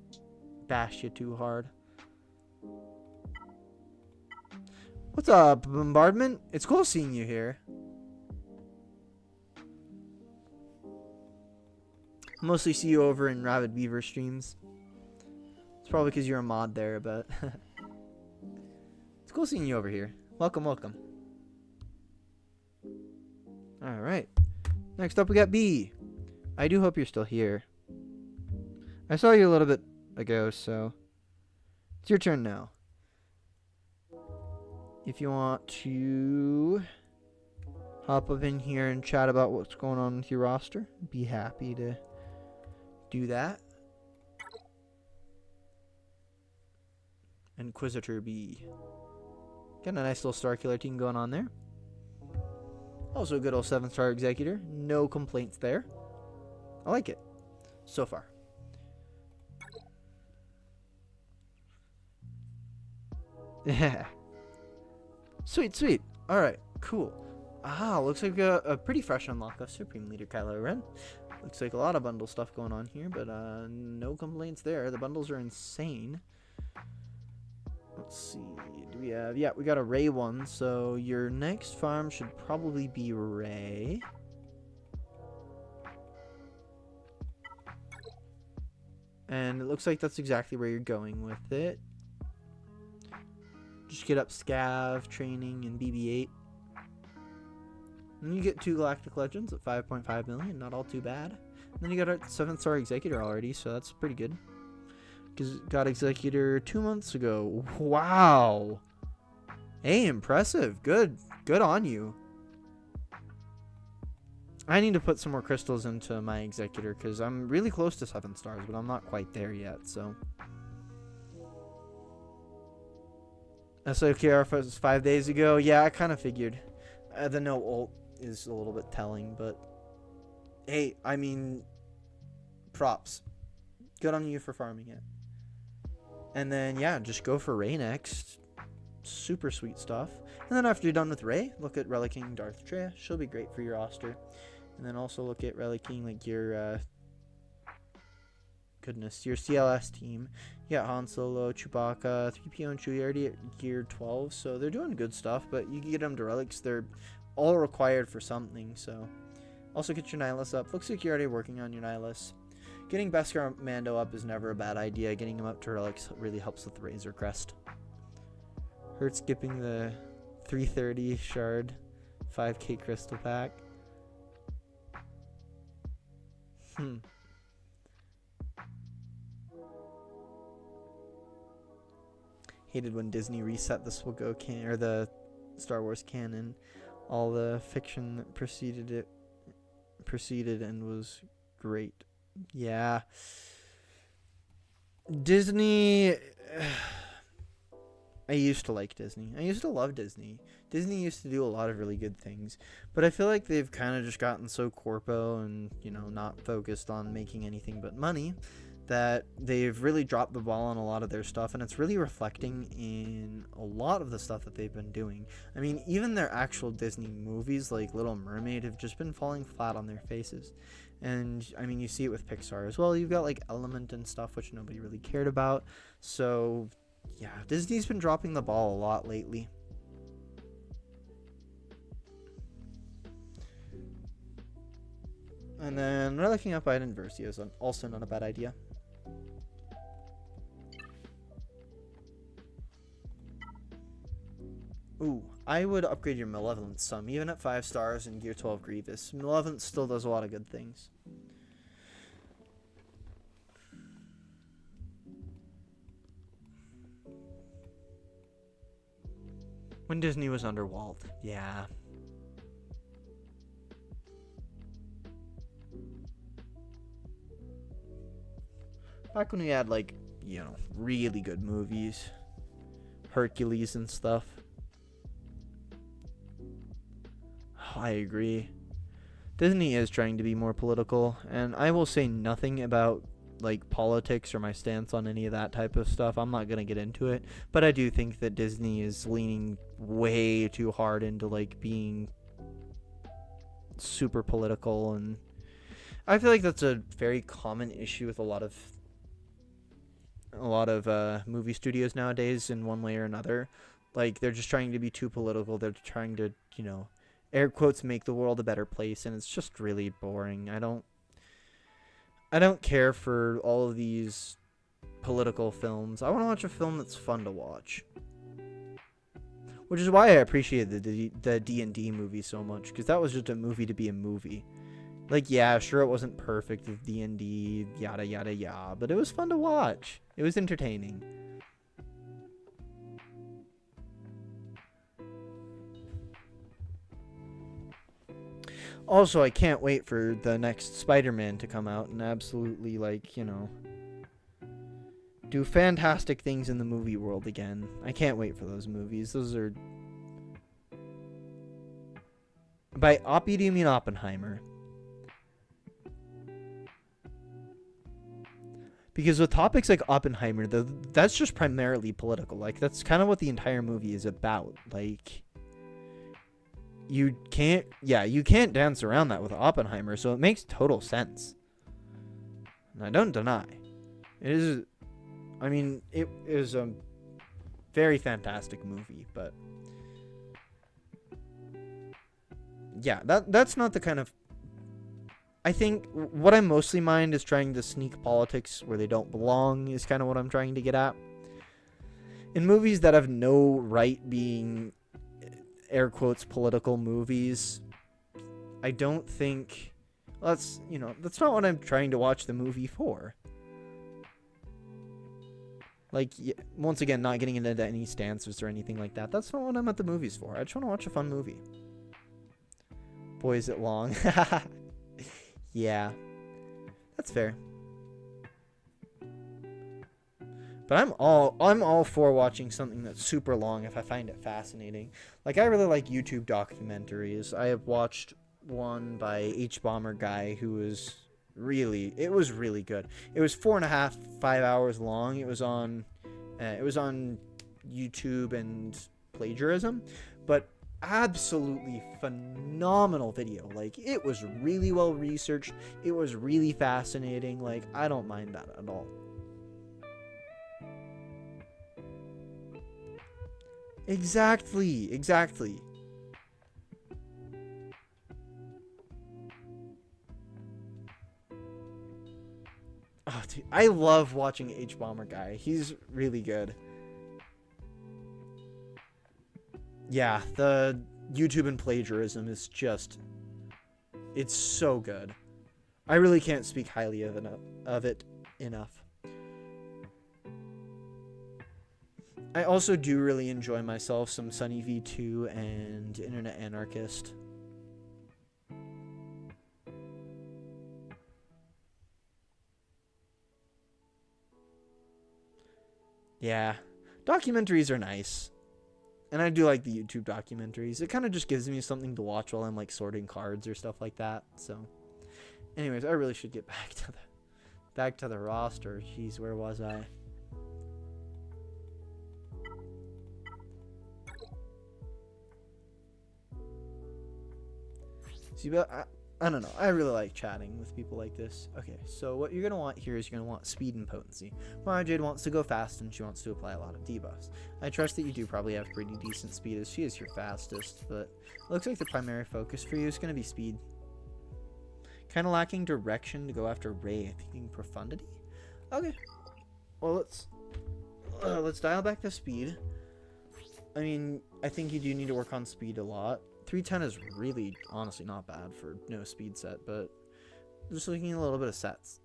bash you too hard. What's up, Bombardment? It's cool seeing you here. Mostly see you over in Rabid Beaver streams. It's probably because you're a mod there, but it's cool seeing you over here. Welcome. Alright. Next up we got B. I do hope you're still here. I saw you a little bit ago, so it's your turn now. If you want to hop up in here and chat about what's going on with your roster, be happy to do that. Inquisitor B. Got a nice little Star Killer team going on there. Also a good old 7-star Executor. No complaints there. I like it so far. Yeah. Sweet. Alright, cool. Looks like a pretty fresh unlock of Supreme Leader Kylo Ren. Looks like a lot of bundle stuff going on here, but no complaints there. The bundles are insane. Let's see. Do we have... Yeah, we got a Rey one, so your next farm should probably be Rey. And it looks like that's exactly where you're going with it. Just get up Scav, Training, and BB-8. And you get 2 Galactic Legends at 5.5 million. Not all too bad. Then you got a 7-star Executor already, so that's pretty good. Got Executor 2 months ago. Wow. Hey, impressive. Good on you. I need to put some more crystals into my Executor because I'm really close to 7 stars, but I'm not quite there yet, so. SOKR was 5 days ago. Yeah, I kind of figured. The no ult is a little bit telling, but hey, I mean, props. Good on you for farming it. And then, yeah, just go for Ray next. Super sweet stuff. And then after you're done with Ray, look at Relicking Darth Treya. She'll be great for your roster. And then also look at Relicking, like, your, your CLS team. You got Han Solo, Chewbacca, 3PO, and Chewie already at gear 12. So they're doing good stuff, but you can get them to relics. They're all required for something, so. Also get your Nihilus up. Looks like you're already working on your Nihilus. Getting Beskar Mando up is never a bad idea. Getting him up to relics really helps with Razor Crest. Hurt skipping the 330 shard 5k crystal pack. Hated when Disney reset the Swogo canon, or the Star Wars canon. All the fiction that preceded and was great. Yeah. Disney. I used to like Disney. I used to love Disney. Disney used to do a lot of really good things. But I feel like they've kind of just gotten so corpo and, not focused on making anything but money that they've really dropped the ball on a lot of their stuff. And it's really reflecting in a lot of the stuff that they've been doing. I mean, even their actual Disney movies like Little Mermaid have just been falling flat on their faces. And, I mean, you see it with Pixar as well. You've got, like, Element and stuff, which nobody really cared about. So, yeah, Disney's been dropping the ball a lot lately. And then relicking up Iden Versio is also not a bad idea. Ooh, I would upgrade your Malevolence some, even at 5 stars in Gear 12 Grievous. Malevolence still does a lot of good things. When Disney was underwalled, yeah. Back when we had, like, really good movies. Hercules and stuff. I agree. Disney is trying to be more political, and I will say nothing about, like, politics or my stance on any of that type of stuff. I'm not going to get into it, but I do think that Disney is leaning way too hard into, like, being super political, and I feel like that's a very common issue with a lot of movie studios nowadays in one way or another. Like, they're just trying to be too political. They're trying to, air quotes, make the world a better place, and it's just really boring. I don't care for all of these political films. I want to watch a film that's fun to watch. Which is why I appreciate the D&D movie so much, because that was just a movie to be a movie. Like, yeah, sure, it wasn't perfect with D&D, yada, yada, yada, but it was fun to watch. It was entertaining. Also, I can't wait for the next Spider-Man to come out and absolutely, like, do fantastic things in the movie world again. I can't wait for those movies. Those are... By Oppie, do you mean Oppenheimer? Because with topics like Oppenheimer, that's just primarily political. Like, that's kind of what the entire movie is about. Like... You can't dance around that with Oppenheimer, so it makes total sense. And I don't deny. It is a very fantastic movie, but yeah, that's not the kind of... I think what I mostly mind is trying to sneak politics where they don't belong is kind of what I'm trying to get at. In movies that have no right being... air quotes political movies, I don't think That's, you know, that's not what I'm trying to watch the movie for. Like, once again, not getting into any stances or anything like that. That's not what I'm at the movies for. I just want to watch a fun movie. Boy, is it long. Yeah, that's fair. But I'm all for watching something that's super long if I find it fascinating. Like, I really like YouTube documentaries. I have watched one by H Bomber guy who was it was really good. It was 4.5, 5 hours long. It was on YouTube and plagiarism, but absolutely phenomenal video. Like, it was really well researched. It was really fascinating. Like, I don't mind that at all. Exactly. Oh, dude, I love watching H Bomber guy. He's really good. Yeah, the YouTube and plagiarism is just, it's so good. I really can't speak highly of it enough. I also do really enjoy myself some Sunny V2 and Internet Anarchist. Yeah, documentaries are nice. And I do like the YouTube documentaries. It kind of just gives me something to watch while I'm like sorting cards or stuff like that. So, anyways, I really should get back to the roster. Jeez, where was I? See, but I don't know. I really like chatting with people like this. Okay, so what you're going to want here is you're going to want speed and potency. Mara Jade wants to go fast and she wants to apply a lot of debuffs. I trust that you do probably have pretty decent speed as she is your fastest, but it looks like the primary focus for you is going to be speed. Kind of lacking direction to go after Ray. Thinking profundity? Okay. Well, let's dial back the speed. I mean, I think you do need to work on speed a lot. 310 is really, honestly, not bad for no speed set, but just looking at a little bit of sets.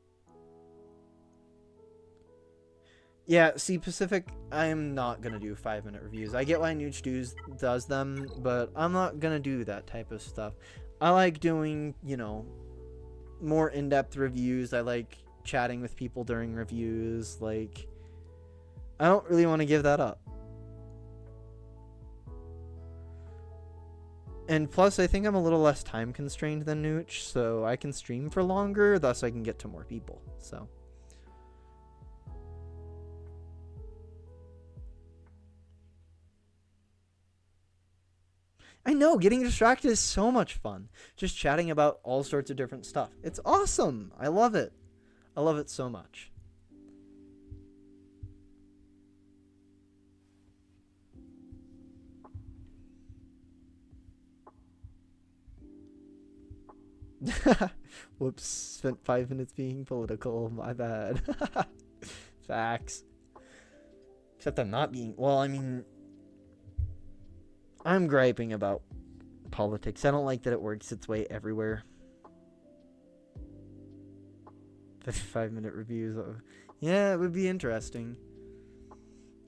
Yeah, see, Pacific, I am not going to do 5-minute reviews. I get why Nooch does them, but I'm not going to do that type of stuff. I like doing, you know, more in-depth reviews. I like chatting with people during reviews. Like, I don't really want to give that up. And plus, I think I'm a little less time constrained than Nooch, so I can stream for longer, thus I can get to more people, so. I know, getting distracted is so much fun. Just chatting about all sorts of different stuff. It's awesome! I love it. I love it so much. Whoops, spent 5 minutes being political, my bad. Facts. Except I'm not being, well, I mean, I'm griping about politics. I don't like that it works its way everywhere. 55-minute reviews. Yeah, it would be interesting.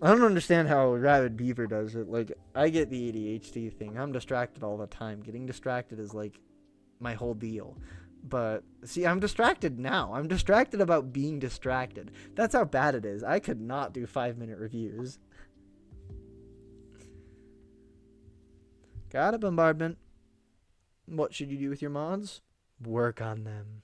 I don't understand how Rabid Beaver does it. Like, I get the ADHD thing. I'm distracted all the time. Getting distracted is like my whole deal. But see, I'm distracted now. I'm distracted about being distracted. That's how bad it is. I could not do 5-minute reviews. Got a bombardment. What should you do with your mods? Work on them.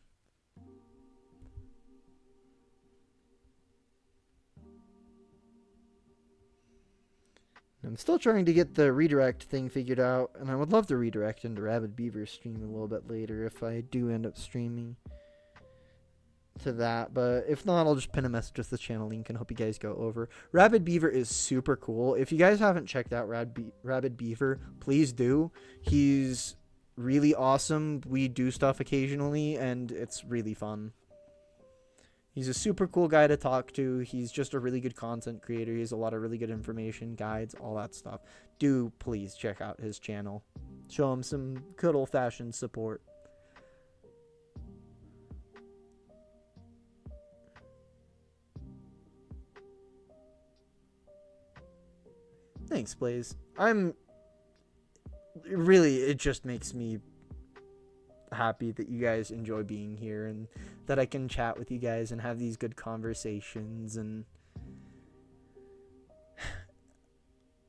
I'm still trying to get the redirect thing figured out, and I would love to redirect into Rabid Beaver's stream a little bit later if I do end up streaming to that. But if not, I'll just pin a message with the channel link and hope you guys go over. Rabid Beaver is super cool. If you guys haven't checked out Rabid Beaver, please do. He's really awesome. We do stuff occasionally, and it's really fun. He's a super cool guy to talk to. He's just a really good content creator. He has a lot of really good information, guides, all that stuff. Do please check out his channel. Show him some good old-fashioned support. Thanks, Blaze. I'm really, it just makes me happy that you guys enjoy being here and that I can chat with you guys and have these good conversations. And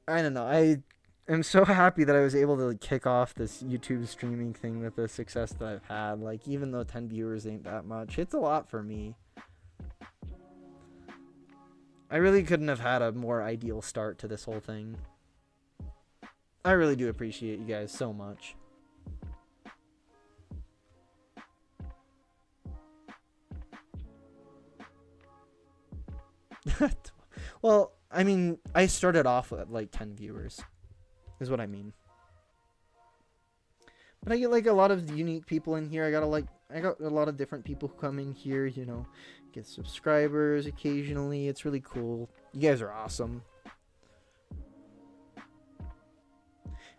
I don't know, I am so happy that I was able to kick off this YouTube streaming thing with the success that I've had. Like, even though 10 viewers ain't that much, it's a lot for me. I really couldn't have had a more ideal start to this whole thing. I really do appreciate you guys so much. Well, I mean, I started off with like 10 viewers, is what I mean. But I get like a lot of unique people in here. I got a lot of different people who come in here, you know, get subscribers occasionally. It's really cool. You guys are awesome.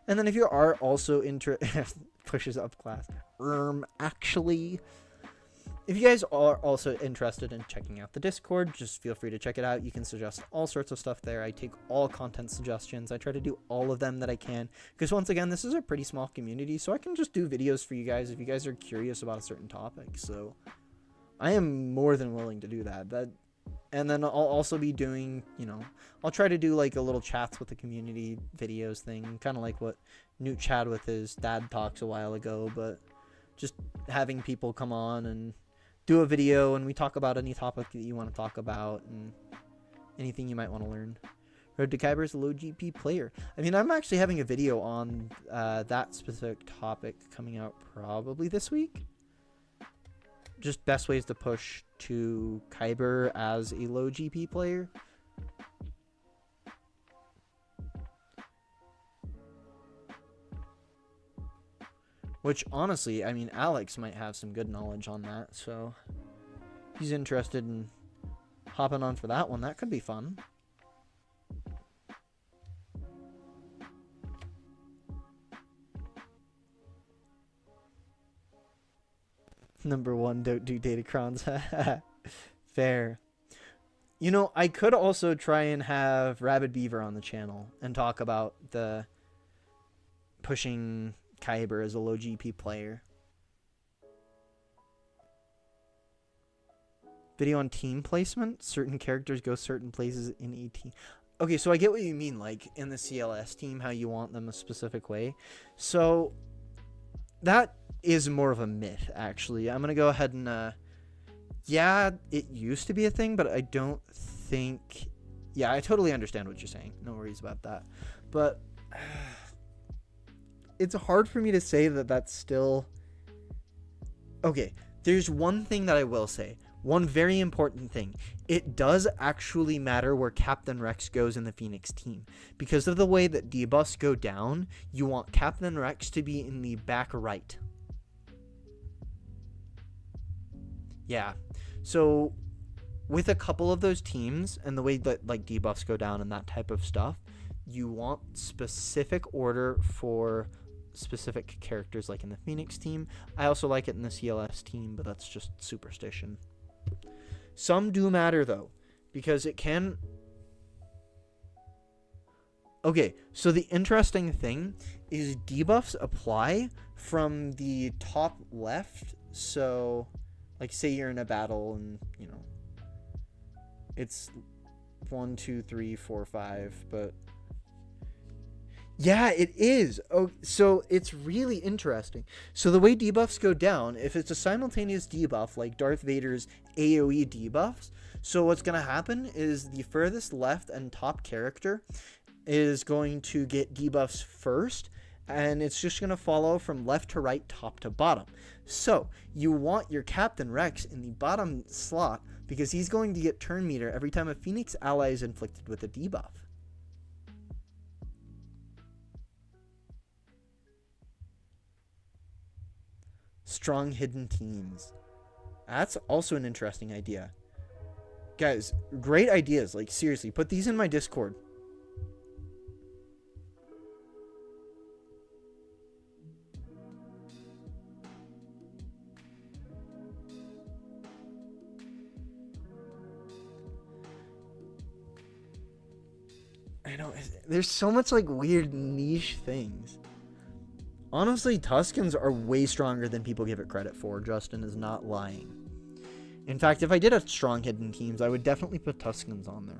And then if you are also pushes up class. Actually, if you guys are also interested in checking out the Discord, just feel free to check it out. You can suggest all sorts of stuff there. I take all content suggestions. I try to do all of them that I can. Because once again, this is a pretty small community, so I can just do videos for you guys if you guys are curious about a certain topic. So I am more than willing to do that. And then I'll also be doing, you know, I'll try to do like a little chats with the community videos thing, kind of like what Newt chatted with his dad talks a while ago, but just having people come on and do a video and we talk about any topic that you want to talk about and anything you might want to learn. Road to Kyber is a low GP player. I mean, I'm actually having a video on that specific topic coming out probably this week. Just best ways to push to Kyber as a low GP player. Which, honestly, I mean, Alex might have some good knowledge on that, so if he's interested in hopping on for that one, that could be fun. Number one, don't do datacrons. Fair. You know, I could also try and have Rabid Beaver on the channel and talk about the pushing Kyber as a low GP player. Video on team placement. Certain characters go certain places in a team. Okay, so I get what you mean, like in the CLS team, how you want them a specific way. So that is more of a myth, actually. I'm going to go ahead and, yeah, it used to be a thing, but I don't think, yeah, I totally understand what you're saying. No worries about that. But it's hard for me to say that that's still, okay, there's one thing that I will say. One very important thing. It does actually matter where Captain Rex goes in the Phoenix team. Because of the way that debuffs go down, you want Captain Rex to be in the back right. Yeah. So with a couple of those teams and the way that like debuffs go down and that type of stuff, you want specific order for specific characters like in the Phoenix team. I also like it in the CLS team, but that's just superstition. Some do matter though, because it can... Okay, so the interesting thing is debuffs apply from the top left. So, like, say you're in a battle and, you know, it's 1, 2, 3, 4, 5, but... Yeah, it is. Oh, so it's really interesting. So the way debuffs go down, if it's a simultaneous debuff, like Darth Vader's AoE debuffs, so what's going to happen is the furthest left and top character is going to get debuffs first, and it's just going to follow from left to right, top to bottom. So you want your Captain Rex in the bottom slot because he's going to get turn meter every time a Phoenix ally is inflicted with a debuff. Strong hidden teams. That's also an interesting idea. Guys, great ideas. Like, seriously, put these in my Discord. I know. There's so much like weird niche things. Honestly, Tuscans are way stronger than people give it credit for. Justin is not lying. In fact, if I did have strong hidden teams, I would definitely put Tuscans on there.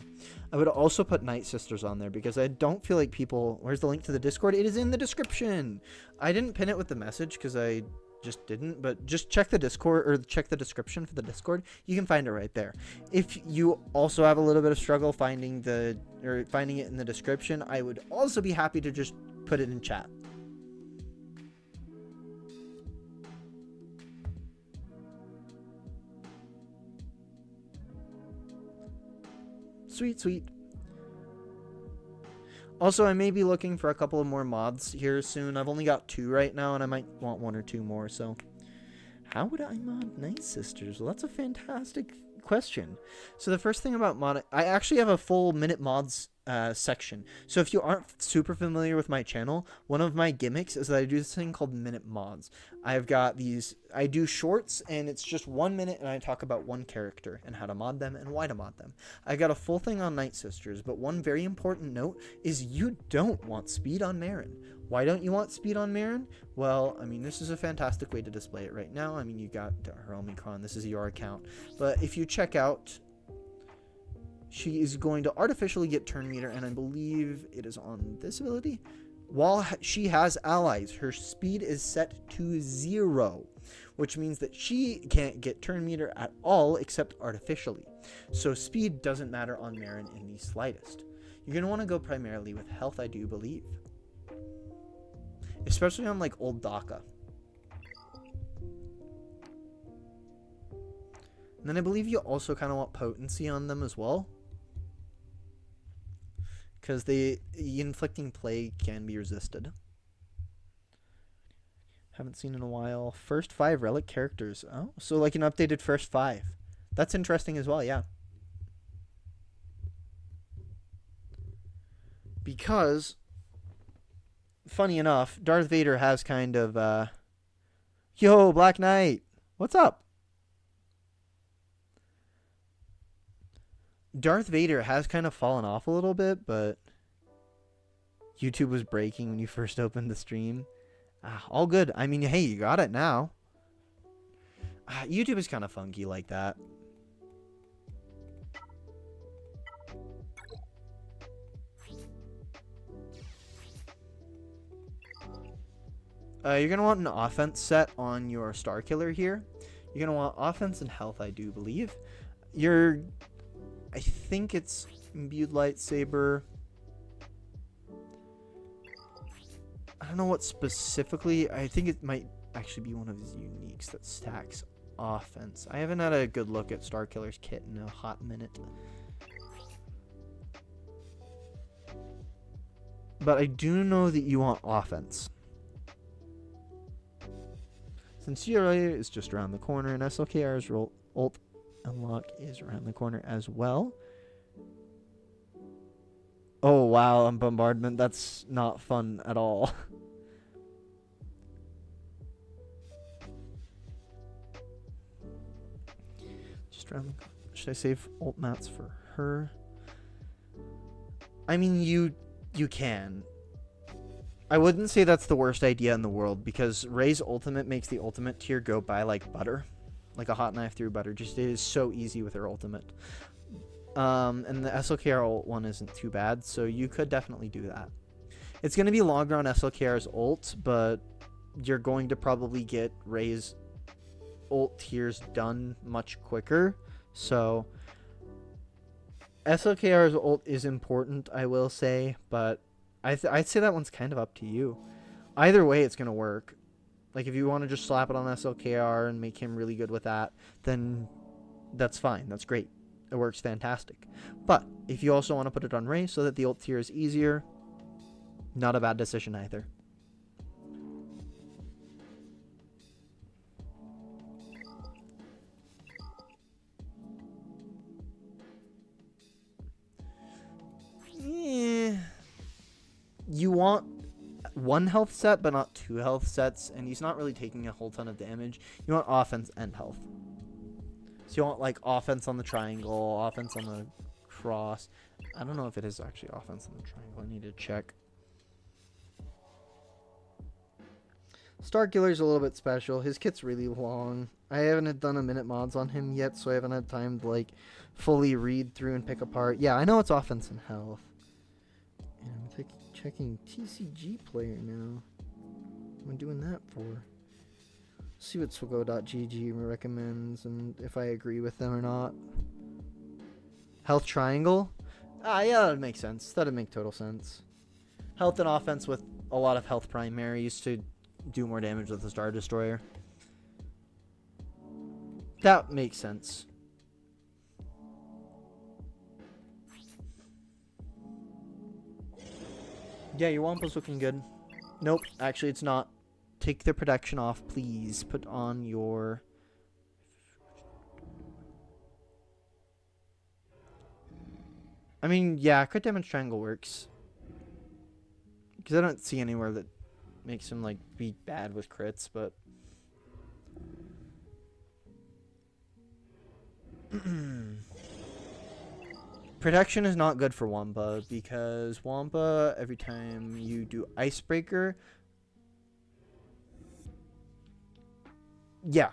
I would also put Night Sisters on there because I don't feel like people... Where's the link to the Discord? It is in the description. I didn't pin it with the message because I just didn't, but just check the Discord or check the description for the Discord. You can find it right there. If you also have a little bit of struggle finding it in the description, I would also be happy to just put it in chat. Sweet, sweet. Also, I may be looking for a couple of more mods here soon. I've only got 2 right now, and I might want 1 or 2 more, so... How would I mod Night Sisters? Well, that's a fantastic question. So the first thing about mod... I actually have a full Minute Mods section. So if you aren't super familiar with my channel, one of my gimmicks is that I do this thing called Minute Mods. I've got these... I do shorts, and it's just 1 minute, and I talk about one character and how to mod them and why to mod them. I got a full thing on Night Sisters, but one very important note is you don't want speed on Marin. Why don't you want speed on Marin? Well, I mean, this is a fantastic way to display it right now. I mean, you got her Omicron. This is your account. But if you check out, she is going to artificially get turn meter, and I believe it is on this ability. While she has allies, her speed is set to 0, which means that she can't get turn meter at all except artificially. So speed doesn't matter on Marin in the slightest. You're going to want to go primarily with health, I do believe. Especially on like old Daka. And then I believe you also kind of want potency on them as well. Because the inflicting plague can be resisted. Haven't seen in a while. First 5 relic characters. Oh, so like an updated first 5. That's interesting as well, yeah. Because... funny enough, Darth Vader has kind of, Yo, Black Knight! What's up? Darth Vader has kind of fallen off a little bit, but YouTube was breaking when you first opened the stream. All good. I mean, hey, you got it now. YouTube is kind of funky like that. You're going to want an offense set on your Star Killer here. You're going to want offense and health, I do believe. I think it's imbued lightsaber. I don't know what specifically. I think it might actually be one of his uniques that stacks offense. I haven't had a good look at Star Killer's kit in a hot minute. But I do know that you want offense. Since CRA is just around the corner and SLKR's ult unlock is around the corner as well. Oh wow, on bombardment, that's not fun at all. Just around the... Should I save ult mats for her? I mean, you can. I wouldn't say that's the worst idea in the world, because Rey's ultimate makes the ultimate tier go by like butter. Like a hot knife through butter. Just it is so easy with her ultimate. And the SLKR ult one isn't too bad, so you could definitely do that. It's going to be longer on SLKR's ult, but you're going to probably get Rey's ult tiers done much quicker. So SLKR's ult is important, I will say, but I'd say that one's kind of up to you. Either way, it's going to work. Like, if you want to just slap it on SLKR and make him really good with that, then that's fine. That's great. It works fantastic. But if you also want to put it on Rey so that the ult tier is easier, not a bad decision either. You want 1 health set, but not 2 health sets, and he's not really taking a whole ton of damage. You want offense and health. So you want like offense on the triangle, offense on the cross, I don't know if it is actually offense in the triangle. I need to check. Starkiller's a little bit special. His kit's really long. I haven't done a minute mods on him yet, so I haven't had time to like fully read through and pick apart. Yeah, I know it's offense and health. And I'm checking TCG player now. What am I doing that for? See what Swago.gg recommends and if I agree with them or not. Health triangle? Ah, yeah, that'd make sense. That'd make total sense. Health and offense with a lot of health primaries to do more damage with the Star Destroyer. That makes sense. Yeah, your Wampa's looking good. Nope, actually it's not. Take the protection off, please. Put on your... I mean, yeah, crit damage triangle works. Because I don't see anywhere that makes him, like, be bad with crits, but... Protection is not good for Wampa, because Wampa, every time you do Icebreaker... Yeah.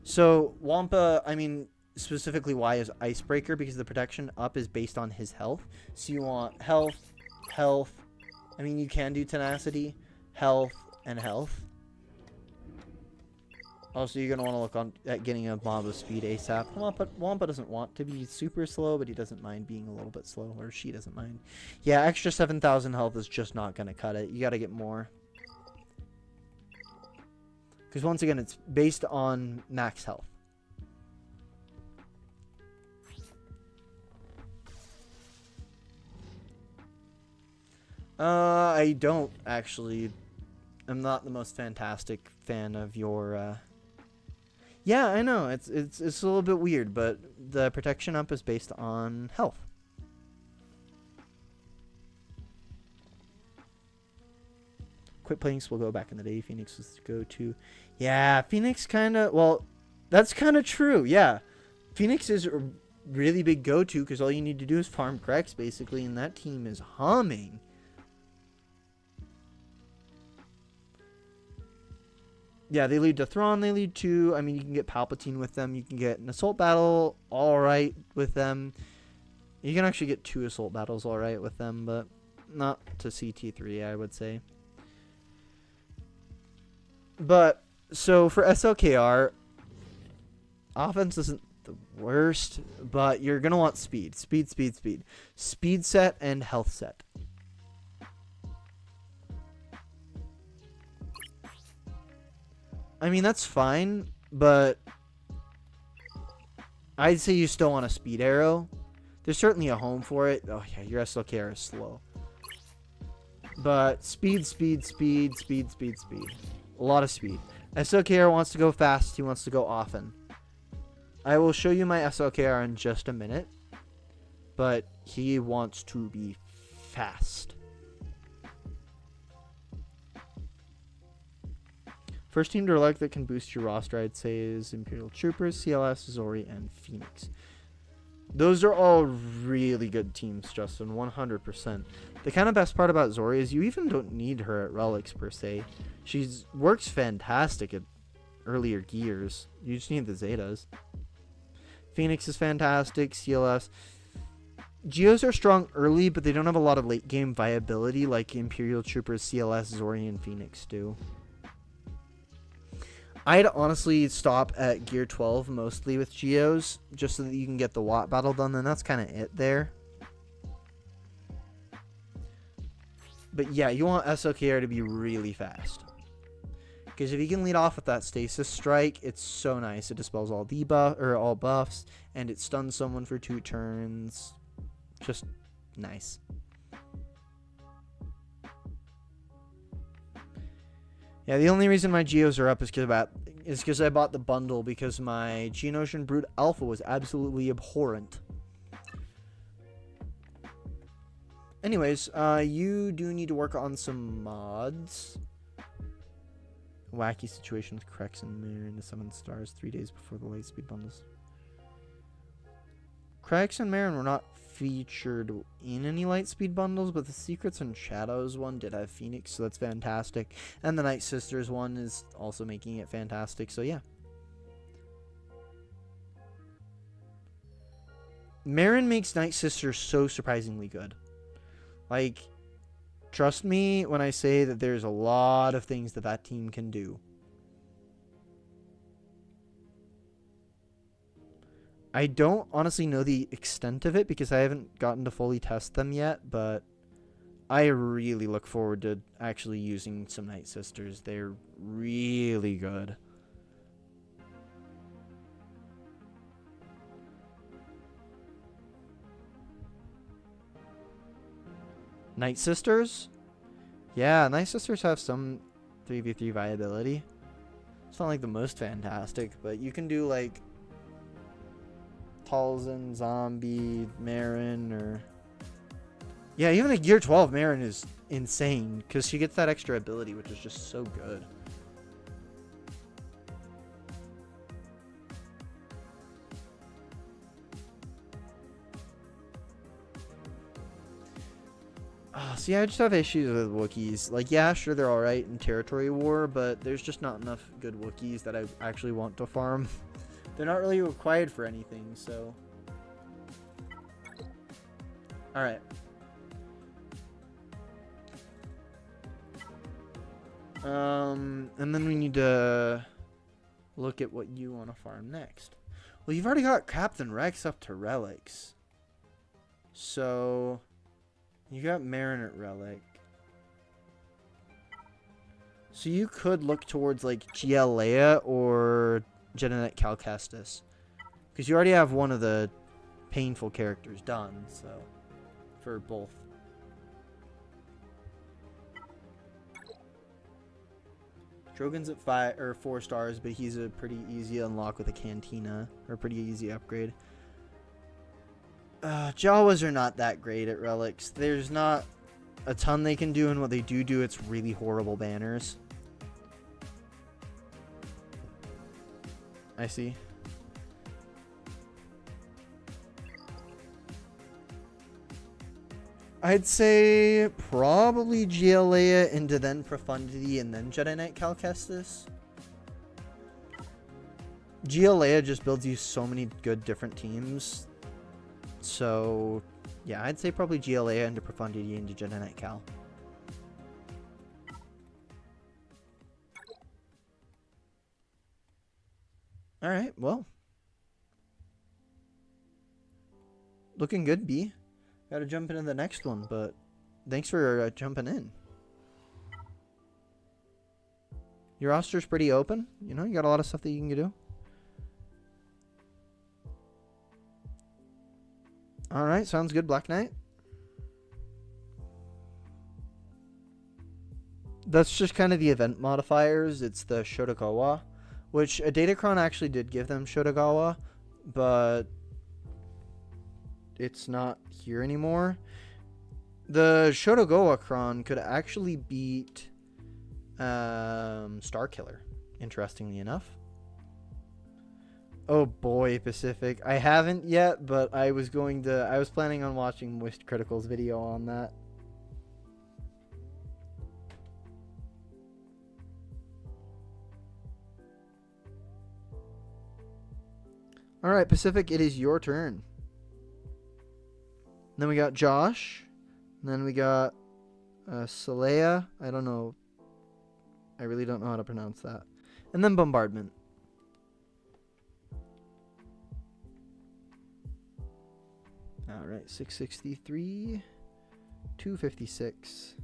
So, Wampa, I mean, specifically why is Icebreaker? Because the protection up is based on his health. So you want health, health. I mean, you can do tenacity, health, and health. Also, you're going to want to look at getting a mob of speed ASAP. Wampa doesn't want to be super slow, but he doesn't mind being a little bit slow, or she doesn't mind. Yeah, extra 7,000 health is just not going to cut it. You got to get more. Because once again, it's based on max health. I don't actually. I'm not the most fantastic fan of your. Yeah, I know it's a little bit weird, but the protection up is based on health. Quit playing will go back in the day. Phoenix was the go-to. Yeah, Phoenix kind of... Well, that's kind of true. Yeah. Phoenix is a really big go-to because all you need to do is farm Grex, basically, and that team is humming. Yeah, they lead to Thrawn. They lead to... I mean, you can get Palpatine with them. You can get an Assault Battle all right with them. You can actually get 2 Assault Battles all right with them, but not to CT3, I would say. But, so for SLKR, offense isn't the worst, but you're going to want speed. Speed, speed, speed. Speed set and health set. I mean, that's fine, but I'd say you still want a speed arrow. There's certainly a home for it. Oh, yeah, your SLKR is slow. But speed, speed, speed, speed, speed, speed. A lot of speed. SLKR wants to go fast. He wants to go often. I will show you my SLKR in just a minute. But he wants to be fast. First team to elect that can boost your roster, I'd say, is Imperial Troopers, CLS, Zori, and Phoenix. Those are all really good teams, Justin, 100%. The kind of best part about Zori is you even don't need her at Relics, per se. She works fantastic at earlier gears. You just need the Zetas. Phoenix is fantastic, CLS. Geos are strong early, but they don't have a lot of late game viability like Imperial Troopers, CLS, Zori, and Phoenix do. I'd honestly stop at Gear 12 mostly with Geos, just so that you can get the Watt battle done, and that's kind of it there. But yeah, you want SLKR to be really fast. Because if you can lead off with that Stasis Strike, it's so nice. It dispels all debuff or all buffs, and it stuns someone for 2 turns. Just nice. Yeah, the only reason my Geos are up is because I bought the bundle because my Geonosian Brood Alpha was absolutely abhorrent. Anyways, you do need to work on some mods. Wacky situation with Crex and Mirror into 7 stars 3 days before the Lightspeed bundles. Cracks and Marin were not featured in any Lightspeed bundles, but the Secrets and Shadows one did have Phoenix, so that's fantastic. And the Night Sisters one is also making it fantastic, so yeah. Marin makes Night Sisters so surprisingly good. Like, trust me when I say that there's a lot of things that that team can do. I don't honestly know the extent of it because I haven't gotten to fully test them yet, but I really look forward to actually using some Night Sisters. They're really good. Night Sisters? Yeah, Night Sisters have some 3v3 viability. It's not like the most fantastic, but you can do like Talzin, Zombie, Marin, or... Yeah, even a Gear 12 Marin is insane, because she gets that extra ability, which is just so good. See, I just have issues with Wookiees. Like, yeah, sure, they're alright in Territory War, but there's just not enough good Wookiees that I actually want to farm. They're not really required for anything, so... Alright. And then we need to look at what you want to farm next. Well, you've already got Captain Rex up to Relics. So... You got Marin at Relic. So you could look towards, like, Gialea or... Genetic Calcestus, because you already have one of the painful characters done, so for both. Drogon's at 5 or 4 stars, but he's a pretty easy unlock with a Cantina, or pretty easy upgrade. Jawas are not that great at relics. There's not a ton they can do, and what they do, it's really horrible banners. I see. I'd say probably Gialea into then Profundity and then Jedi Knight Calcestus. Gialea just builds you so many good different teams. So, yeah, I'd say probably Gialea into Profundity into Jedi Knight Cal. Alright, well. Looking good, B. Gotta jump into the next one, but thanks for jumping in. Your roster's pretty open. You know, you got a lot of stuff that you can do. Alright, sounds good, Black Knight. That's just kind of the event modifiers. It's the Shotogawa, which a Datacron actually did give them Shotogawa, but it's not here anymore. The Shotogawa Cron could actually beat Starkiller, interestingly enough. Oh boy, Pacific. I haven't yet, but I was planning on watching Moist Critical's video on that. Alright, Pacific, it is your turn. Then we got Josh. And then we got Saleya. I don't know. I really don't know how to pronounce that. And then Bombardment. Alright, 663, 256,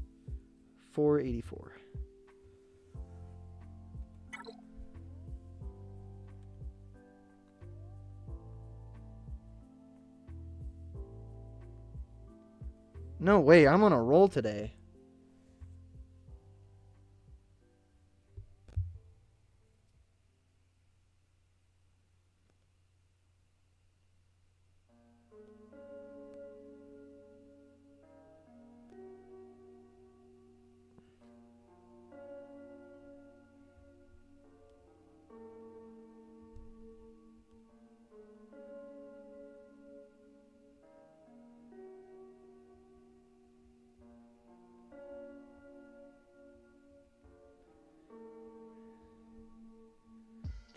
484. No way, I'm on a roll today.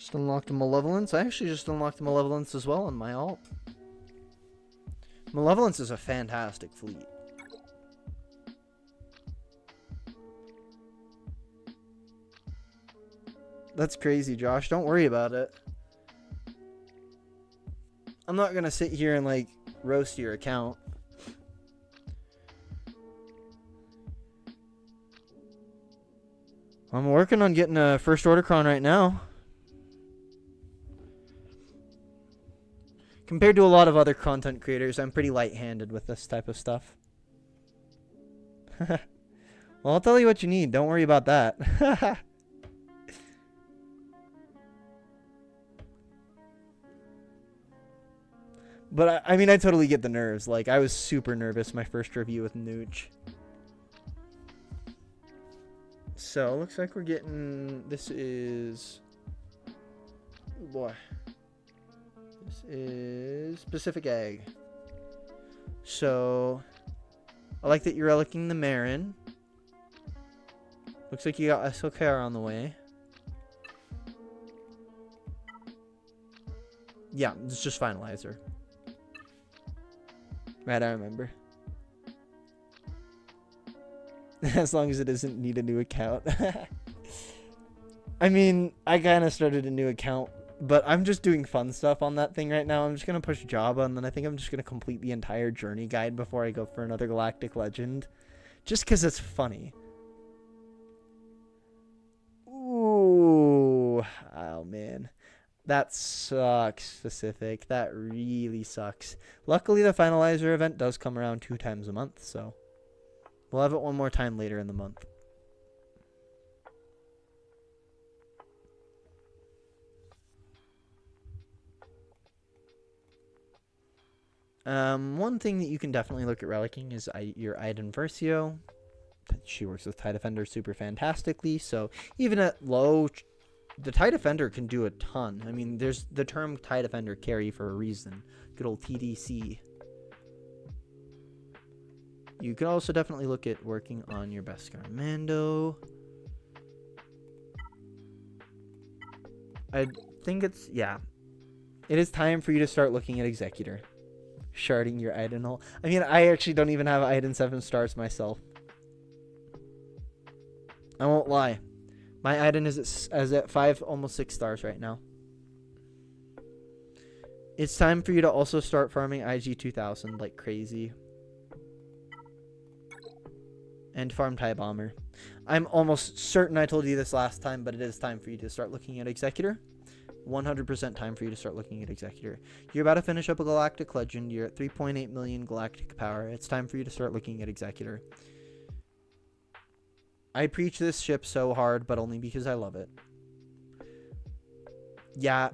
Just unlocked a Malevolence. I actually just unlocked Malevolence as well on my alt. Malevolence is a fantastic fleet. That's crazy, Josh. Don't worry about it. I'm not going to sit here and, like, roast your account. I'm working on getting a first order cron right now. Compared to a lot of other content creators, I'm pretty light-handed with this type of stuff. Well, I'll tell you what you need. Don't worry about that. But, I mean, I totally get the nerves. Like, I was super nervous my first review with Nooch. So, looks like we're getting... This is... Oh, boy. This is Pacific Egg. So, I like that you're relicking the Marin. Looks like you got SLKR on the way. Yeah, it's just Finalizer. Right, I remember. As long as it doesn't need a new account. I mean, I kind of started a new account, but I'm just doing fun stuff on that thing right now. I'm just going to push Java, and then I think I'm just going to complete the entire journey guide before I go for another Galactic Legend. Just because it's funny. Ooh. Oh, man. That sucks, Pacific. That really sucks. Luckily, the Finalizer event does come around 2 times a month, so we'll have it one more time later in the month. One thing that you can definitely look at relicking is your Iden Versio. She works with TIE Defender super fantastically, so even at low... The TIE Defender can do a ton. I mean, there's the term TIE Defender carry for a reason. Good old TDC. You could also definitely look at working on your Beskar Mando. I think it's... Yeah. It is time for you to start looking at Executor. Sharding your Iden hull. I mean, I actually don't even have Iden 7 stars myself. I won't lie. My Iden is at 5, almost 6 stars right now. It's time for you to also start farming IG 2000 like crazy. And farm TIE Bomber. I'm almost certain I told you this last time, but it is time for you to start looking at Executor. 100% time for you to start looking at Executor. You're about to finish up a Galactic Legend. You're at 3.8 million Galactic Power. It's time for you to start looking at Executor. I preach this ship so hard, but only because I love it. Yeah,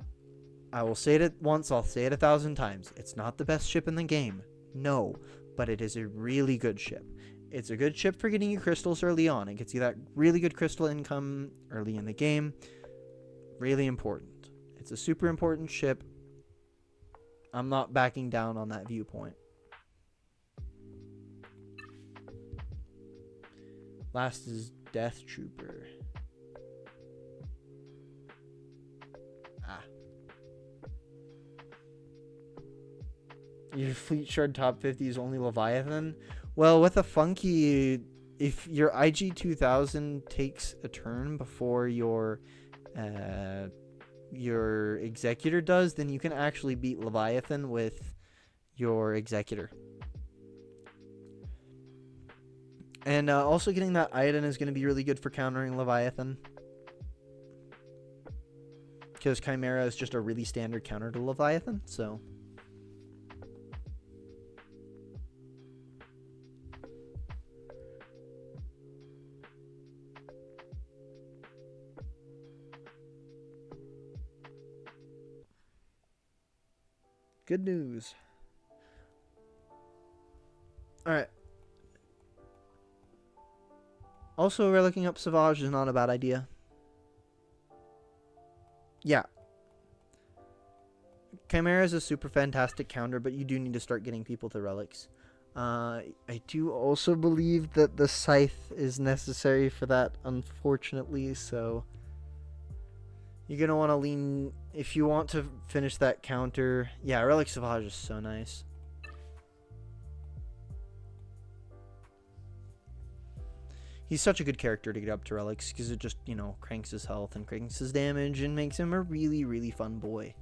I will say it once, I'll say it 1,000 times. It's not the best ship in the game. No, but it is a really good ship. It's a good ship for getting you crystals early on. It gets you that really good crystal income early in the game. Really important. It's a super important ship. I'm not backing down on that viewpoint. Last is Death Trooper. Ah. Your Fleet Shard top 50 is only Leviathan? Well, with a funky... If your IG 2000 takes a turn before your Executor does, then you can actually beat Leviathan with your Executor. And also getting that Iden is going to be really good for countering Leviathan. Because Chimera is just a really standard counter to Leviathan, so... Good news. Alright. Also, we're looking up Savage is not a bad idea. Yeah. Chimera is a super fantastic counter, but you do need to start getting people to relics. I do also believe that the Scythe is necessary for that, unfortunately, so... You're going to want to lean... If you want to finish that counter... Yeah, Relic Sauvage is so nice. He's such a good character to get up to Relics because it just, you know, cranks his health and cranks his damage and makes him a really, really fun boy.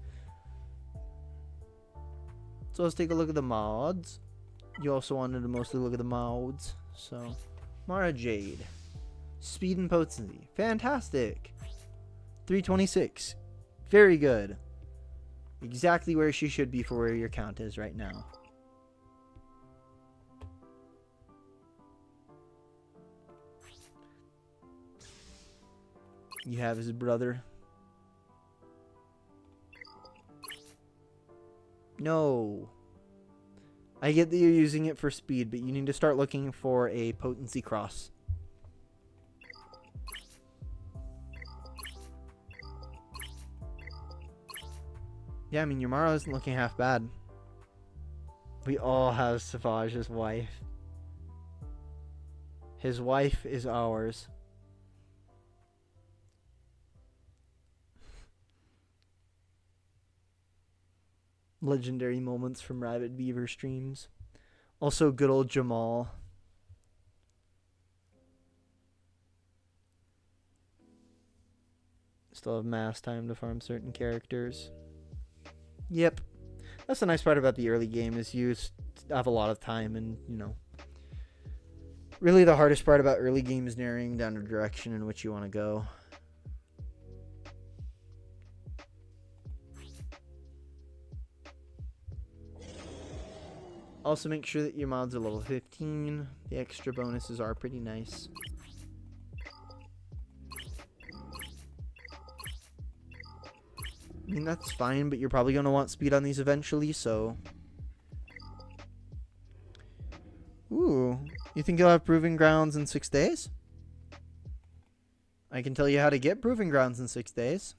So let's take a look at the mods. You also wanted to mostly look at the mods. So, Mara Jade. Speed and Potency. Fantastic. 326. Very good. Exactly where she should be for where your count is right now. You have his brother. No. I get that you're using it for speed, but you need to start looking for a potency cross. Yeah, I mean, your Mara isn't looking half bad. We all have Savage's wife. His wife is ours. Legendary moments from Rabbit Beaver streams. Also, good old Jamal. Still have mass time to farm certain characters. Yep. That's the nice part about the early game is you have a lot of time and, you know. Really the hardest part about early game is narrowing down the direction in which you want to go. Also make sure that your mods are level 15. The extra bonuses are pretty nice. I mean, that's fine, but you're probably going to want speed on these eventually, so... Ooh, you think you'll have Proving Grounds in 6 days? I can tell you how to get Proving Grounds in 6 days.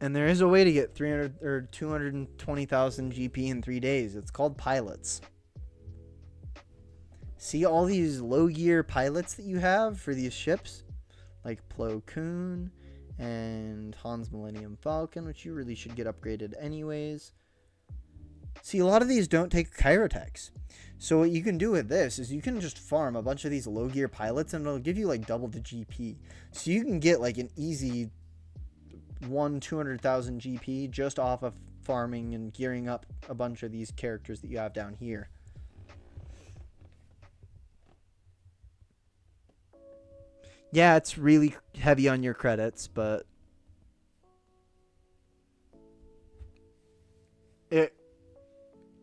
And there is a way to get 300 or 220,000 GP in 3 days. It's called pilots. See all these low gear pilots that you have for these ships? Like Plo Koon and Han's Millennium Falcon, which you really should get upgraded anyways. See, a lot of these don't take Kyrotechs. So what you can do with this is you can just farm a bunch of these low gear pilots and it'll give you like double the GP. So you can get like an easy 200,000 GP just off of farming and gearing up a bunch of these characters that you have down here. Yeah, it's really heavy on your credits, but it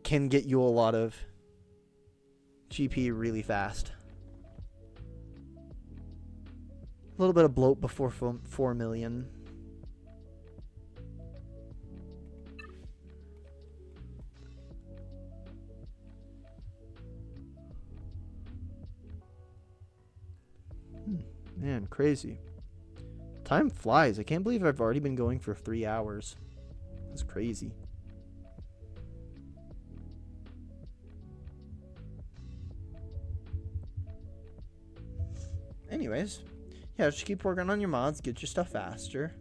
can get you a lot of GP really fast. A little bit of bloat before 4 million. Man, crazy. Time flies. I can't believe I've already been going for 3 hours. That's crazy. Anyways, yeah, just keep working on your mods, get your stuff faster.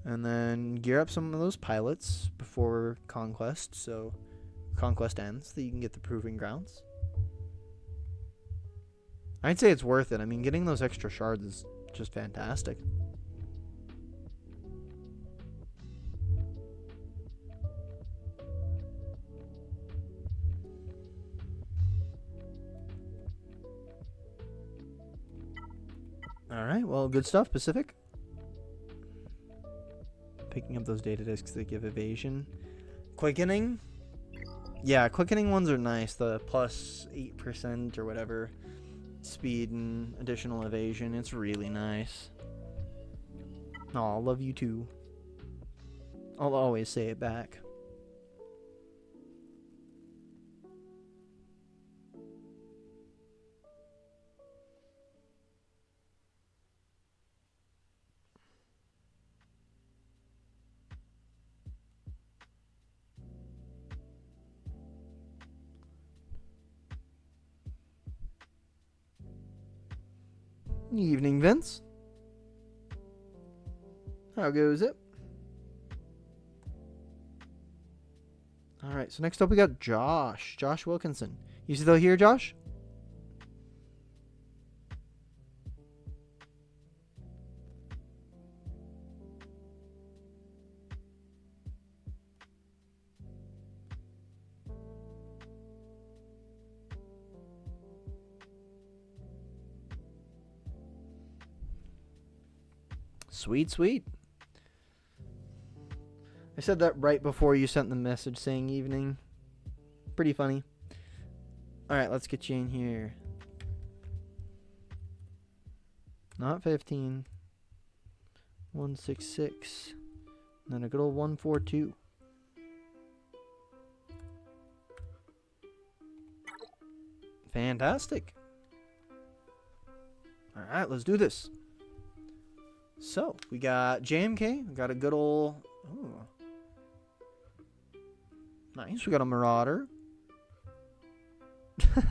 And then gear up some of those pilots before Conquest, so Conquest ends, so you can get the Proving Grounds. I'd say it's worth it. I mean, getting those extra shards is just fantastic. Alright, well, good stuff, Pacific. Picking up those data discs that give evasion. Quickening. Yeah, quickening ones are nice. The plus 8% or whatever. Speed and additional evasion. It's really nice. Aw, love you too. I'll always say it back. Evening, Vince. How goes it? Alright, so next up we got Josh. Josh Wilkinson. You still here, Josh? Sweet, sweet. I said that right before you sent the message saying evening. Pretty funny. Alright, let's get you in here. Not 15. 166. And then a good old 142. Fantastic. Alright, let's do this. So, we got JMK. We got a good old... Ooh. Nice. We got a Marauder. I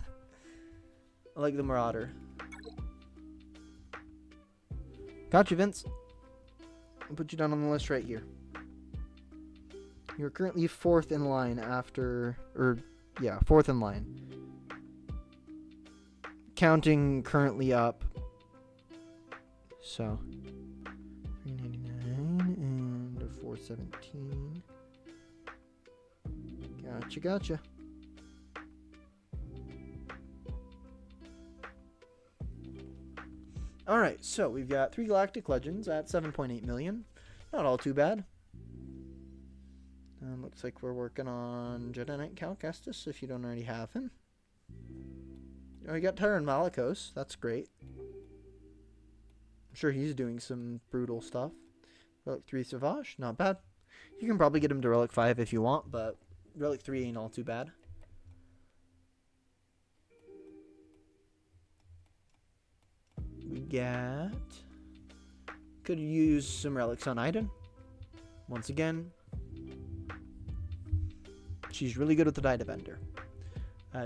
like the Marauder. Got you, Vince. I'll put you down on the list right here. You're currently 4th in line after... yeah, 4th in line. Counting currently up. So... 399 and a 417. Gotcha. Alright, so we've got 3 Galactic Legends at 7.8 million. Not all too bad. Looks like we're working on Jedi Knight Cal Kestis, if you don't already have him. Oh, we got Tyron Malicos. That's great. I'm sure he's doing some brutal stuff. Relic 3 Savage, not bad. You can probably get him to Relic 5 if you want, but Relic 3 ain't all too bad. We got... Could use some relics on Iden. Once again, she's really good with the Die Defender.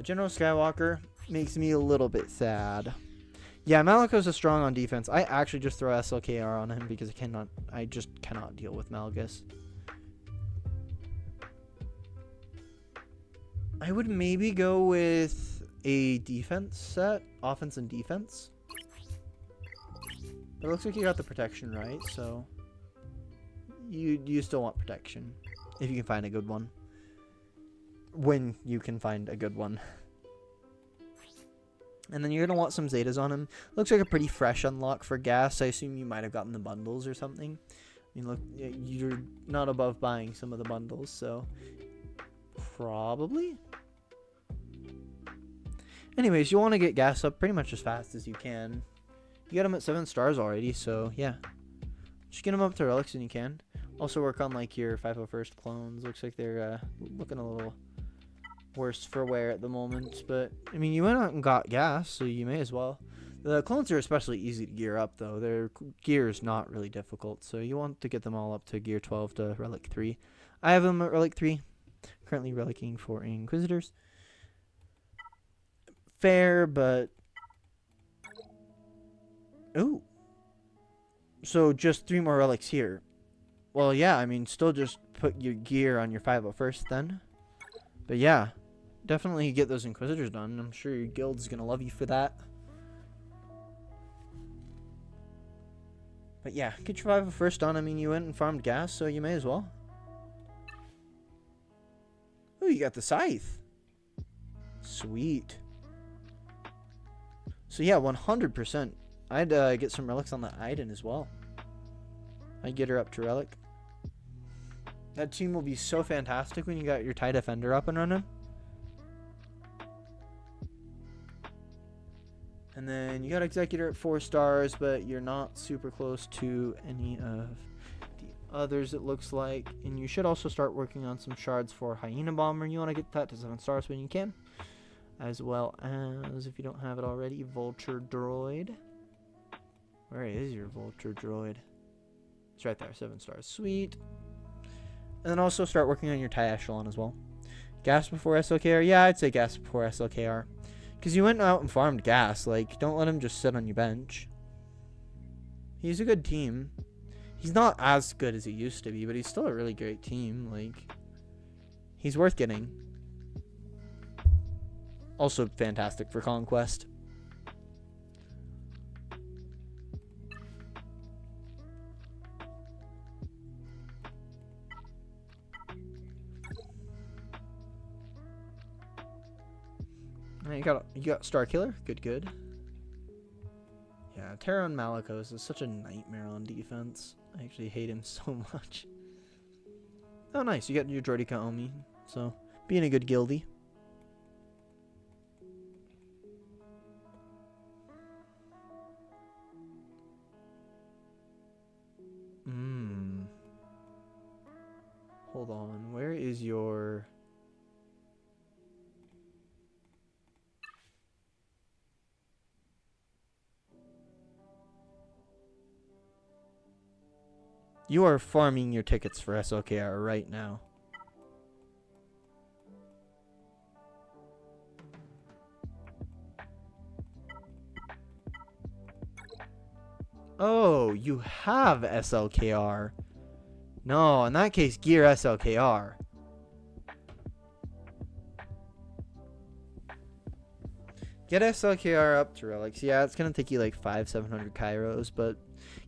General Skywalker makes me a little bit sad. Yeah, Malicos is strong on defense. I actually just throw SLKR on him because I just cannot deal with Malgus. I would maybe go with a defense set, offense and defense. But it looks like you got the protection right, so you still want protection if you can find a good one. When you can find a good one. And then you're going to want some Zetas on him. Looks like a pretty fresh unlock for gas. I assume you might have gotten the bundles or something. I mean, look, you're not above buying some of the bundles, so probably. Anyways, you want to get gas up pretty much as fast as you can. You got him at 7 stars already, so yeah. Just get him up to relics when you can. Also work on like your 501st clones. Looks like they're looking a little worse for wear at the moment, but I mean, you went out and got gas, so you may as well. The clones are especially easy to gear up, though. Their gear is not really difficult, so you want to get them all up to gear 12 to relic 3. I have them at relic 3. Currently relicking for Inquisitors. Fair, but... Ooh. So just 3 more relics here. Well, yeah, I mean, still just put your gear on your 501st then. But yeah, definitely get those Inquisitors done. I'm sure your guild's going to love you for that. But yeah, get your 501st done. I mean, you went and farmed gas, so you may as well. Oh, you got the Scythe. Sweet. So yeah, 100%. I'd get some relics on the Iden as well. I'd get her up to relic. That team will be so fantastic when you got your TIE Defender up and running. And then you got Executor at 4 stars, but you're not super close to any of the others, it looks like. And you should also start working on some shards for Hyena Bomber. You want to get that to 7 stars when you can. As well as, if you don't have it already, Vulture Droid. Where is your Vulture Droid? It's right there, 7 stars. Sweet. And then also start working on your TIE Echelon as well. Gas before SLKR? Yeah, I'd say gas before SLKR. Because you went out and farmed gas. Like, don't let him just sit on your bench. He's a good team. He's not as good as he used to be, but he's still a really great team. Like, he's worth getting. Also fantastic for Conquest. You got Star Killer. Good. Yeah, Terran Malicos is such a nightmare on defense. I actually hate him so much. Oh, nice. You got your Droideka Omi. So, being a good guildie. Hold on. Where is your... You are farming your tickets for SLKR right now. Oh, you have SLKR. No, in that case, gear SLKR. Get SLKR up to relics. Yeah, it's going to take you like 500-700 Kairos, but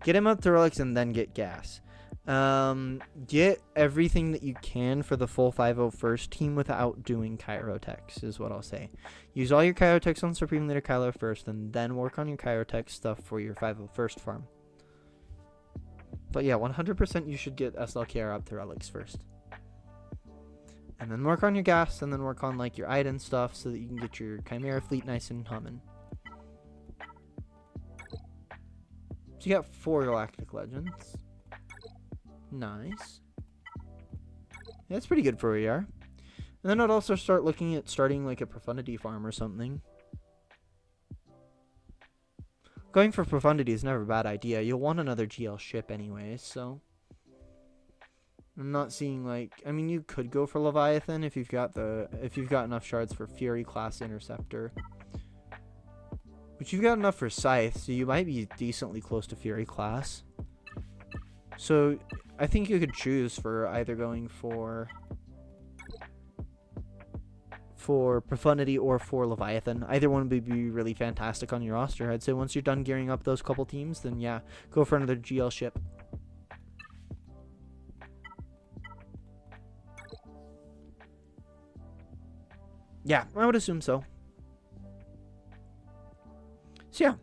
get him up to relics and then get gas. Get everything that you can for the full 501st team without doing Kyrotechs, is what I'll say. Use all your Kyrotechs on Supreme Leader Kylo first, and then work on your Kyrotech stuff for your 501st farm. But yeah, 100% you should get SLKR up to relics first. And then work on your gas, and then work on like your Iden stuff so that you can get your Chimera fleet nice and humming. So you got 4 Galactic Legends. Nice. Yeah, that's pretty good for where you are. And then I'd also start looking at starting like a Profundity farm or something. Going for Profundity is never a bad idea. You'll want another GL ship anyways, so... I'm not seeing like... I mean, you could go for Leviathan if you've got enough shards for Fury class Interceptor. But you've got enough for Scythe, so you might be decently close to Fury class. So, I think you could choose for either going for Profundity or for Leviathan. Either one would be really fantastic on your roster. I'd say once you're done gearing up those couple teams, then yeah, go for another GL ship. Yeah, I would assume so. So yeah,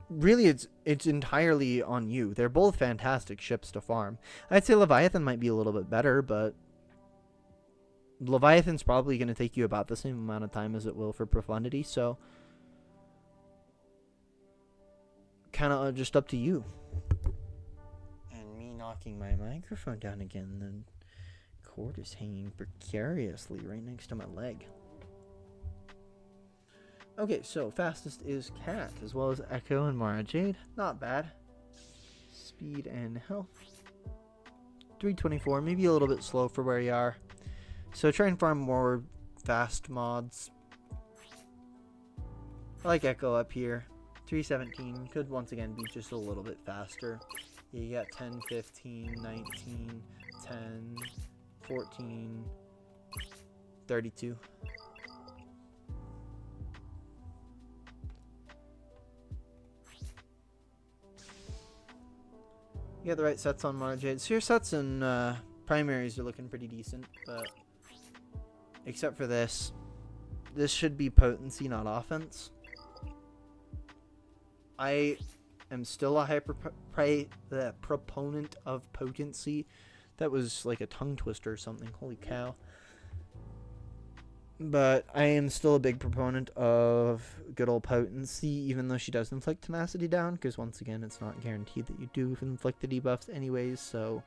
really it's entirely on you. They're both fantastic ships to farm. I'd say Leviathan might be a little bit better, but Leviathan's probably going to take you about the same amount of time as it will for Profundity, so kind of just up to you. And me knocking my microphone down again, the cord is hanging precariously right next to my leg. Okay, so fastest is Cat, as well as Echo and Mara Jade. Not bad. Speed and health. 324, maybe a little bit slow for where you are. So try and farm more fast mods. I like Echo up here. 317 could once again be just a little bit faster. Yeah, you got 10, 15, 19, 10, 14, 32. You got the right sets on Mara Jade. So your sets and primaries are looking pretty decent, but except for this should be potency, not offense. I am still a proponent of potency. That was like a tongue twister or something. Holy cow. But I am still a big proponent of good old potency, even though she does inflict tenacity down, because once again, it's not guaranteed that you do inflict the debuffs anyways, so...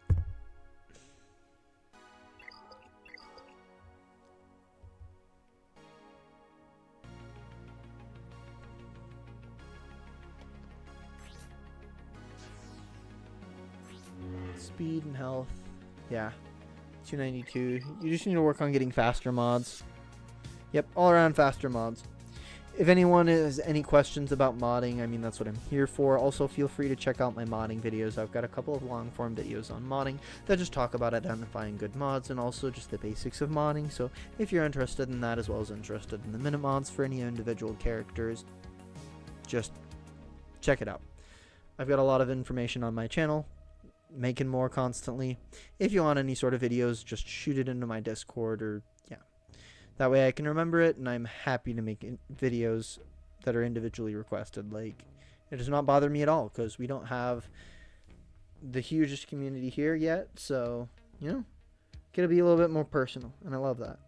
Speed and health, yeah, 292. You just need to work on getting faster mods. Yep, all around faster mods. If anyone has any questions about modding, I mean, that's what I'm here for. Also, feel free to check out my modding videos. I've got a couple of long-form videos on modding that just talk about identifying good mods and also just the basics of modding. So if you're interested in that, as well as interested in the minute mods for any individual characters, just check it out. I've got a lot of information on my channel, making more constantly. If you want any sort of videos, just shoot it into my Discord, or yeah. That way I can remember it, and I'm happy to make videos that are individually requested. Like, it does not bother me at all, because we don't have the hugest community here yet, so, you know, gotta be a little bit more personal, and I love that.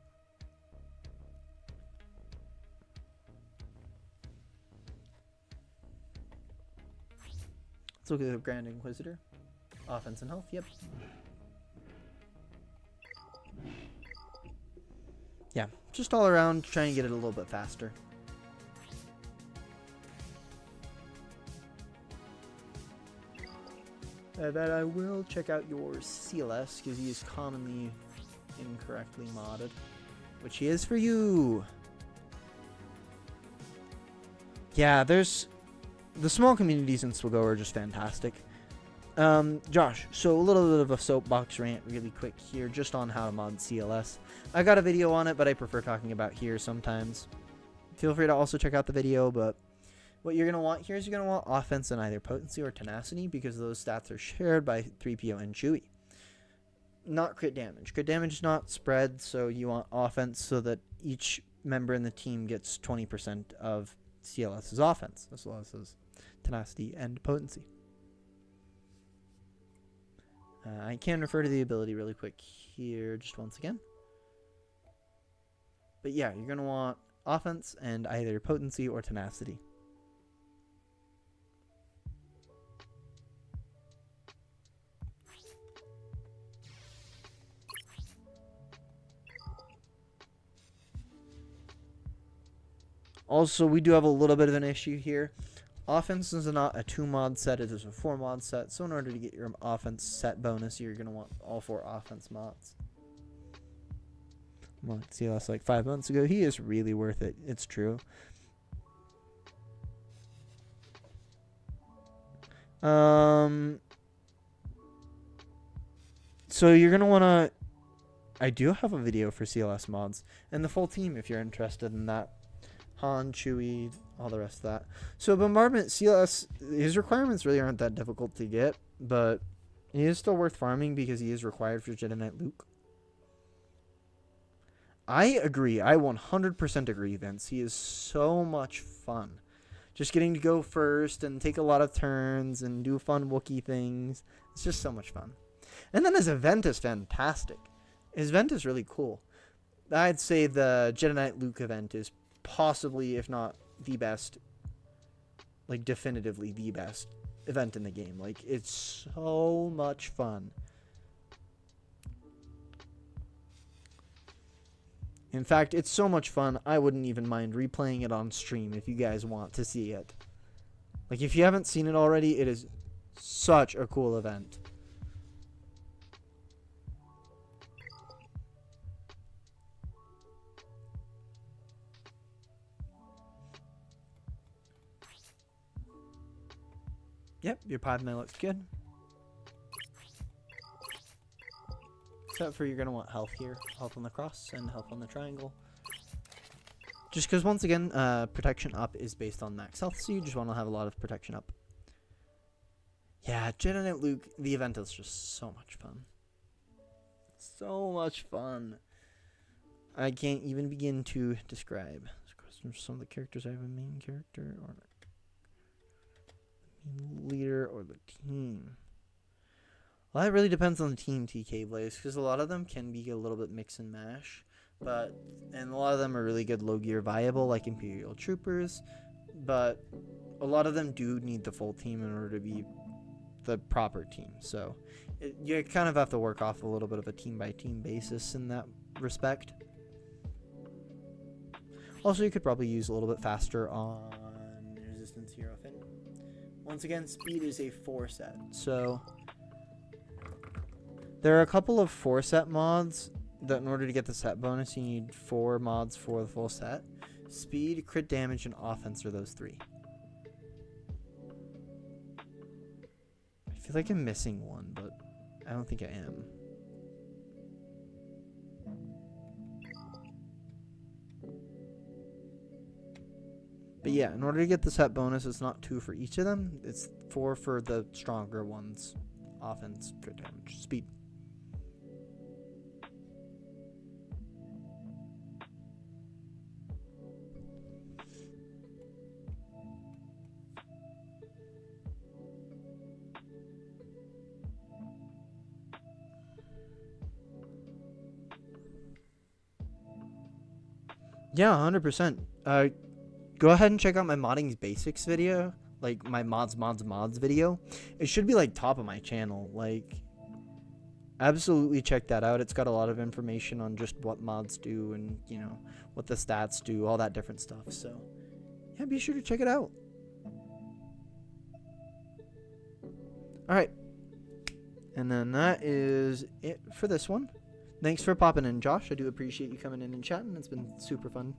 Let's look at the Grand Inquisitor. Offense and health, yep. Yeah, just all around trying to get it a little bit faster. That I will check out your CLS, because he is commonly incorrectly modded, which he is for you. Yeah, there's the small communities in Swago are just fantastic. Josh, so a little bit of a soapbox rant really quick here just on how to mod CLS. I got a video on it, but I prefer talking about here sometimes. Feel free to also check out the video, but what you're going to want here is you're going to want offense in either potency or tenacity, because those stats are shared by 3PO and Chewie. Not crit damage. Crit damage is not spread, so you want offense so that each member in the team gets 20% of CLS's offense, as well as his tenacity and potency. I can refer to the ability really quick here just once again. But yeah, you're going to want offense and either potency or tenacity. Also, we do have a little bit of an issue here. Offense is not a 2-mod set, it is a 4-mod set. So in order to get your offense set bonus, you're going to want all 4 offense mods. Well, see, that's like 5 months ago. He is really worth it. It's true. So you're going to want to... I do have a video for CLS mods and the full team if you're interested in that. Han, Chewie, all the rest of that. So Bombardment CLS, his requirements really aren't that difficult to get, but he is still worth farming because he is required for Jedi Knight Luke. I agree. I 100% agree, Vince. He is so much fun. Just getting to go first and take a lot of turns and do fun Wookiee things. It's just so much fun. And then his event is fantastic. His event is really cool. I'd say the Jedi Knight Luke event is possibly, if not the best, like definitively the best event in the game. Like, it's so much fun. In fact, it's so much fun, I wouldn't even mind replaying it on stream if you guys want to see it. Like, if you haven't seen it already, it is such a cool event. Yep, your Padme looks good. Except for you're going to want health here. Health on the cross and health on the triangle. Just because, once again, protection up is based on max health, so you just want to have a lot of protection up. Yeah, Jedi Knight Luke, the event is just so much fun. So much fun. I can't even begin to describe. Some of the characters I have a main character or leader or the team. Well, that really depends on the team, TK Blaze, because a lot of them can be a little bit mix and mash, and a lot of them are really good low gear viable, like Imperial Troopers, but a lot of them do need the full team in order to be the proper team. So you kind of have to work off a little bit of a team by team basis in that respect. Also, you could probably use a little bit faster on Resistance Hero Finn. Once again, speed is a 4 set, so there are a couple of 4 set mods that in order to get the set bonus, you need 4 mods for the full set. Speed, crit damage, and offense are those 3. I feel like I'm missing one, but I don't think I am. But yeah, in order to get the set bonus, it's not 2 for each of them. It's 4 for the stronger ones. Offense, crit damage, speed. Yeah, 100%. Go ahead and check out my modding basics video, like my mods video. It should be like top of my channel. Like, absolutely check that out. It's got a lot of information on just what mods do and, you know, what the stats do, all that different stuff. So, yeah, be sure to check it out. All right. And then that is it for this one. Thanks for popping in, Josh. I do appreciate you coming in and chatting. It's been super fun.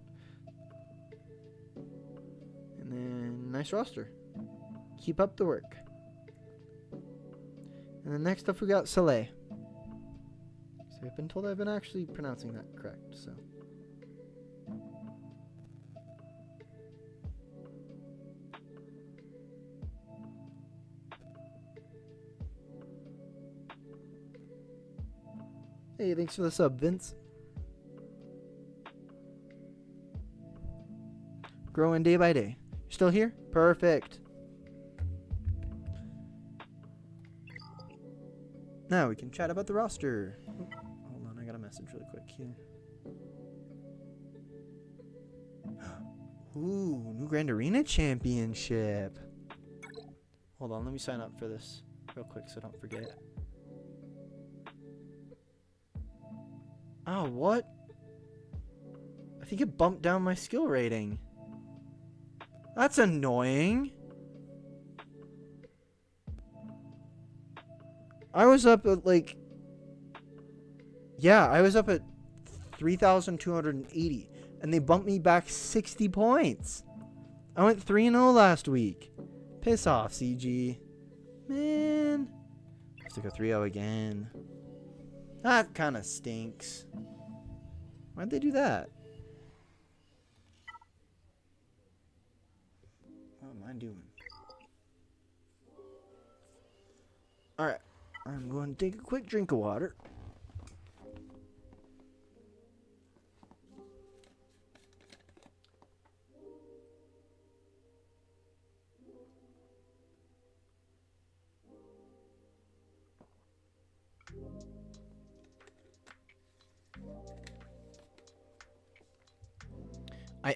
And then, nice roster. Keep up the work. And then next up we got Soleil. So I've been told I've been actually pronouncing that correct, so. Hey, thanks for the sub, Vince. Growing day by day. You're still here? Perfect. Now we can chat about the roster. Ooh, hold on, I got a message really quick here. Ooh, new Grand Arena Championship. Hold on, let me sign up for this real quick so I don't forget. Oh, what? I think it bumped down my skill rating. That's annoying. I was up at like... Yeah, I was up at 3,280. And they bumped me back 60 points. I went 3-0 last week. Piss off, CG. Man. I have to go 3-0 again. That kind of stinks. Why'd they do that? What am I doing? Alright. I'm going to take a quick drink of water.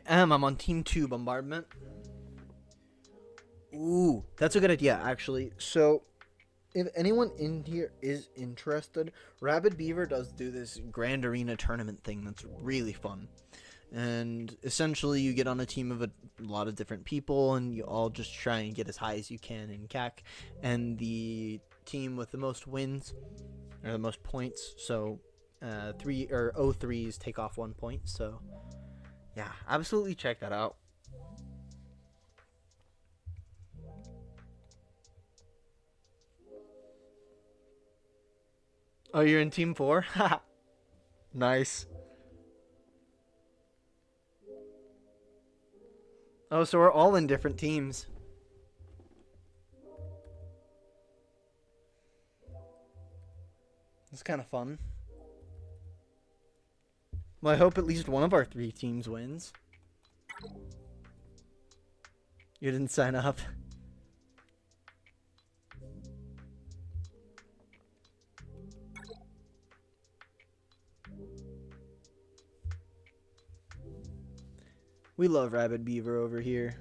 I'm on Team 2 Bombardment. Ooh, that's a good idea, actually. So, if anyone in here is interested, Rabid Beaver does do this Grand Arena tournament thing that's really fun. And essentially, you get on a team of a lot of different people, and you all just try and get as high as you can in CAC. And the team with the most wins, or the most points, so 03s take off 1 point, so... Yeah, absolutely check that out. Oh, you're in Team 4? Nice. Oh, so we're all in different teams. It's kind of fun. Well, I hope at least one of our 3 teams wins. You didn't sign up. We love Rabid Beaver over here.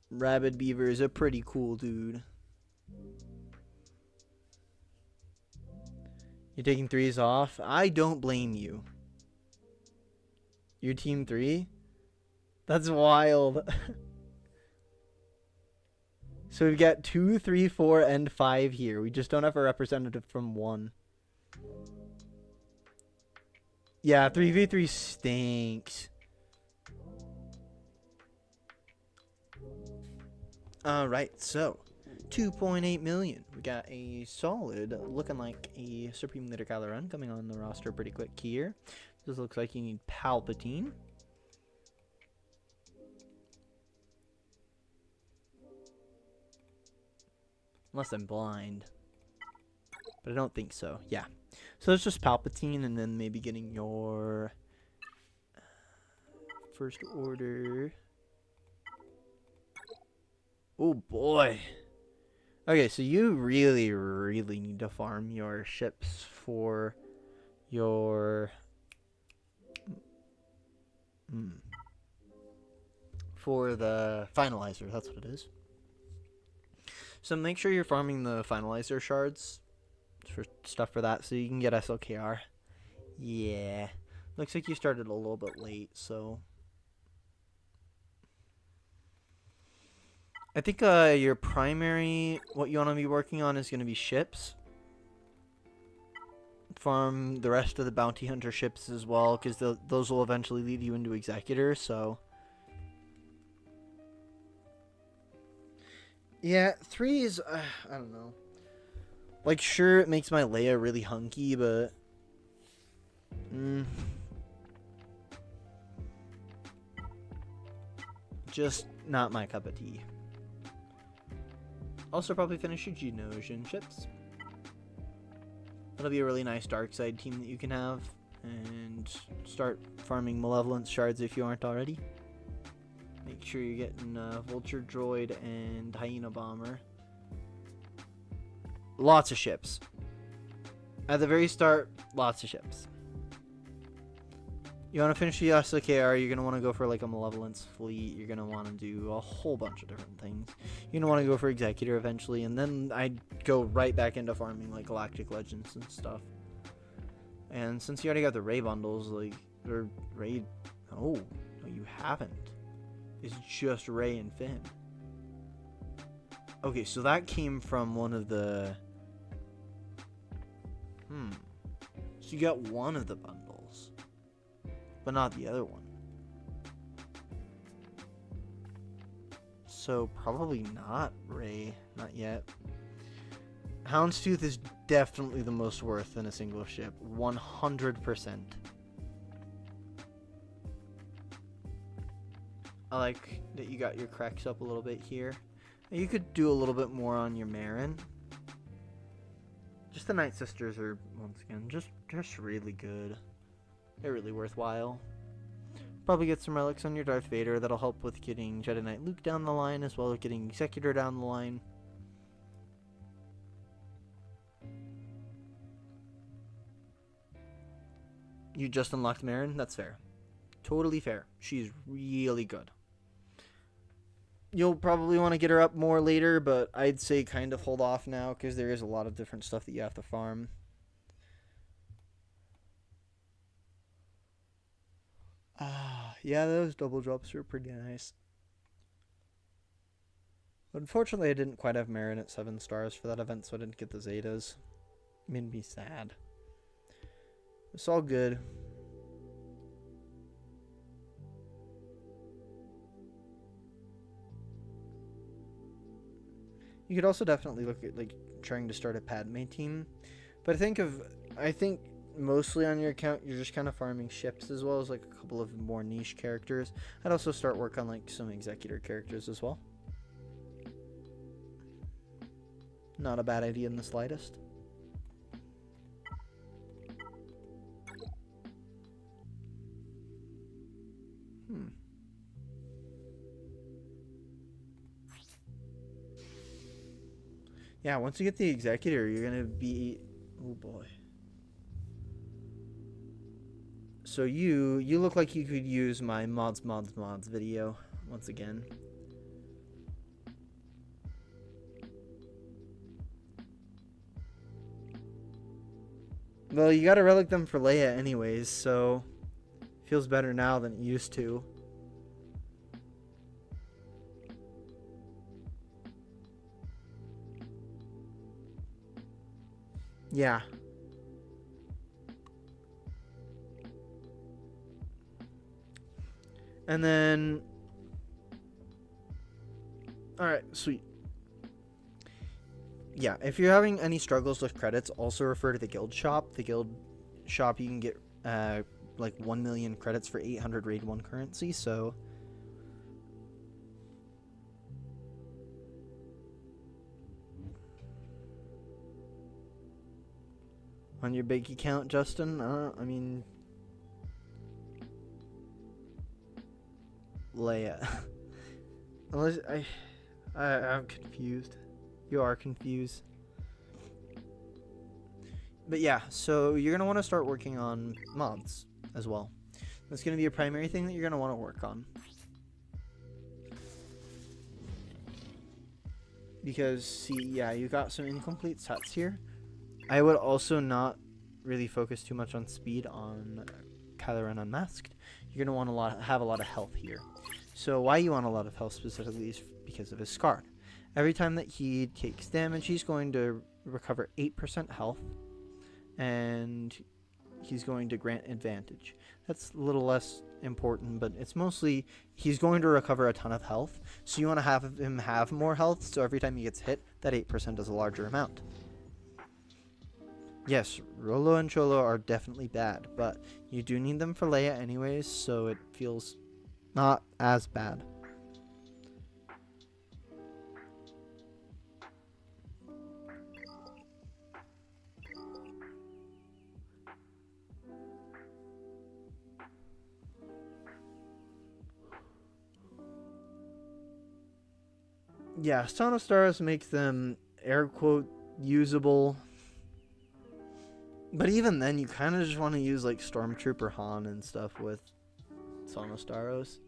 Rabid Beaver is a pretty cool dude. You're taking 3s off? I don't blame you. You're Team 3? That's wild. So we've got 2, 3, 4, and 5 here. We just don't have a representative from 1. Yeah, 3v3 stinks. Alright, so 2.8 million. We got a solid, looking like a Supreme Leader Kylo Ren coming on the roster pretty quick here. This looks like you need Palpatine. Unless I'm blind. But I don't think so. Yeah. So it's just Palpatine and then maybe getting your First Order. Oh boy. Okay, so you really, really need to farm your ships for your for the finalizer. That's what it is. So make sure you're farming the finalizer shards for stuff for that so you can get SLKR. Yeah. Looks like you started a little bit late, so I think your primary, what you want to be working on is going to be ships. Farm the rest of the bounty hunter ships as well, because those will eventually lead you into executors, so. Yeah, 3 is, I don't know. Like, sure, it makes my Leia really hunky, but just not my cup of tea. Also probably finish your Geonosian ships. That'll be a really nice dark side team that you can have. And start farming Malevolence shards if you aren't already. Make sure you're getting Vulture Droid and Hyena Bomber. Lots of ships. At the very start, lots of ships. You want to finish the SLKR, you're going to want to go for like a Malevolence fleet. You're going to want to do a whole bunch of different things. You're going to want to go for Executor eventually. And then I'd go right back into farming like Galactic Legends and stuff. And since you already got the Ray bundles, like, or Ray, oh, no you haven't. It's just Ray and Finn. Okay, so that came from one of the, so you got one of the bundles, but not the other one. So probably not Ray, not yet. Houndstooth is definitely the most worth in a single ship, 100%. I like that you got your cracks up a little bit here. You could do a little bit more on your Marin. Just the Night Sisters are, once again, just really good. They're really worthwhile. Probably get some relics on your Darth Vader. That'll help with getting Jedi Knight Luke down the line, as well as getting Executor down the line. You just unlocked Marin? That's fair. Totally fair. She's really good. You'll probably want to get her up more later, but I'd say kind of hold off now because there is a lot of different stuff that you have to farm. Yeah, those double drops are pretty nice. Unfortunately, I didn't quite have Marin at 7 stars for that event, so I didn't get the Zetas. Made me sad. It's all good. You could also definitely look at like trying to start a Padme team, but I think mostly on your account you're just kind of farming ships as well as like a couple of more niche characters. I'd also start work on like some Executor characters as well. Not a bad idea in the slightest. Yeah, once you get the Executor, you're gonna be, oh boy. So you look like you could use my mods video once again. Well, you gotta relic them for Leia anyways, so feels better now than it used to. Yeah. And then Alright, sweet. Yeah, if you're having any struggles with credits, also refer to the guild shop. The guild shop, you can get like 1 million credits for 800 raid 1 currency, so on your big account, Justin, I mean, Leia. Unless I'm confused. You are confused. But yeah, so you're going to want to start working on mods as well. That's going to be a primary thing that you're going to want to work on. Because, see, yeah, you got some incomplete sets here. I would also not really focus too much on speed on Kylo Ren Unmasked. You're going to want to have a lot of health here. So why you want a lot of health specifically is because of his scar. Every time that he takes damage, he's going to recover 8% health, and he's going to grant advantage. That's a little less important, but it's mostly he's going to recover a ton of health, so you want to have him have more health, so every time he gets hit, that 8% is a larger amount. Yes, Rolo and Cholo are definitely bad, but you do need them for Leia anyways, so it feels not as bad. Yeah, Sono Stars makes them air quote usable. But even then, you kind of just want to use like Stormtrooper Han and stuff with Sonostaros.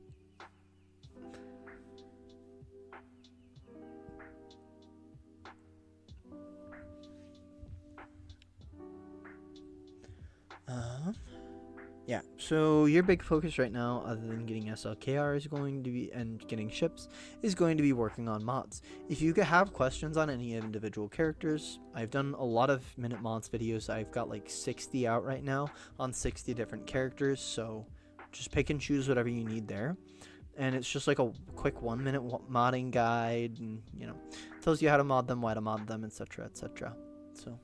Yeah, so your big focus right now, other than getting SLKR, is going to be, and getting ships, is going to be working on mods. If you have questions on any individual characters, I've done a lot of minute mods videos. I've got like 60 out right now on 60 different characters, so just pick and choose whatever you need there. And it's just like a quick 1 minute modding guide, and you know, tells you how to mod them, why to mod them, etc, etc. So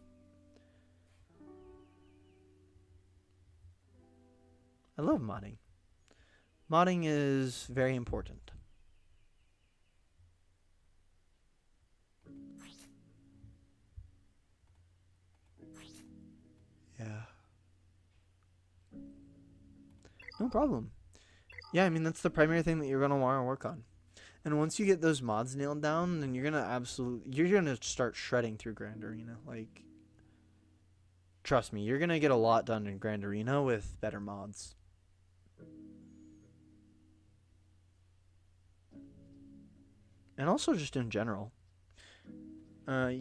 I love modding. Modding is very important. Yeah. No problem. Yeah, I mean, that's the primary thing that you're going to want to work on. And once you get those mods nailed down, then you're going to start shredding through Grand Arena. Like, trust me, you're going to get a lot done in Grand Arena with better mods. And also just in general. I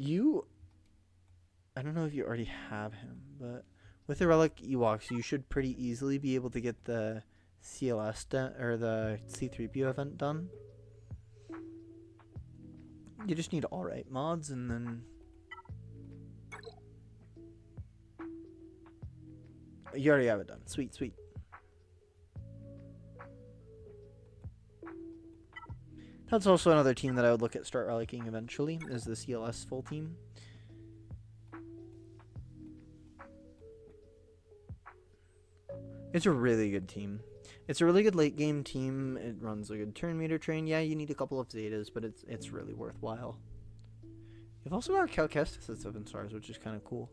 don't know if you already have him, but with the Relic Ewoks, you should pretty easily be able to get the CLS or the C3PO event done. You just need all right mods, and then you already have it done. Sweet, sweet. That's also another team that I would look at start relicing eventually, is the CLS full team. It's a really good team. It's a really good late game team. It runs a good turn meter train. Yeah, you need a couple of Zetas, but it's really worthwhile. You've also got Cal Kestis at 7 stars, which is kind of cool.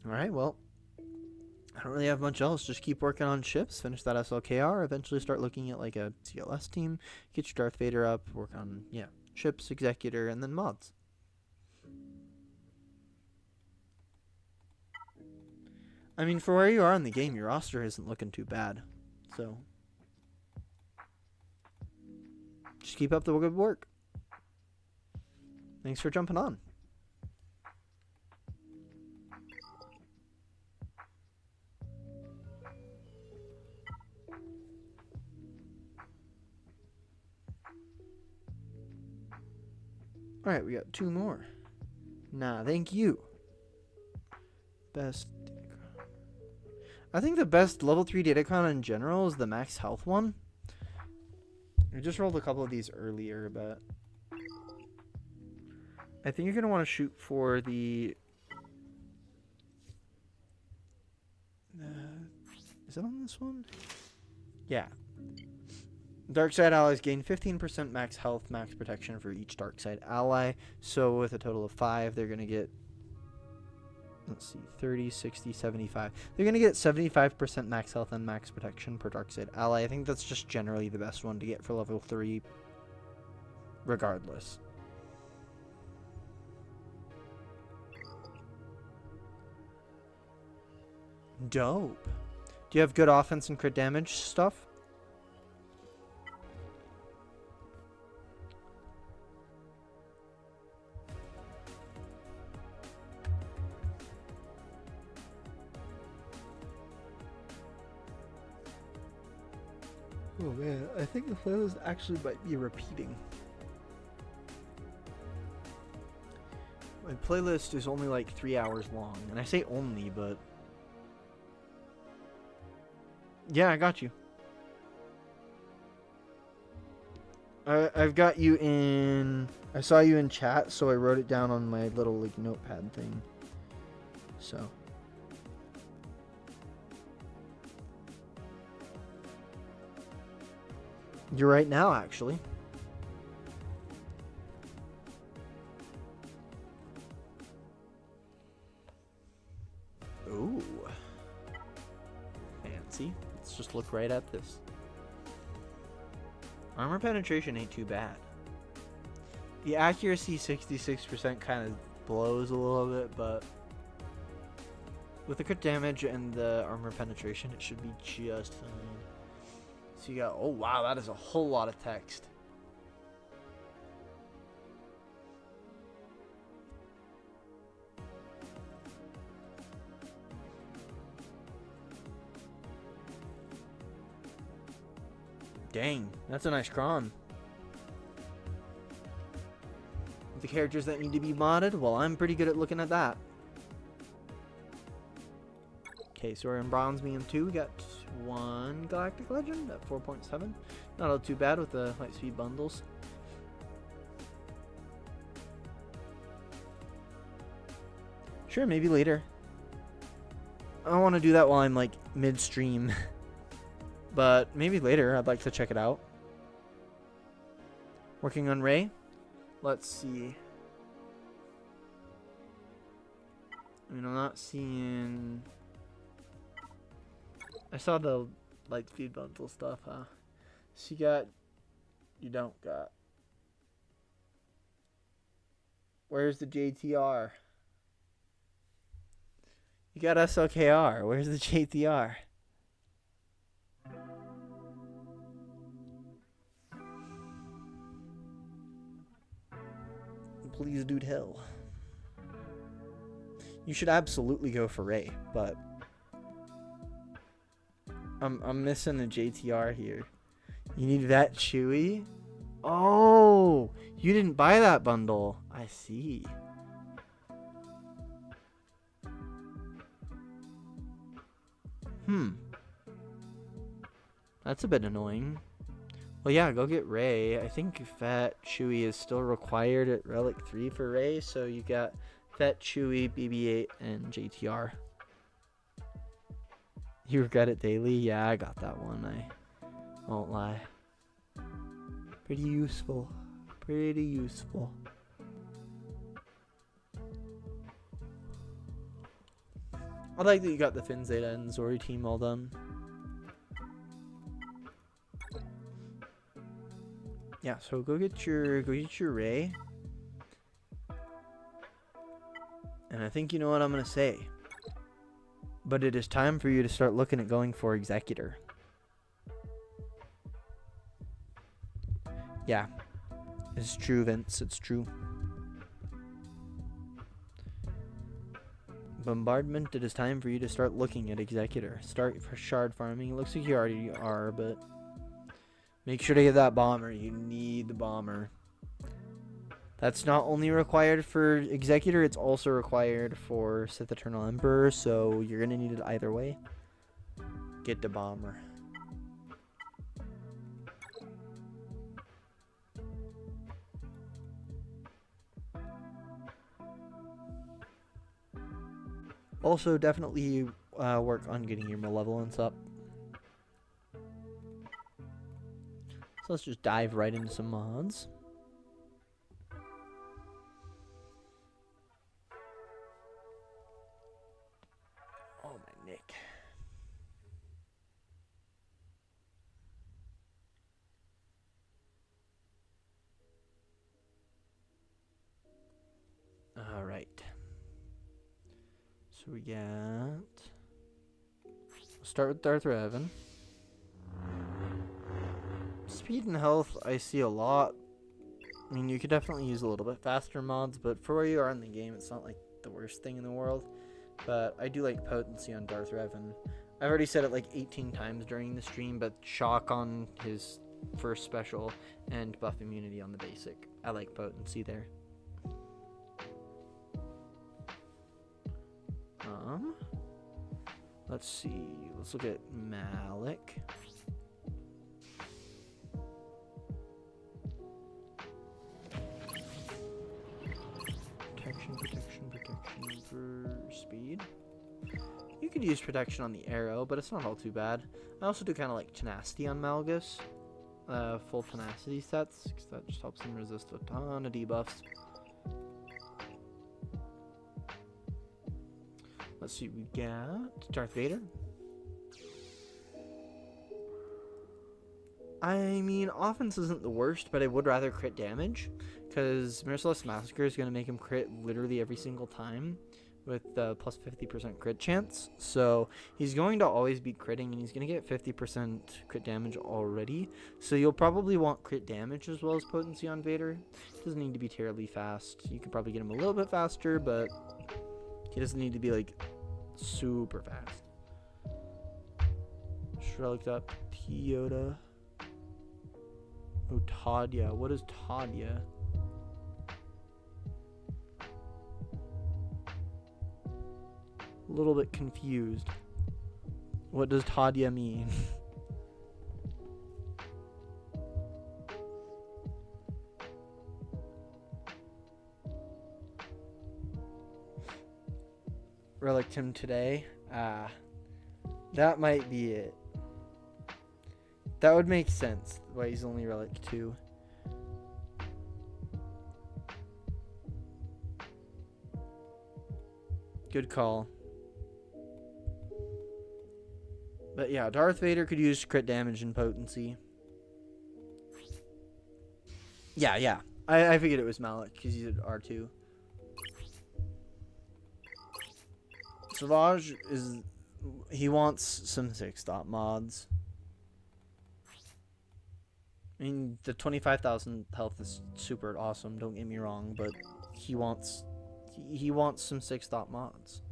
Alright, well, I don't really have much else. Just keep working on ships, finish that SLKR, eventually start looking at like a CLS team, get your Darth Vader up, work on, yeah, ships, Executor, and then mods. I mean, for where you are in the game, your roster isn't looking too bad. So, just keep up the good work. Thanks for jumping on. Alright, we got 2 more. Nah, thank you. Best. I think the best level 3 Datacon in general is the max health one. I just rolled a couple of these earlier, but I think you're going to want to shoot for the... is it on this one? Yeah. Dark side allies gain 15% max health, max protection for each dark side ally. So with a total of 5, they're going to get... let's see, 30, 60, 75. They're going to get 75% max health and max protection per dark side ally. I think that's just generally the best one to get for level 3, regardless. Dope. Do you have good offense and crit damage stuff? Oh man, I think the playlist actually might be repeating. My playlist is only like 3 hours long, and I say only, but... yeah, I got you. I've got you in... I saw you in chat, so I wrote it down on my little like notepad thing. So... you're right now, actually. Ooh. Fancy. Let's just look right at this. Armor penetration ain't too bad. The accuracy 66% kind of blows a little bit, but with the crit damage and the armor penetration, it should be just fine. So you got, oh wow, that is a whole lot of text. Dang, that's a nice cron. The characters that need to be modded, well, I'm pretty good at looking at that. Okay, so we're in Bronze Medium 2. We got one Galactic Legend at 4.7. Not all too bad with the light speed bundles. Sure, maybe later. I don't want to do that while I'm like midstream. But maybe later, I'd like to check it out. Working on Ray. Let's see. I mean, I'm not seeing... I saw the light speed bundle stuff, huh? So you got... you don't got... where's the JTR? You got SLKR. Where's the JTR? Please, dude, hell. You should absolutely go for Ray, but I'm missing a JTR here. You need that Chewy? Oh, you didn't buy that bundle. I see. That's a bit annoying. Well, yeah, go get Ray. I think Fat Chewy is still required at Relic 3 for Ray, so you got Fat Chewy, BB-8, and JTR. You regret it daily? Yeah, I got that one. I won't lie. Pretty useful. Pretty useful. I like that you got the Finn Zeta and Zori team all done. Yeah, so go get your Ray. And I think you know what I'm gonna say. But it is time for you to start looking at going for Executor. Yeah. It's true, Vince. It's true. Bombardment, it is time for you to start looking at Executor. Start for shard farming. It looks like you already are, but make sure to get that bomber. You need the bomber. That's not only required for Executor, it's also required for Sith Eternal Emperor, so you're gonna need it either way. Get the bomber. Also, definitely work on getting your malevolence up. So let's just dive right into some mods. Oh, my neck. All right. So we got... We'll start with Darth Revan. Speed and health, I see a lot. I mean, you could definitely use a little bit faster mods, but for where you are in the game, it's not like the worst thing in the world. But I do like potency on Darth Revan. I've already said it like 18 times during the stream, but shock on his first special and buff immunity on the basic. I like potency there. Let's see. Let's look at Malik. Protection for speed. You could use protection on the arrow, but it's not all too bad. I also do kind of like tenacity on Malgus. Full tenacity sets, because that just helps him resist a ton of debuffs. Let's see, we got Darth Vader. I mean, offense isn't the worst, but I would rather crit damage, because Merciless Massacre is going to make him crit literally every single time with plus 50% crit chance. So he's going to always be critting, and he's going to get 50% crit damage already. So you'll probably want crit damage as well as potency on Vader. It doesn't need to be terribly fast. You could probably get him a little bit faster, but he doesn't need to be like super fast. Shrugged up Yoda. Oh, Tadia. What is Tadia? A little bit confused. What does Tadia mean? Relic him today. That might be it. That would make sense why he's only relic 2. Good call. But yeah, Darth Vader could use crit damage and potency. Yeah. I figured it was Malik because he's at R2. Savage is... He wants some 6-stop mods. I mean, the 25,000 health is super awesome, don't get me wrong, but he wants some 6-stop mods.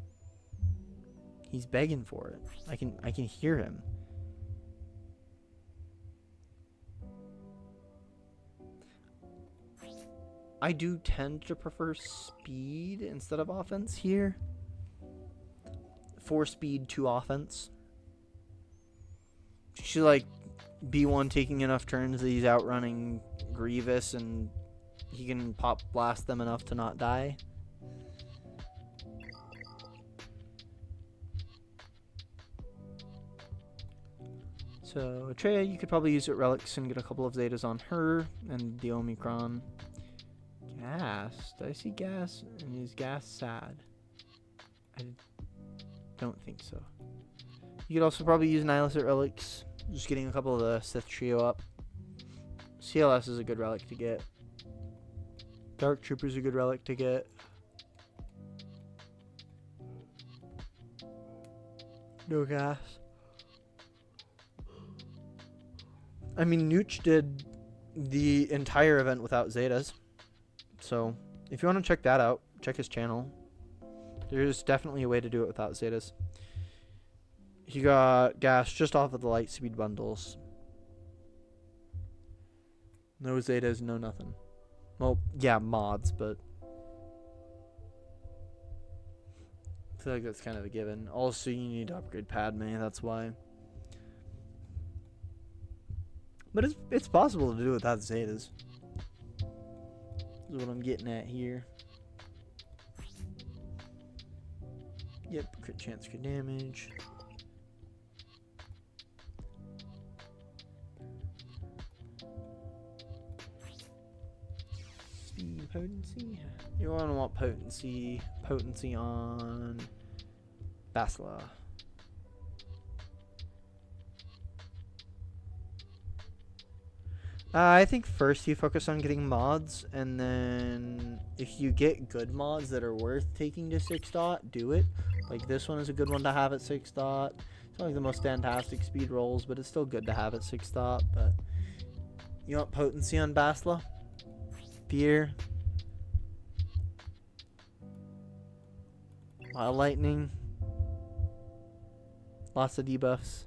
He's begging for it. I can hear him. I do tend to prefer speed instead of offense here. 4 speed, 2 offense. Should like B1 taking enough turns that he's outrunning Grievous and he can pop blast them enough to not die. So Atreya, you could probably use it relics and get a couple of Zetas on her and the Omicron. Gas. Did I see Gas? And is Gas sad? I don't think so. You could also probably use Nihilus at relics. Just getting a couple of the Sith trio up. CLS is a good relic to get. Dark Trooper is a good relic to get. No Gas. I mean, Nooch did the entire event without Zetas. So, if you want to check that out, check his channel. There's definitely a way to do it without Zetas. He got gas just off of the light speed bundles. No Zetas, no nothing. Well, yeah, mods, but I feel like that's kind of a given. Also, you need to upgrade Padme, that's why. But it's possible to do without Zetas. Is what I'm getting at here. Yep, crit chance, crit damage. Speed, potency. You want potency. Potency on Basla. I think first you focus on getting mods, and then if you get good mods that are worth taking to 6 dot, do it. Like this one is a good one to have at 6 dot. It's not like the most fantastic speed rolls, but it's still good to have at 6 dot. But you want potency on Basla? Fear. Wild lightning. Lots of debuffs.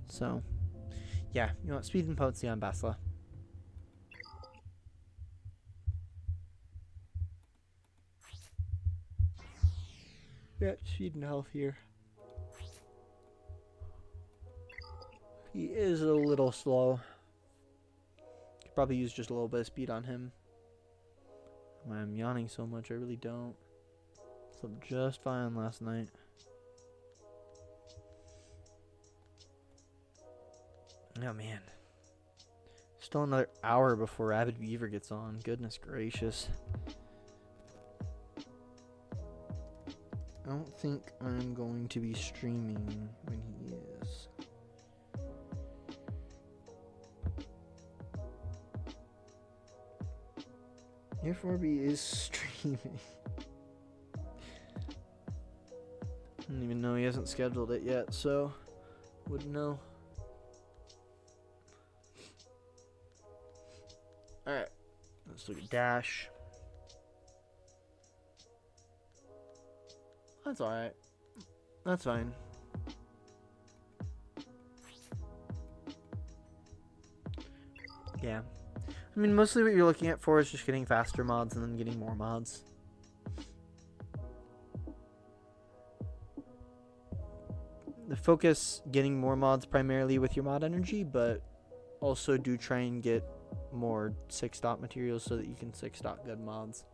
So yeah, you want speed and potency on Basla. Yeah, speed and health here. He is a little slow. Could probably use just a little bit of speed on him. Why I'm yawning so much, I really don't. Slept just fine last night. Oh man. Still another hour before Rabid Beaver gets on. Goodness gracious. I don't think I'm going to be streaming when he is. If Orby is streaming. I don't even know, he hasn't scheduled it yet, so wouldn't know. Alright, let's look at Dash. That's alright. That's fine. Yeah. I mean, mostly what you're looking at for is just getting faster mods and then getting more mods. The focus getting more mods primarily with your mod energy, but also do try and get more 6 dot materials so that you can 6 dot good mods.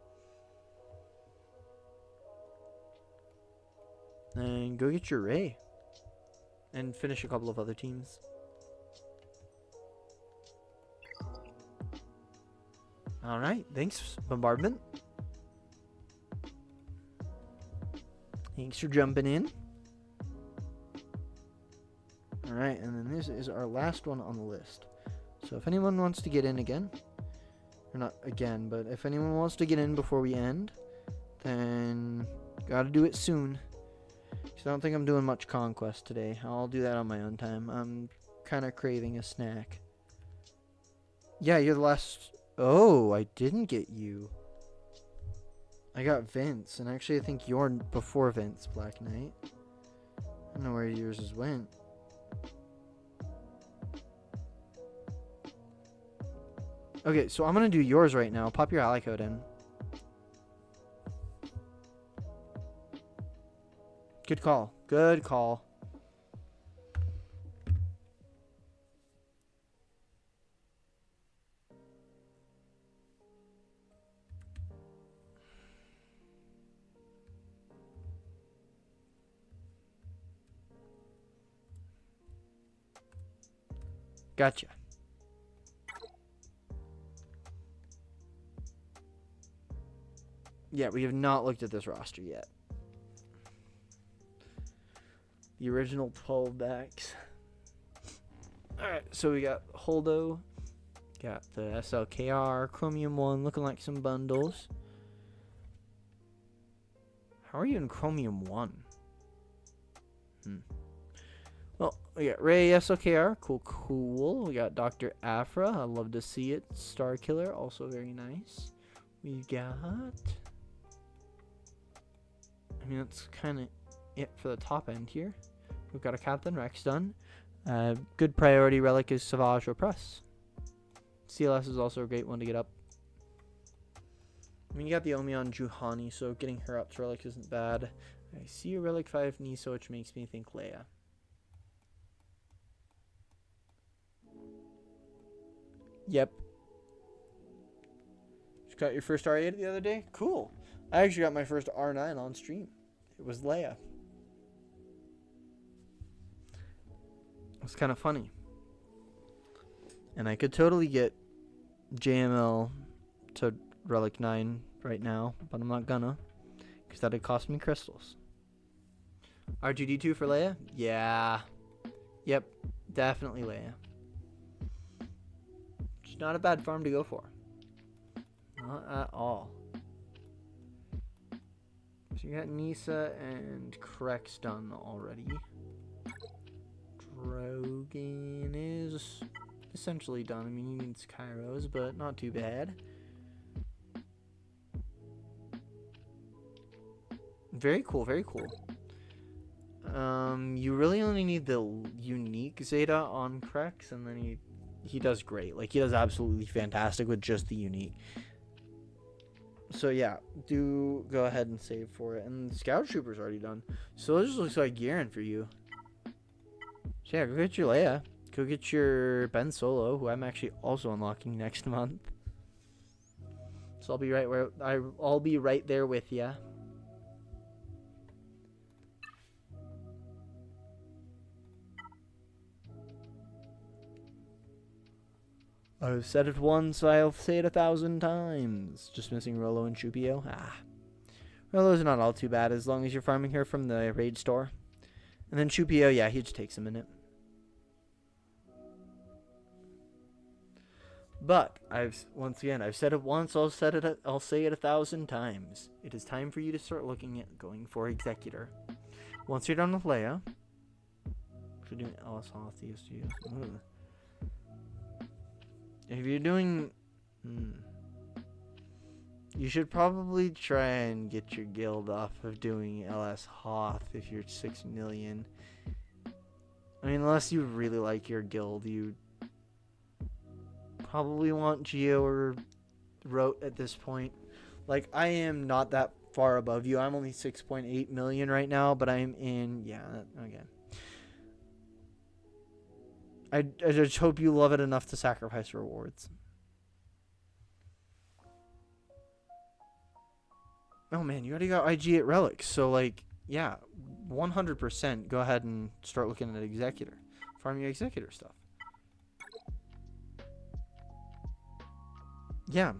And go get your Ray. And finish a couple of other teams. Alright, thanks, Bombardment. Thanks for jumping in. Alright, and then this is our last one on the list. So if anyone wants to get in again, or not again, but if anyone wants to get in before we end, then gotta do it soon. Because I don't think I'm doing much conquest today. I'll do that on my own time. I'm kind of craving a snack. Yeah, you're the last... Oh, I didn't get you. I got Vince, and actually I think you're before Vince, Black Knight. I don't know where yours is went. Okay, so I'm going to do yours right now. Pop your ally code in. Good call. Good call. Gotcha. Yeah, we have not looked at this roster yet. The original 12 backs. Alright, so we got Holdo. Got the SLKR, Chromium 1, looking like some bundles. How are you in Chromium 1? Well, we got Ray SLKR, cool. We got Dr. Afra, I love to see it. Star Killer, also very nice. We got... I mean, that's kind of it for the top end here. We've got a Captain Rex done. Good priority relic is Savage Repress. CLS is also a great one to get up. I mean, you got the Omion Juhani, so getting her up to Relic isn't bad. I see a Relic 5 Nisa, which makes me think Leia. Yep. Just got your first R8 the other day? Cool. I actually got my first R9 on stream. It was Leia. It was kind of funny. And I could totally get JML to Relic 9 right now, but I'm not gonna, because that'd cost me crystals. R2D2 for Leia? Yeah. Yep, definitely Leia. It's not a bad farm to go for. Not at all. So you got Nisa and Krex done already. Drogon is essentially done. I mean, he needs Kairos, but not too bad. Very cool, very cool. You really only need the unique Zeta on Krex, and then he does great. Like, he does absolutely fantastic with just the unique. So yeah, do go ahead and save for it. And Scout Trooper's already done. So it just looks like Garen for you. So yeah, go get your Leia. Go get your Ben Solo, who I'm actually also unlocking next month. So I'll be I'll be right there with ya. I've said it once, I'll say it 1,000 times. Just missing Rolo and Chupio. Rolo's not all too bad as long as you're farming her from the raid store. And then Chupio, yeah, he just takes a minute. But once again, I've said it once, I'll say it 1,000 times. It is time for you to start looking at going for Executor. Once you're done with Leia, should do LS Hoth, ESG. If you're doing, you should probably try and get your guild off of doing LS Hoth if you're 6 million. I mean, unless you really like your guild, you probably want Geo or Rote at this point. Like, I am not that far above you. I'm only 6.8 million right now, but I'm in, yeah, okay. I just hope you love it enough to sacrifice rewards. Oh man, you already got IG at Relics, so like, yeah, 100% go ahead and start looking at Executor. Farm your Executor stuff. Yeah.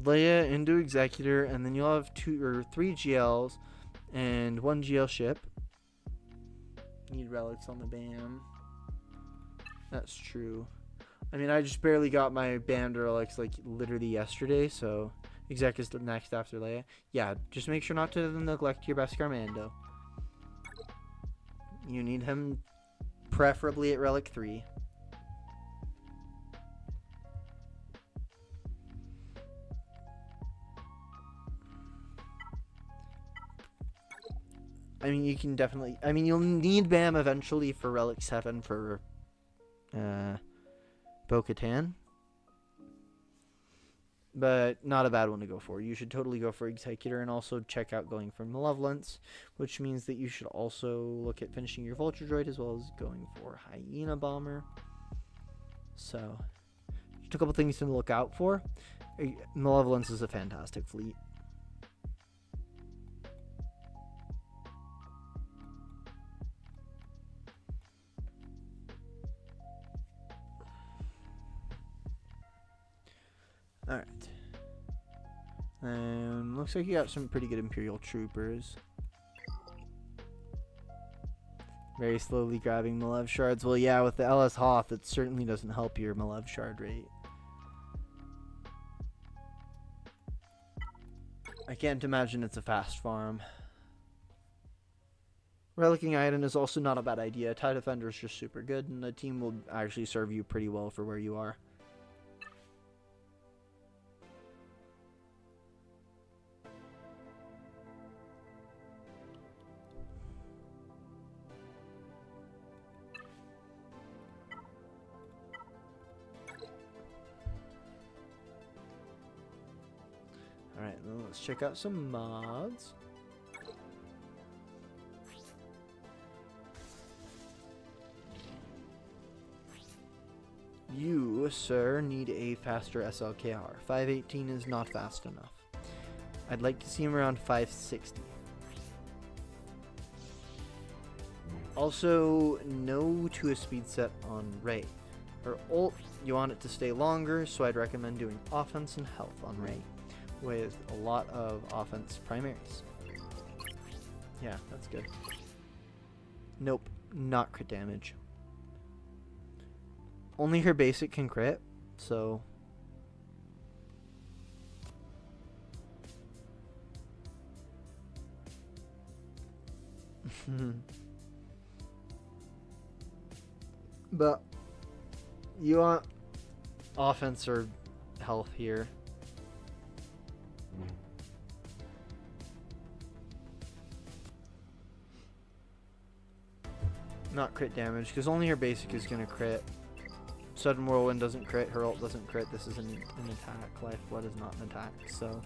Leia into Executor, and then you'll have 2 or 3 GLs and 1 GL ship. Need relics on the BAM. That's true. I mean, I just barely got my BAM relics like literally yesterday, so Exec is the next after Leia. Yeah, just make sure not to neglect your best Garmando. You need him preferably at Relic 3. I mean, you can definitely... I mean, you'll need BAM eventually for Relic 7 for Bo-Katan. But not a bad one to go for. You should totally go for Executor and also check out going for Malevolence, which means that you should also look at finishing your Vulture Droid as well as going for Hyena Bomber. So, just a couple things to look out for. Malevolence is a fantastic fleet. Alright. Looks like you got some pretty good Imperial Troopers. Very slowly grabbing Malev Shards. Well, yeah, with the LS Hoth, it certainly doesn't help your Malev Shard rate. I can't imagine it's a fast farm. Relicking Iden is also not a bad idea. TIE Defender is just super good, and the team will actually serve you pretty well for where you are. Alright, let's check out some mods. You, sir, need a faster SLKR. 518 is not fast enough. I'd like to see him around 560. Also, no to a speed set on Ray. Her ult, you want it to stay longer, so I'd recommend doing offense and health on Ray, with a lot of offense primaries. Yeah, that's good. Nope, not crit damage. Only her basic can crit, so... But you want offense or health here. Not crit damage, because only her basic is going to crit. Sudden Whirlwind doesn't crit, her ult doesn't crit, this is an attack. Lifeblood is not an attack, so...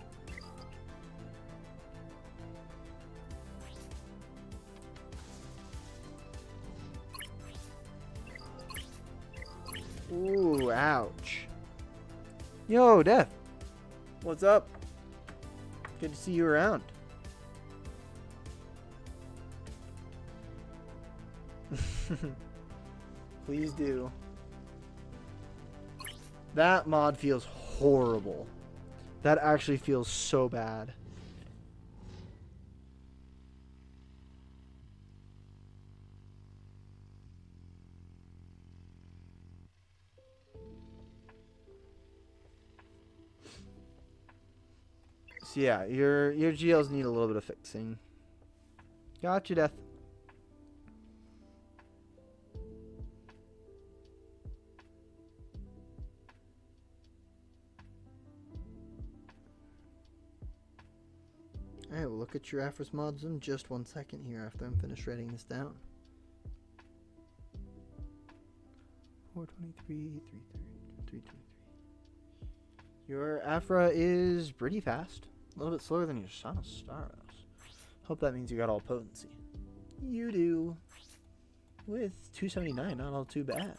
Ooh, ouch. Yo, Death. What's up? Good to see you around. Please do. That mod feels horrible. That actually feels so bad. So yeah, your GLs need a little bit of fixing. Gotcha, Death. I will look at your Afros mods in just 1 second here after I'm finished writing this down. 423, 323. Your Afra is pretty fast. A little bit slower than your Son of Staros. Hope that means you got all potency. You do. With 279, not all too bad.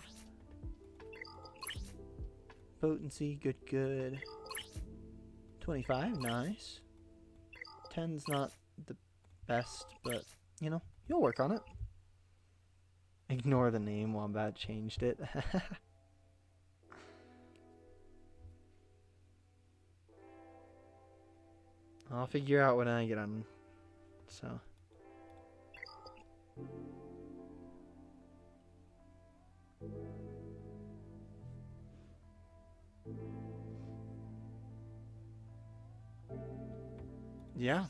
Potency, good. 25, nice. 10's not the best, but, you know, you'll work on it. Ignore the name, Wombat changed it. I'll figure out when I get on, so. Yeah.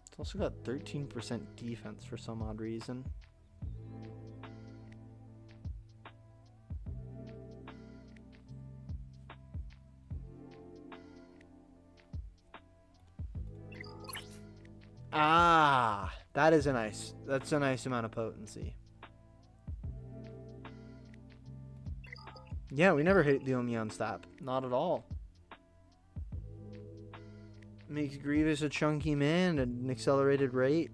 It's also got 13% defense for some odd reason. Ah, that's a nice amount of potency. Yeah, we never hit the Omeon stab. Not at all. Makes Grievous a chunky man at an accelerated rate.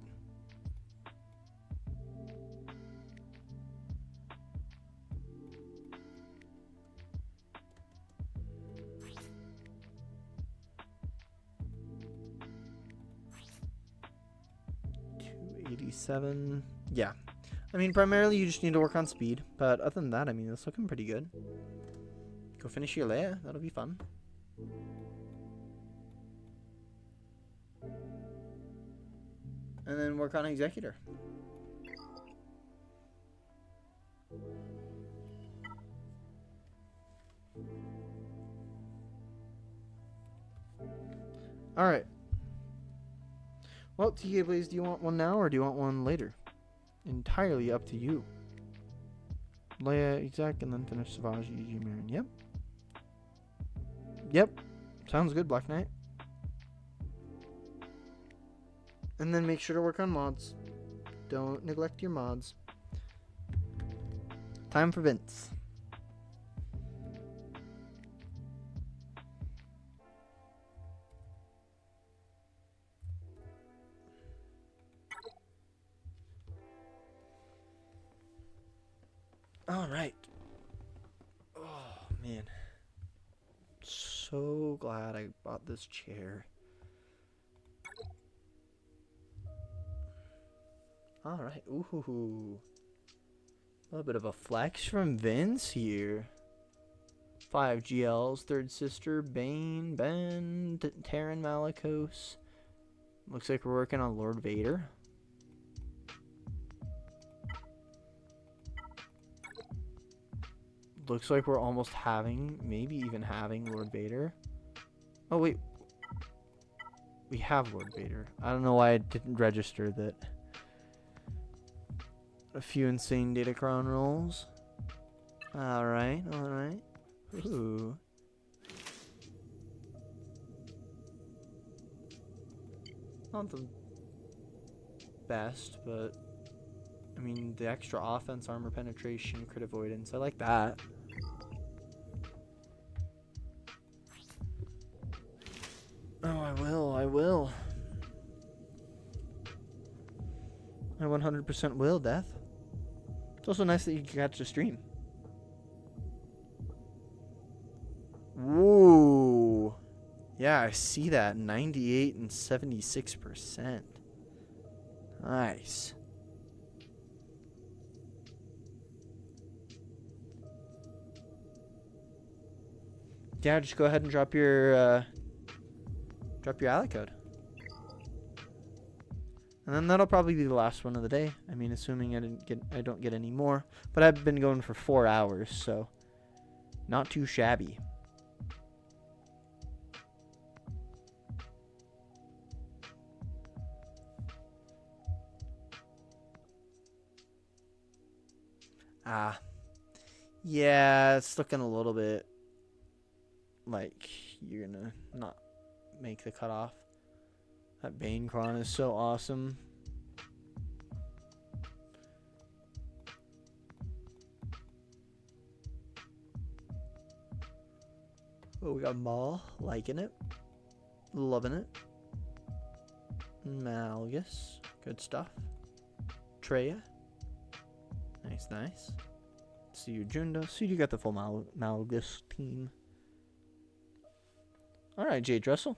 $287. Yeah. I mean, primarily you just need to work on speed, but other than that, I mean, it's looking pretty good. Go finish your lair. That'll be fun. And then work on Executor. Alright. Well, TK Blaze, do you want one now or do you want one later? Entirely up to you. Leia, Exec, and then finish Savage, EG, Marin. Yep. Yep. Sounds good, Black Knight. And then make sure to work on mods. Don't neglect your mods. Time for Vince. All right. Oh, man. So glad I bought this chair. All right. Ooh. A little bit of a flex from Vince here. 5 GLs, Third Sister, Bane, Ben, Terran Malicos. Looks like we're working on Lord Vader. Looks like we're almost having, maybe even having Lord Vader. Oh, wait. We have Lord Vader. I don't know why I didn't register that. A few insane Datacron rolls. Alright. Ooh. Not the best, but I mean, the extra offense, armor penetration, crit avoidance. I like that. Oh, I will. I 100% will, Death. It's also nice that you catch the stream. Whoa. Yeah, I see that. 98 and 76%. Nice. Yeah, just go ahead and drop your ally code. And then that'll probably be the last one of the day. I mean, assuming I don't get any more. But I've been going for 4 hours, so not too shabby. Yeah, it's looking a little bit like you're gonna not make the cutoff. That Bane Cron is so awesome. Oh, we got Maul, liking it, loving it. Malgus, good stuff. Treya, nice. See you, Junda. See you got the full Malgus team. All right, Jade Russell.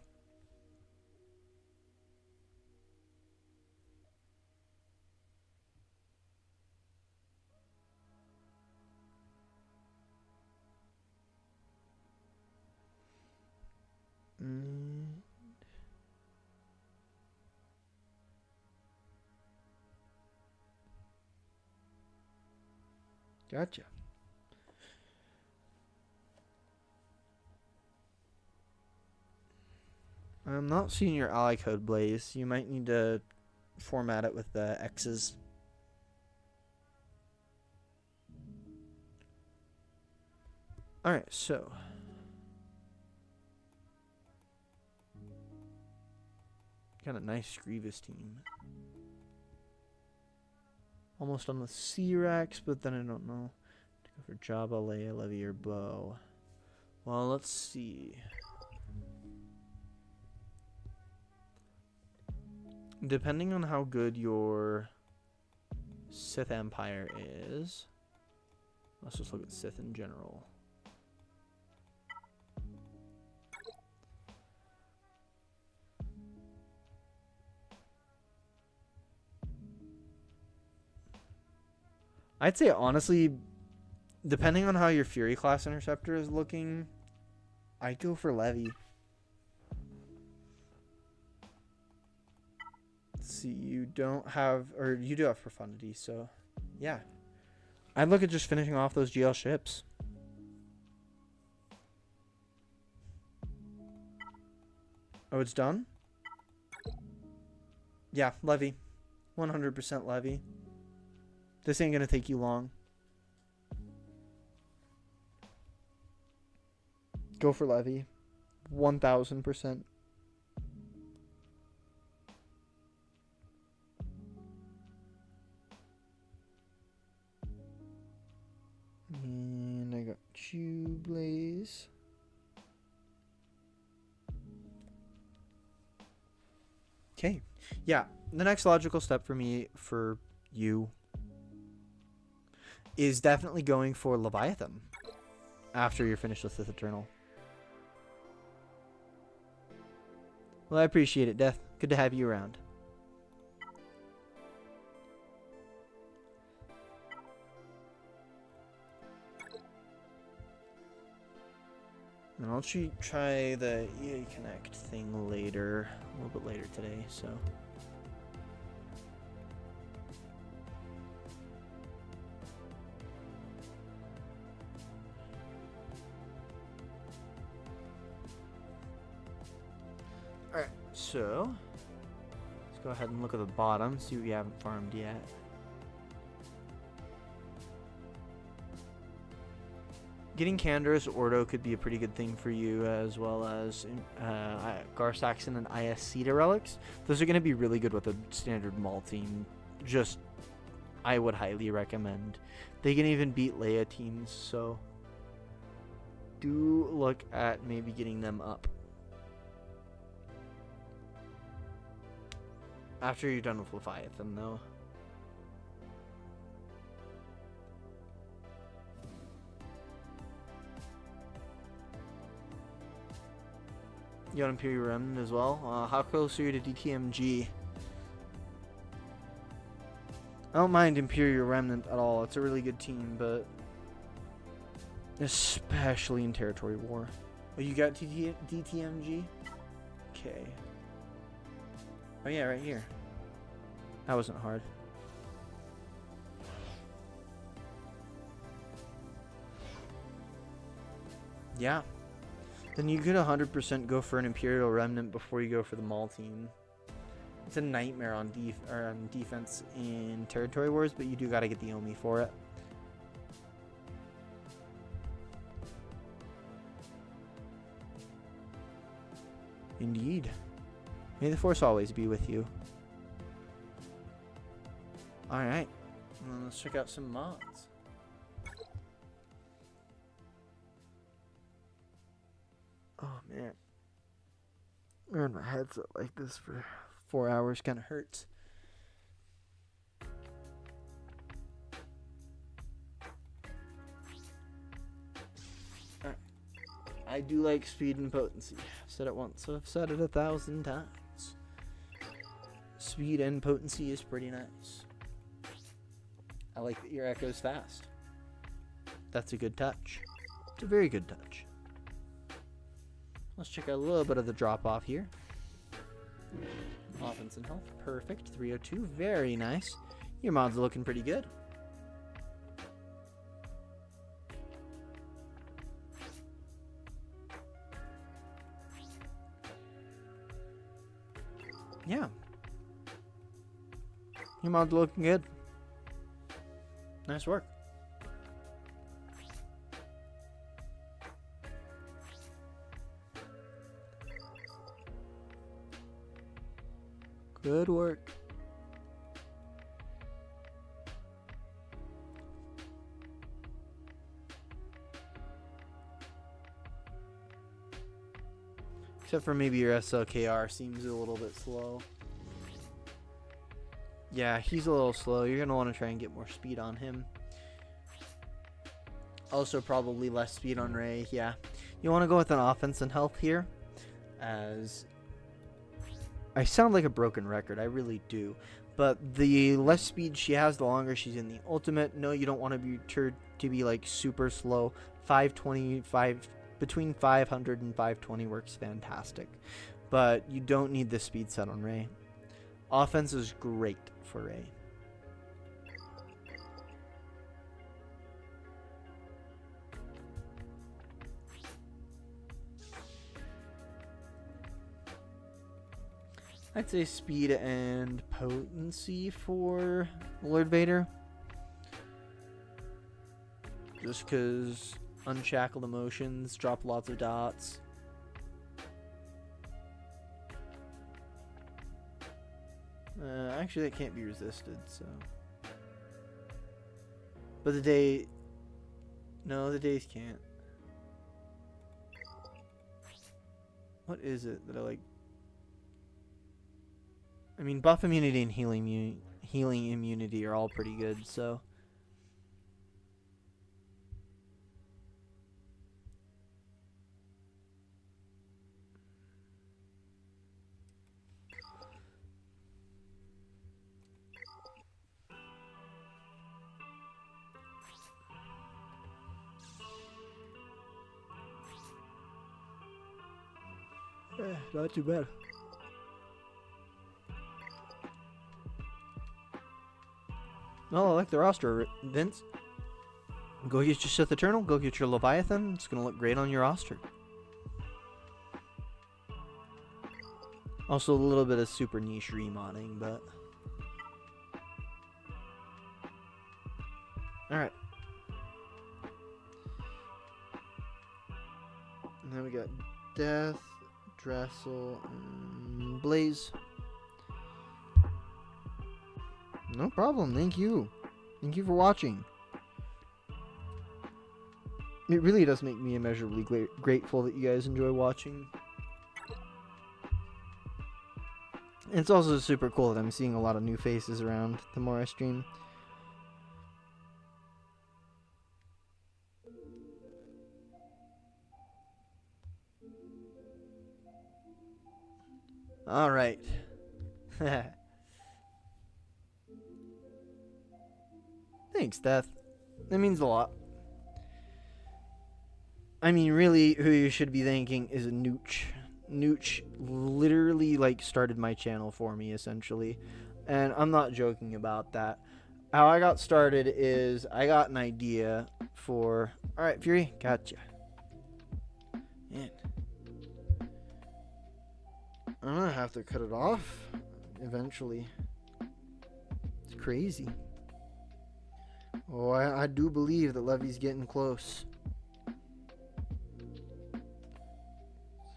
Gotcha. I'm not seeing your ally code, Blaze. You might need to format it with the X's. Alright, so. Got a nice Grievous team. Almost on the C-Rex, but then I don't know. To go for Jabba, Leia, Levy, or Bo. Well, let's see. Depending on how good your Sith Empire is, let's just look at Sith in general. I'd say, honestly, depending on how your Fury class interceptor is looking, I'd go for Levy. Let's see, you don't have, or you do have Profundity, so yeah. I'd look at just finishing off those GL ships. Oh, it's done? Yeah, Levy. 100% Levy. This ain't gonna take you long. Go for Levy. 1000%. And I got you, Blaze. Okay. Yeah, the next logical step for me, for you, is definitely going for Leviathan after you're finished with Sith Eternal. Well, I appreciate it, Death. Good to have you around. And I'll try the EA Connect thing later, a little bit later today, so. Alright, so let's go ahead and look at the bottom, see what we haven't farmed yet. Getting Canderous Ordo could be a pretty good thing for you, as well as Gar-Saxon and IS-Ceta relics. Those are going to be really good with a standard Maul team. Just, I would highly recommend. They can even beat Leia teams, so do look at maybe getting them up. After you're done with Leviathan, though. You want Imperial Remnant as well? How close are you to DTMG? I don't mind Imperial Remnant at all. It's a really good team, but especially in Territory War. Oh, you got DTMG? Okay. Oh yeah, right here. That wasn't hard. Yeah. Then you could 100% go for an Imperial Remnant before you go for the Maul team. It's a nightmare on defense in Territory Wars, but you do got to get the Omi for it. Indeed. May the Force always be with you. Alright. Let's check out some mods. Oh man, wearing my headset like this for 4 hours kind of hurts. Alright. I do like speed and potency. I've said it once, so I've said it 1,000 times. Speed and potency is pretty nice. I like that your echo's fast. That's a good touch. It's a very good touch. Let's check out a little bit of the drop-off here. Offense and health, perfect. 302, very nice. Your mods are looking pretty good. Yeah. Your mods are looking good. Nice work. Good work. Except for maybe your SLKR seems a little bit slow. Yeah, he's a little slow. You're going to want to try and get more speed on him. Also probably less speed on Rey. Yeah. You want to go with an offense and health here, as I sound like a broken record, I really do. But the less speed she has, the longer she's in the ultimate. No, you don't want to be like super slow. 525, between 500 and 520 works fantastic. But you don't need the speed set on Rey. Offense is great for Rey. I'd say speed and potency for Lord Vader. Just because unshackled emotions, drop lots of dots. Actually, that can't be resisted, so. But the day... No, the days can't. What is it that I like? I mean, buff immunity and healing immunity are all pretty good, so. Not too bad. Oh, I like the roster, Vince. Go get your Sith Eternal, go get your Leviathan. It's going to look great on your roster. Also, a little bit of super niche remodding, but... Alright. And then we got Death, Dressel, and Blaze. No problem, thank you. Thank you for watching. It really does make me immeasurably grateful that you guys enjoy watching. It's also super cool that I'm seeing a lot of new faces around the more I stream. Alright. Thanks, Death. That means a lot. I mean, really, who you should be thanking is Nooch. Nooch literally, like, started my channel for me, essentially. And I'm not joking about that. How I got started is I got an idea for... Alright, Fury, gotcha. Man. I'm gonna have to cut it off eventually. It's crazy. Oh, I do believe that Levy's getting close.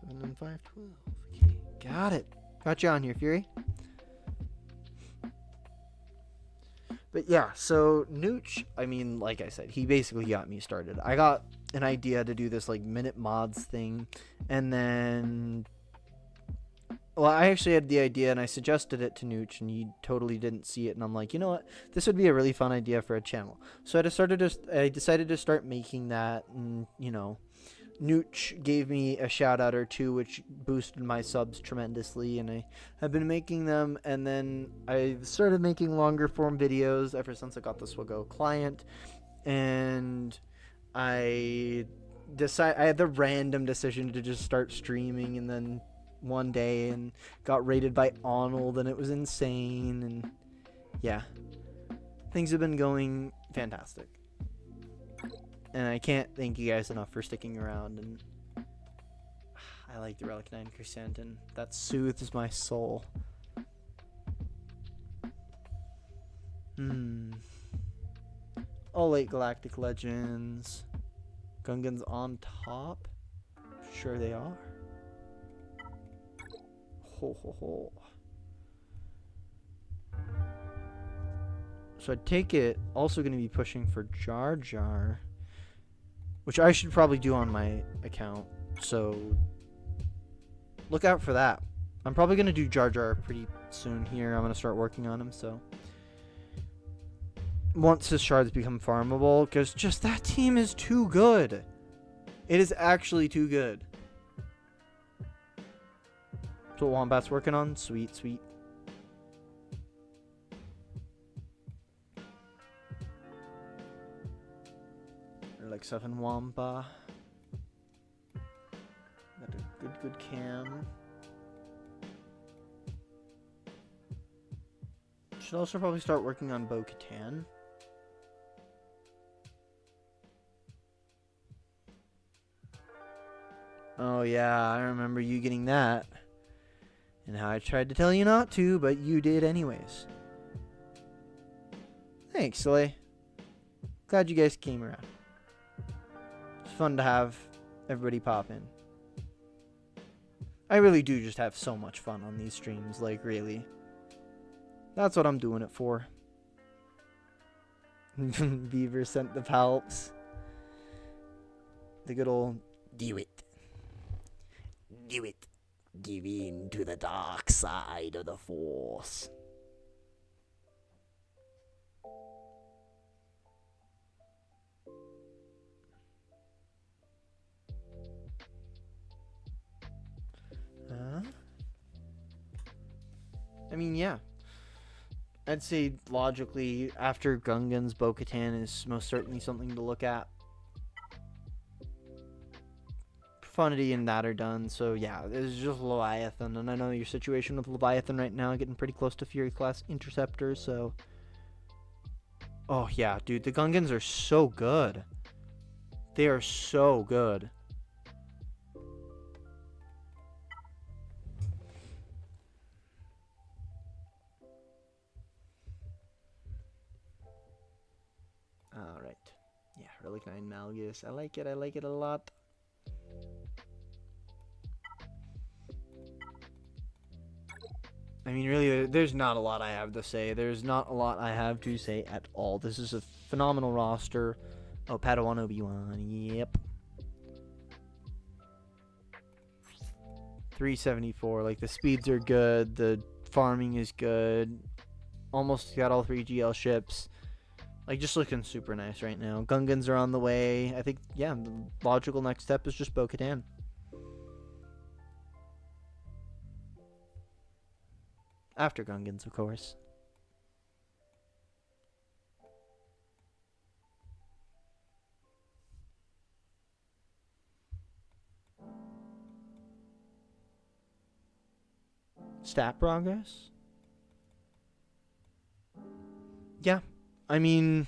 7 and 5, 12. Okay, got it. Got you on here, Fury. But yeah, so Nooch, I mean, like I said, he basically got me started. I got an idea to do this like minute mods thing, and then... Well, I actually had the idea, and I suggested it to Nooch, and he totally didn't see it. And I'm like, you know what? This would be a really fun idea for a channel. So I decided to start making that, and, you know, Nooch gave me a shout-out or two, which boosted my subs tremendously, and I have been making them, and then I've started making longer-form videos ever since I got the Swago client, and I had the random decision to just start streaming, and then... one day and got rated by Arnold, and it was insane, and yeah, things have been going fantastic, and I can't thank you guys enough for sticking around. And I like the Relic 9 Chrysanthemum, that soothes my soul. All 8 Galactic Legends. Gungans on top? Sure they are. Ho, ho, ho. So I take it also going to be pushing for Jar Jar, which I should probably do on my account, so look out for that. I'm probably going to do Jar Jar pretty soon here. I'm going to start working on him, so once his shards become farmable, because just that team is too good. It is actually too good. That's what Wombat's working on. Sweet, sweet. They're like 7 Wampa. Got a good cam. Should also probably start working on Bo-Katan. Oh yeah, I remember you getting that. And how I tried to tell you not to, but you did anyways. Thanks, Slay. Glad you guys came around. It's fun to have everybody pop in. I really do just have so much fun on these streams, like really. That's what I'm doing it for. Beaver sent the palps. The good old do it. Do it. Give in to the dark side of the Force. I mean, yeah. I'd say logically, after Gungans, Bo-Katan is most certainly something to look at. Profundity and that are done, so yeah, it's just Leviathan, and I know your situation with Leviathan right now, getting pretty close to Fury class Interceptor, so... Oh yeah, dude, the Gungans are so good. They are so good. Alright. Yeah, Relic 9 Malgus. I like it a lot. I mean, really, there's not a lot I have to say. There's not a lot I have to say at all. This is a phenomenal roster. Oh, Padawan Obi-Wan. Yep. 374. Like, the speeds are good. The farming is good. Almost got all 3 GL ships. Like, just looking super nice right now. Gungans are on the way. I think, yeah, the logical next step is just Bo-Katan. After Gungans, of course. Stat progress? Yeah. I mean...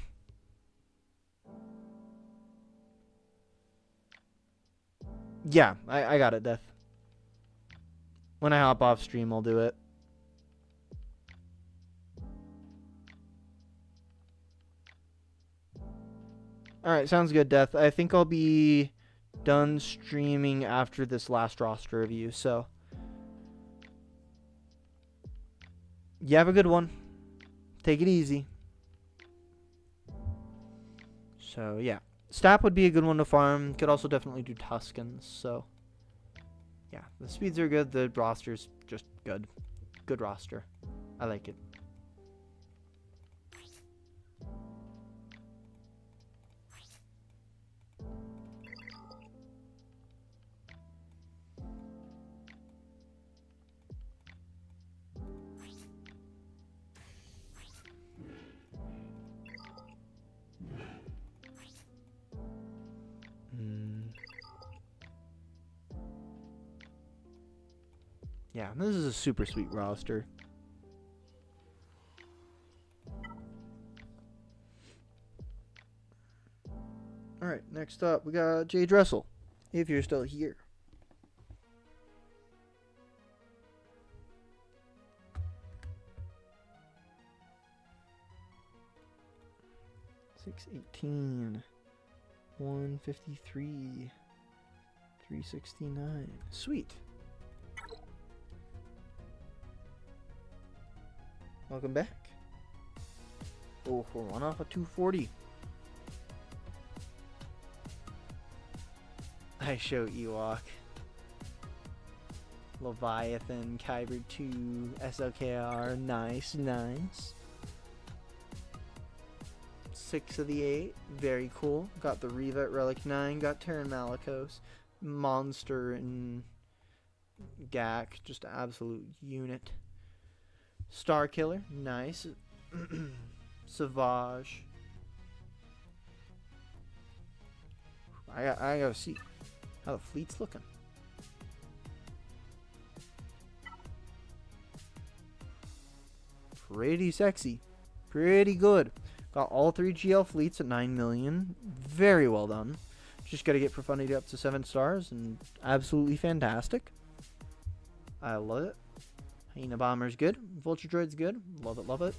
Yeah, I got it, Death. When I hop off stream, I'll do it. Alright, sounds good, Death. I think I'll be done streaming after this last roster review, so... You have a good one. Take it easy. So, yeah. Stap would be a good one to farm. Could also definitely do Tuscans, so... Yeah, the speeds are good. The roster's just good. Good roster. I like it. Yeah, this is a super sweet roster. Alright, next up, we got Jay Dressel, if you're still here. $618, $153, $369. Sweet. Welcome back. Oh, for one off of 240. I show Ewok. Leviathan, Kyber 2, SLKR, nice, nice. 6 of the 8, very cool. Got the Reva at Relic 9, got Terran Malicos, Monster and Gak, just an absolute unit. Star Killer, nice. Savage. I gotta see how the fleet's looking. Pretty sexy. Pretty good. Got all 3 GL fleets at 9 million. Very well done. Just gotta get Profundity up to 7 stars and absolutely fantastic. I love it. Hyena Bomber's good. Vulture Droid's good. Love it, love it.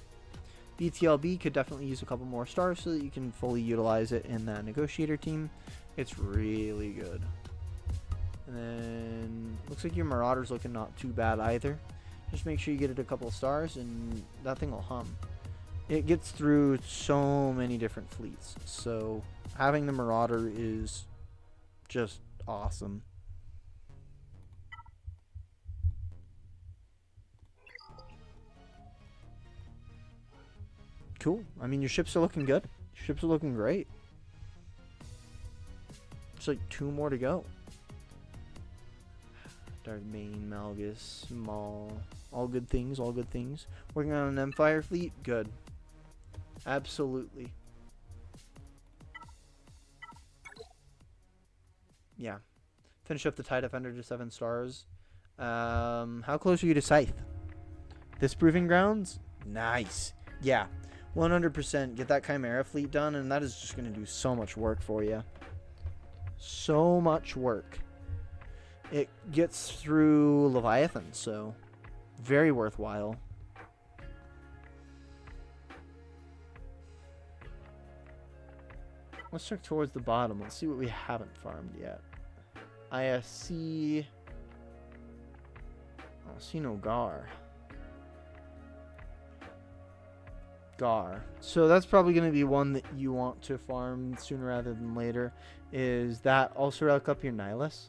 BTLB could definitely use a couple more stars so that you can fully utilize it in that Negotiator team. It's really good. And then, looks like your Marauder's looking not too bad either. Just make sure you get it a couple of stars and that thing will hum. It gets through so many different fleets. So, having the Marauder is just awesome. Cool. I mean, your ships are looking good. Your ships are looking great. It's like 2 more to go. Dark Bane, Malgus, Maul. All good things, all good things. Working on an Empire fleet? Good. Absolutely. Yeah. Finish up the TIE Defender to 7 stars. How close are you to Scythe? This Proving Grounds? Nice. Yeah, 100% get that Chimera fleet done, and that is just going to do so much work for you. So much work. It gets through Leviathan, so very worthwhile. Let's check towards the bottom. Let's see what we haven't farmed yet. ISC. I see no Gar. So that's probably going to be one that you want to farm sooner rather than later. Is that also relic up your Nihilus?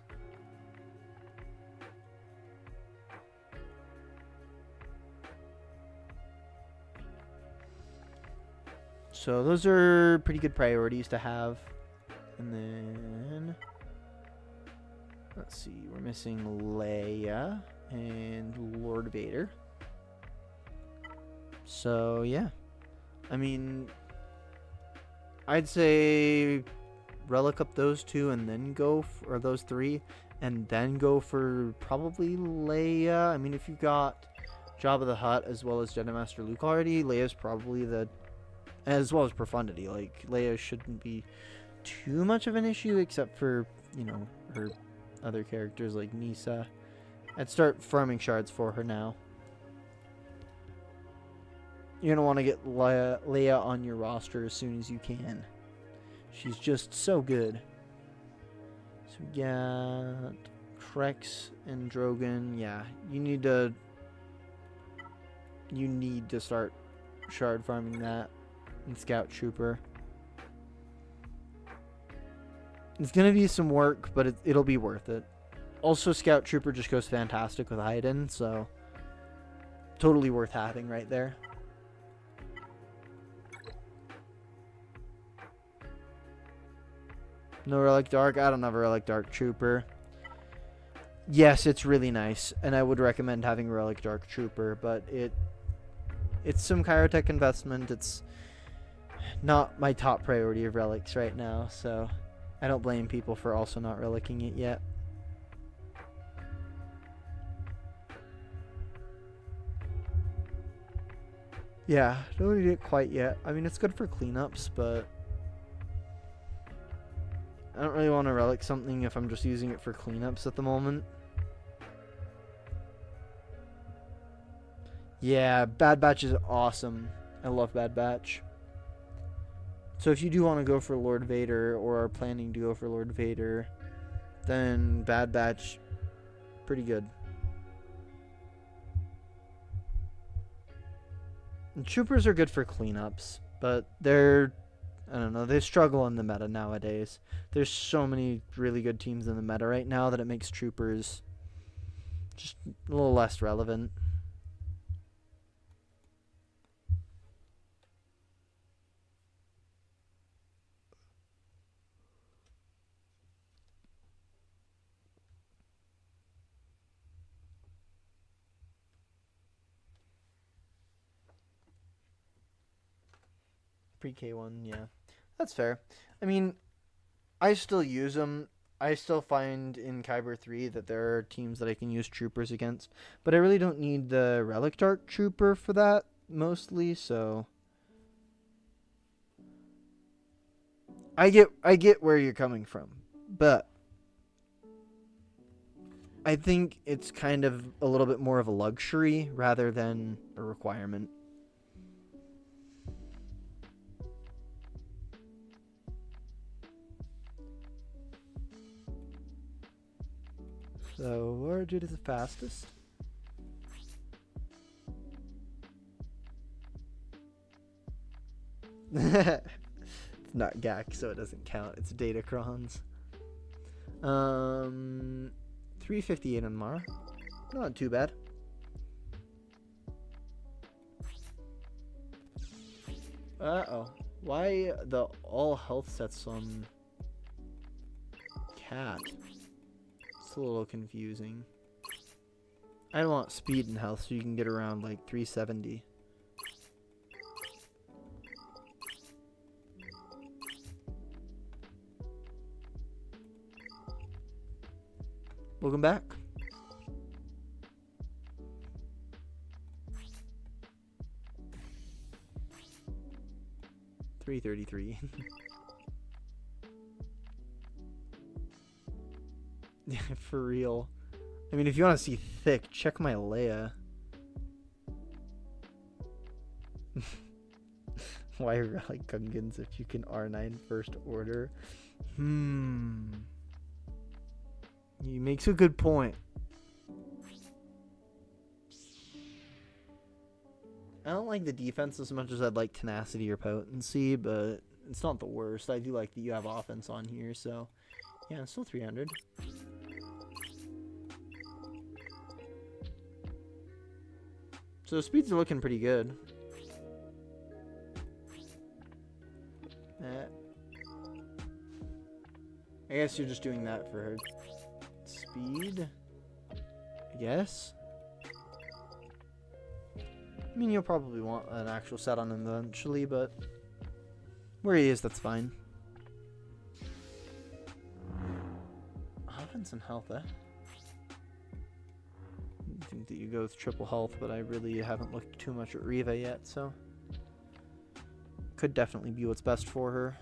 So those are pretty good priorities to have. And then let's see, we're missing Leia and Lord Vader. So yeah, I mean, I'd say relic up those two and then go for those three, and then go for probably Leia. I mean, if you've got Jabba the Hutt as well as Jedi Master Luke already, Leia's probably the, as well as Profundity. Like, Leia shouldn't be too much of an issue, except for, you know, her other characters like Nisa. I'd start farming shards for her now. You're going to want to get Leia on your roster as soon as you can. She's just so good. So we got Krex and Drogon. Yeah, you need to start shard farming that. And Scout Trooper. It's going to be some work, but it'll be worth it. Also, Scout Trooper just goes fantastic with Haydn, so totally worth having right there. No Relic Dark? I don't have a Relic Dark Trooper. Yes, it's really nice, and I would recommend having a Relic Dark Trooper, but it's some Chirotech investment. It's not my top priority of relics right now, so I don't blame people for also not relicking it yet. Yeah, don't need it quite yet. I mean, it's good for cleanups, but I don't really want to relic something if I'm just using it for cleanups at the moment. Yeah, Bad Batch is awesome. I love Bad Batch. So if you do want to go for Lord Vader, or are planning to go for Lord Vader, then Bad Batch, pretty good. And Troopers are good for cleanups, but I don't know, they struggle in the meta nowadays. There's so many really good teams in the meta right now that it makes Troopers just a little less relevant. Pre-K1, yeah. That's fair. I mean, I still use them. I still find in Kyber 3 that there are teams that I can use Troopers against. But I really don't need the Relic Dark Trooper for that, mostly, so I get where you're coming from. But I think it's kind of a little bit more of a luxury rather than a requirement. So, Origin is the fastest. It's not GAC, so it doesn't count. It's Datacrons. 358 on Mara. Not too bad. Uh-oh. Why the all health sets on Cat? It's a little confusing. I want speed and health so you can get around like 370. Welcome back. $333. Yeah, for real. I mean, if you want to see thick, check my Leia. Why rally Gungans if you can R9 first order? He makes a good point. I don't like the defense as much as I'd like tenacity or potency, but it's not the worst. I do like that you have offense on here, so yeah, it's still 300. So speeds are looking pretty good. I guess you're just doing that for her speed. I guess. I mean, you'll probably want an actual set on him eventually, but where he is, that's fine. Offense and health, eh? I think that you go with triple health, but I really haven't looked too much at Riva yet, so could definitely be what's best for her.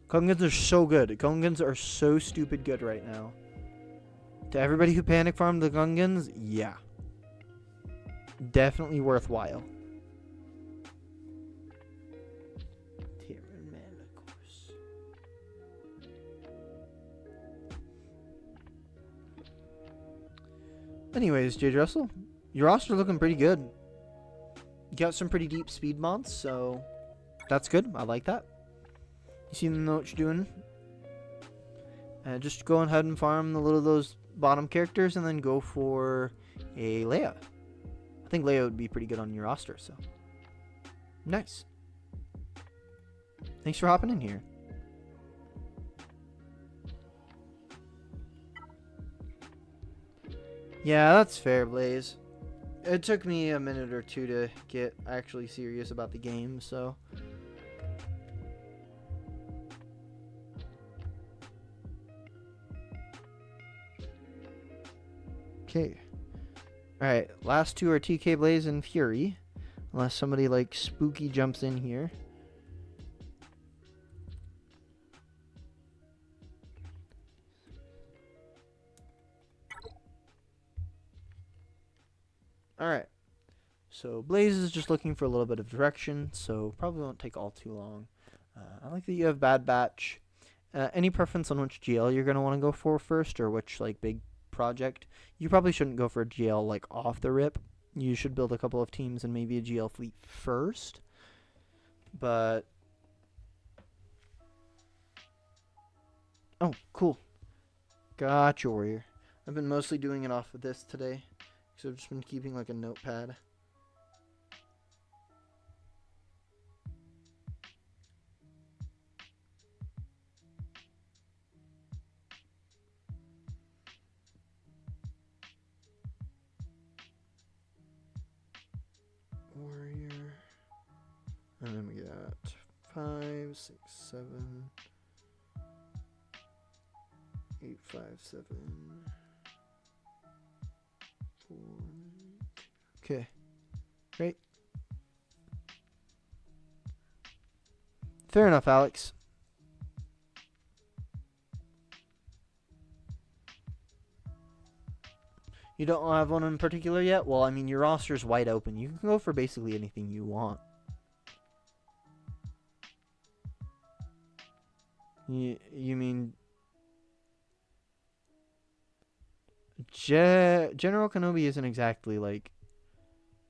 Gungans are so good. Gungans are so stupid good right now. To everybody who panic farmed the Gungans, yeah. Definitely worthwhile. Anyways, Jade Russell, your roster looking pretty good. You got some pretty deep speed mods, so that's good. I like that. You seem to know what you're doing. Just go ahead and farm the little those bottom characters, and then go for a Leia. I think Leia would be pretty good on your roster, so nice. Thanks for hopping in here. Yeah, that's fair, Blaze. It took me a minute or two to get actually serious about the game, so okay. Alright, last two are TK Blaze and Fury. Unless somebody like spooky jumps in here. Alright. So Blaze is just looking for a little bit of direction, so probably won't take all too long. I like that you have Bad Batch. Any preference on which GL you're going to want to go for first, or which like big project? You probably shouldn't go for a GL like off the rip. You should build a couple of teams and maybe a GL fleet first. But oh, cool. Gotcha, warrior. I've been mostly doing it off of this today, so I've just been keeping like a notepad. Warrior. And then we got 5, 6, 7, 8, 5, 7, 4. Okay. Great. Fair enough, Alex. You don't have one in particular yet? Well, I mean, your roster's wide open. You can go for basically anything you want. You mean General Kenobi isn't exactly like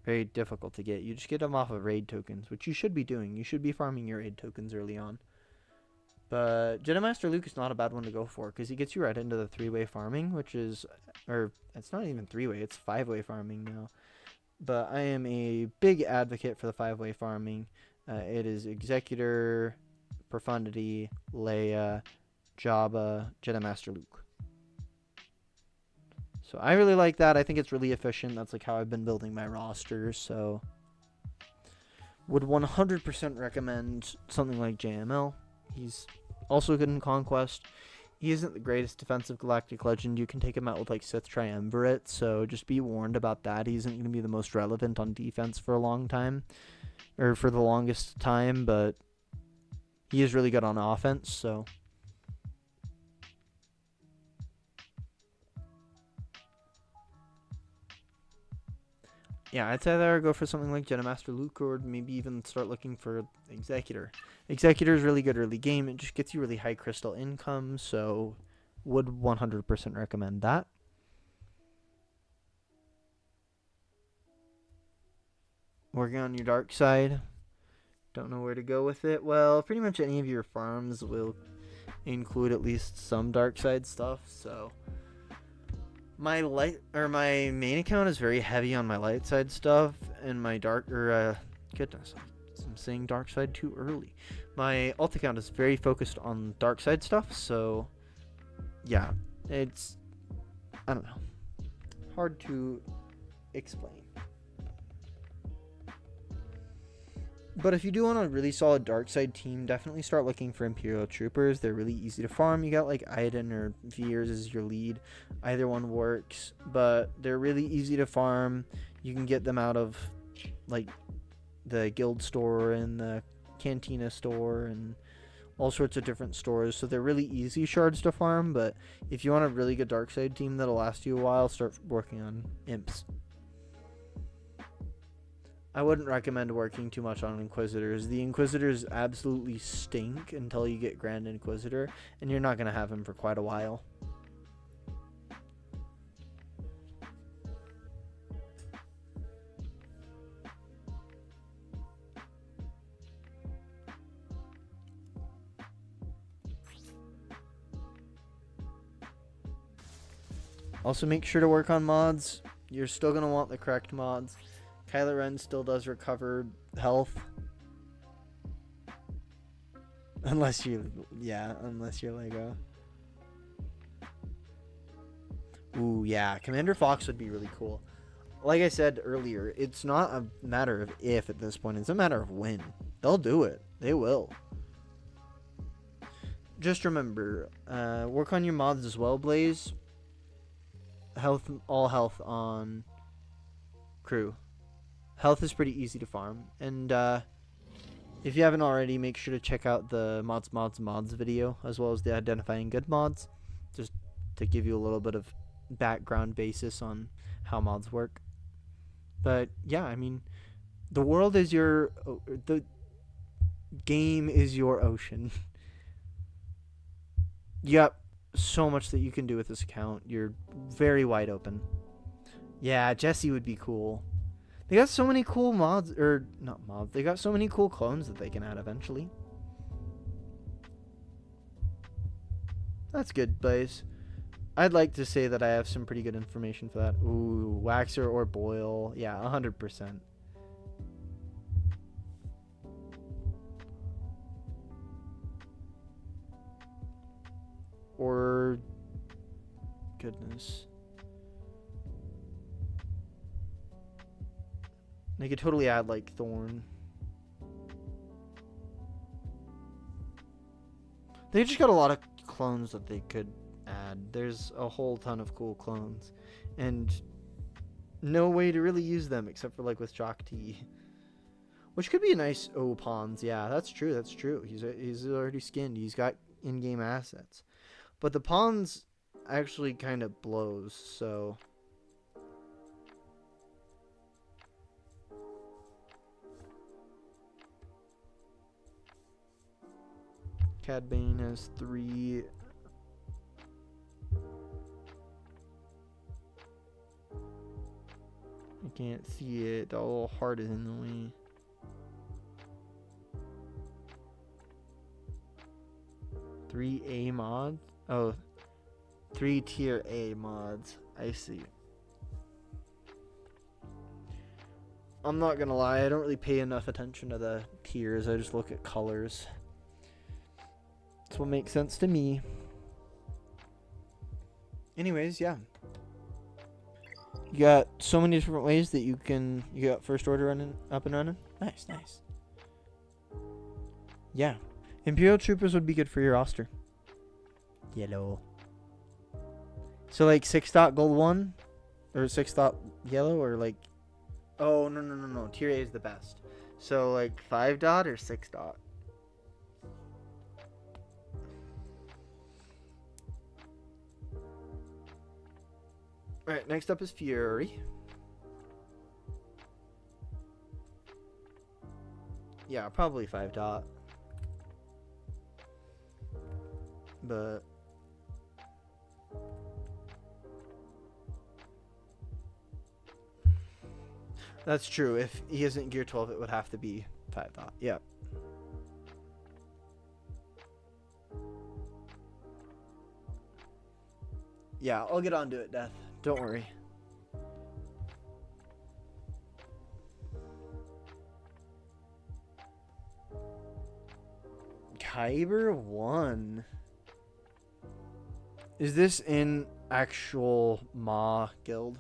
very difficult to get. You just get them off of raid tokens, which you should be doing. You should be farming your raid tokens early on. But Jedi Master Luke is not a bad one to go for, because he gets you right into the 3-way farming, which is, or it's not even 3-way, it's 5-way farming now. But I am a big advocate for the 5-way farming. It is Executor, Profundity, Leia, Jabba, Jedi Master Luke. So I really like that. I think it's really efficient. That's like how I've been building my roster. So would 100% recommend something like JML. He's Also good in Conquest. He isn't the greatest defensive galactic legend. You can take him out with like Sith Triumvirate, so just be warned about that. He isn't going to be the most relevant on defense for a long time, or for the longest time, but he is really good on offense, so. Yeah, I'd either go for something like Jedi Master Luke, or maybe even start looking for Executor. Executor is really good early game. It just gets you really high crystal income, so would 100% recommend that. Working on your dark side. Don't know where to go with it. Well, pretty much any of your farms will include at least some dark side stuff, so my main account is very heavy on my light side stuff, and my goodness, I'm saying dark side too early. My alt account is very focused on dark side stuff, so yeah, it's, I don't know, hard to explain. But if you do want a really solid dark side team, definitely start looking for Imperial Troopers. They're really easy to farm. You got like Iden or Veers as your lead. Either one works, but they're really easy to farm. You can get them out of like the guild store and the cantina store and all sorts of different stores. So they're really easy shards to farm, but if you want a really good dark side team that'll last you a while, start working on imps. I wouldn't recommend working too much on Inquisitors. The Inquisitors absolutely stink until you get Grand Inquisitor, and you're not going to have him for quite a while. Also, make sure to work on mods. You're still going to want the correct mods. Kylo Ren still does recover health. Unless you're Lego. Ooh, yeah. Commander Fox would be really cool. Like I said earlier, it's not a matter of if at this point. It's a matter of when. They'll do it. They will. Just remember, work on your mods as well, Blaze. All health on crew. Health is pretty easy to farm, and if you haven't already, make sure to check out the mods video, as well as the identifying good mods, just to give you a little bit of background basis on how mods work. But yeah, I mean, the game is your ocean. You got so much that you can do with this account. You're very wide open. Yeah, Jesse would be cool. They got so many cool mods, or not mods, they got so many cool clones that they can add eventually. That's good, Blaze. I'd like to say that I have some pretty good information for that. Ooh, Waxer or Boil. Yeah, 100%. Or, goodness. They could totally add, like, Thorn. They just got a lot of clones that they could add. There's a whole ton of cool clones. And no way to really use them except for, like, with Jock T. Which could be a nice... Oh, Pawns. Yeah, that's true. That's true. He's already skinned. He's got in-game assets. But the Pawns actually kind of blows, so... Cad Bane has 3. I can't see it. The little heart is in the way. Three A mods? Oh, 3 tier A mods. I see. I'm not gonna lie, I don't really pay enough attention to the tiers. I just look at colors. That's what makes sense to me. Anyways, yeah. You got so many different ways that you got first order running up and running. Nice, nice. Yeah. Imperial Troopers would be good for your roster. Yellow. So like 6 dot gold 1? Or 6 dot yellow? Or like... Oh, no. Tier A is the best. So like 5 dot or 6 dot? Alright, next up is Fury. Yeah, probably 5 dot. But that's true. If he isn't gear 12, it would have to be 5 dot. Yeah. Yeah, I'll get onto it, Death. Don't worry. Kyber 1. Is this in actual Ma guild?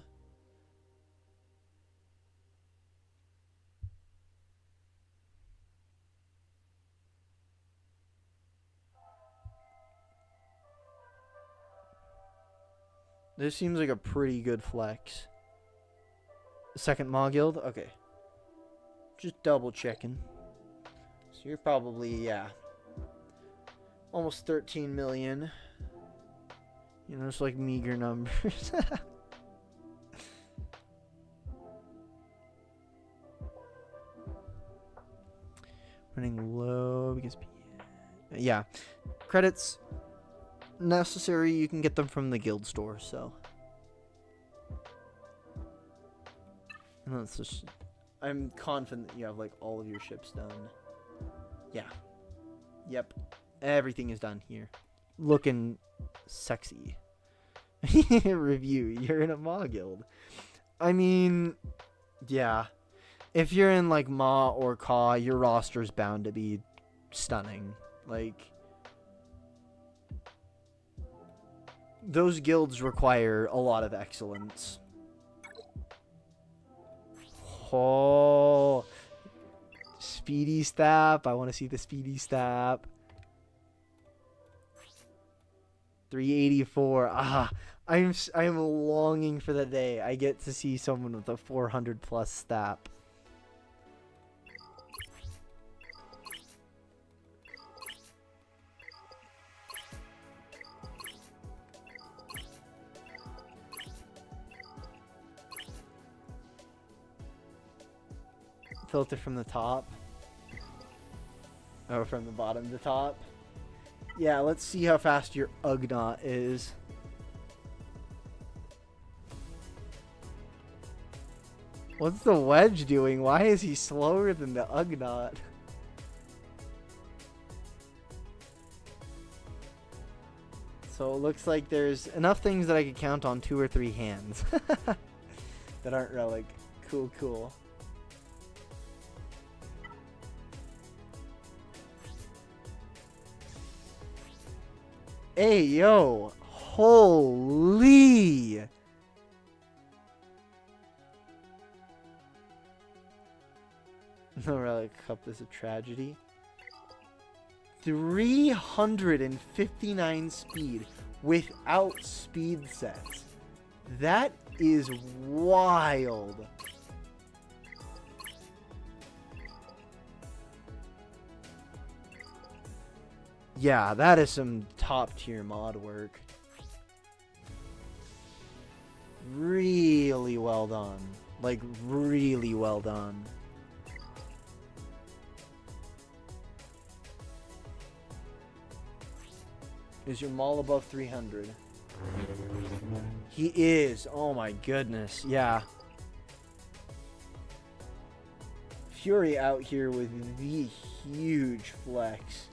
This seems like a pretty good flex. Second Ma guild? Okay. Just double checking. So you're probably, yeah. Almost 13 million. You know, it's like meager numbers. Running low because... Yeah. Credits necessary. You can get them from the guild store, so... And that's just... I'm confident that you have, like, all of your ships done. Yeah. Yep. Everything is done here. Looking sexy. Review. You're in a Ma guild. I mean, yeah. If you're in like Ma or Ka, your roster's bound to be stunning. Like, those guilds require a lot of excellence. Oh, speedy stab. I want to see the speedy stab. 384. Ah, I'm longing for the day I get to see someone with a 400 plus stat. Filter from the top. Oh, from the bottom to top. Yeah, let's see how fast your Ugnaught is. What's the Wedge doing? Why is he slower than the Ugnaught? So it looks like there's enough things that I could count on 2 or 3 hands. That aren't relic. Cool, cool. Hey, yo. Holy. No relic cup is a tragedy. 359 speed without speed sets. That is wild. Yeah, that is some top tier mod work. Really well done. Like, really well done. Is your Maul above 300? He is. Oh my goodness. Yeah. Fury out here with the huge flex.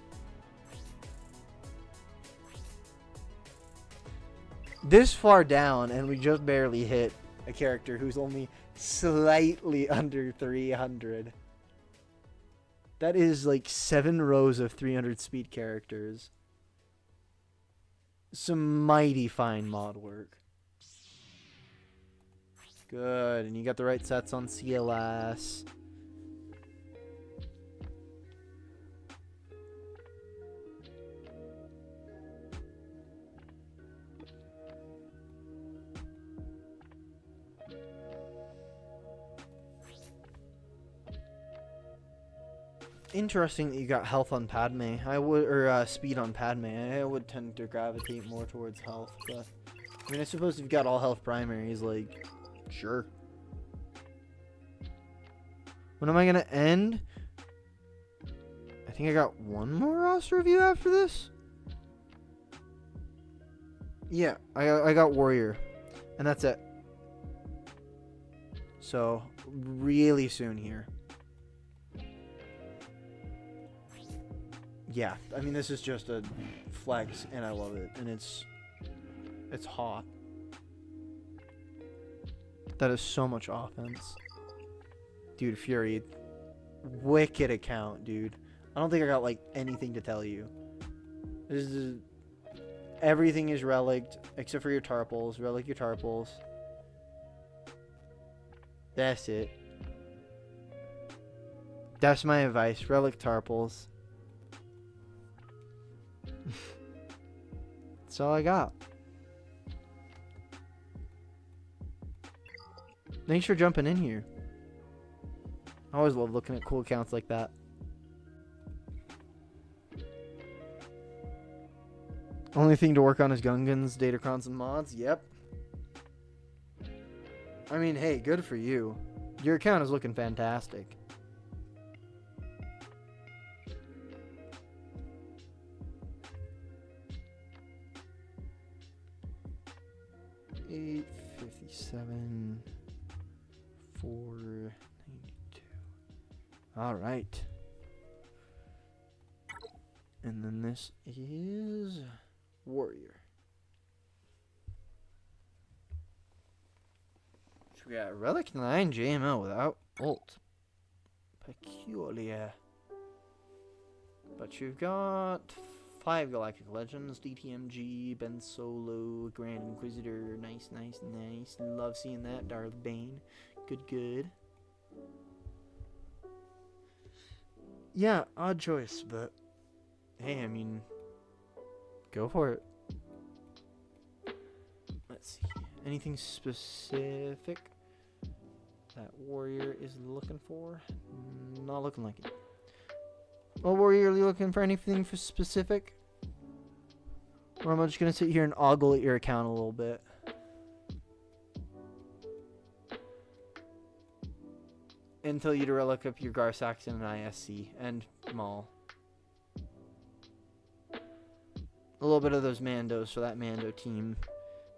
This far down, and we just barely hit a character who's only slightly under 300. That is like 7 rows of 300 speed characters. Some mighty fine mod work. Good, and you got the right sets on CLS. Interesting that you got health on Padme. I would, or speed on Padme. I would tend to gravitate more towards health, but I mean, I suppose if you've got all health primaries, like, sure. When am I gonna end? I think I got one more roster review after this. Yeah, I got Warrior, and that's it. So really soon here. Yeah, I mean, this is just a flex, and I love it, and it's hot. That is so much offense. Dude, Fury, wicked account, dude. I don't think I got, like, anything to tell you. This is... Everything is relicked, except for your Tarpals. Relic your Tarpals. That's it. That's my advice. Relic Tarpals. That's all I got. Thanks for jumping in here. I always love looking at cool accounts like that. Only thing to work on is Gungans, Datacrons, and mods. Yep. I mean, hey, good for you. Your account is looking fantastic. $857, $492. All right. And then this is Warrior. So we got Relic 9 JML without ult. Peculiar. But you've got 5 Galactic Legends, DTMG, Ben Solo, Grand Inquisitor. Nice, nice, nice. Love seeing that. Darth Bane. Good, good. Yeah, odd choice, but hey, I mean, go for it. Let's see. Anything specific that Warrior is looking for? Not looking like it. Well, Warrior, are you looking for anything for specific? Or am I just going to sit here and ogle at your account a little bit? Until you look up your Gar Saxon and ISC and Maul. A little bit of those Mandos for that Mando team.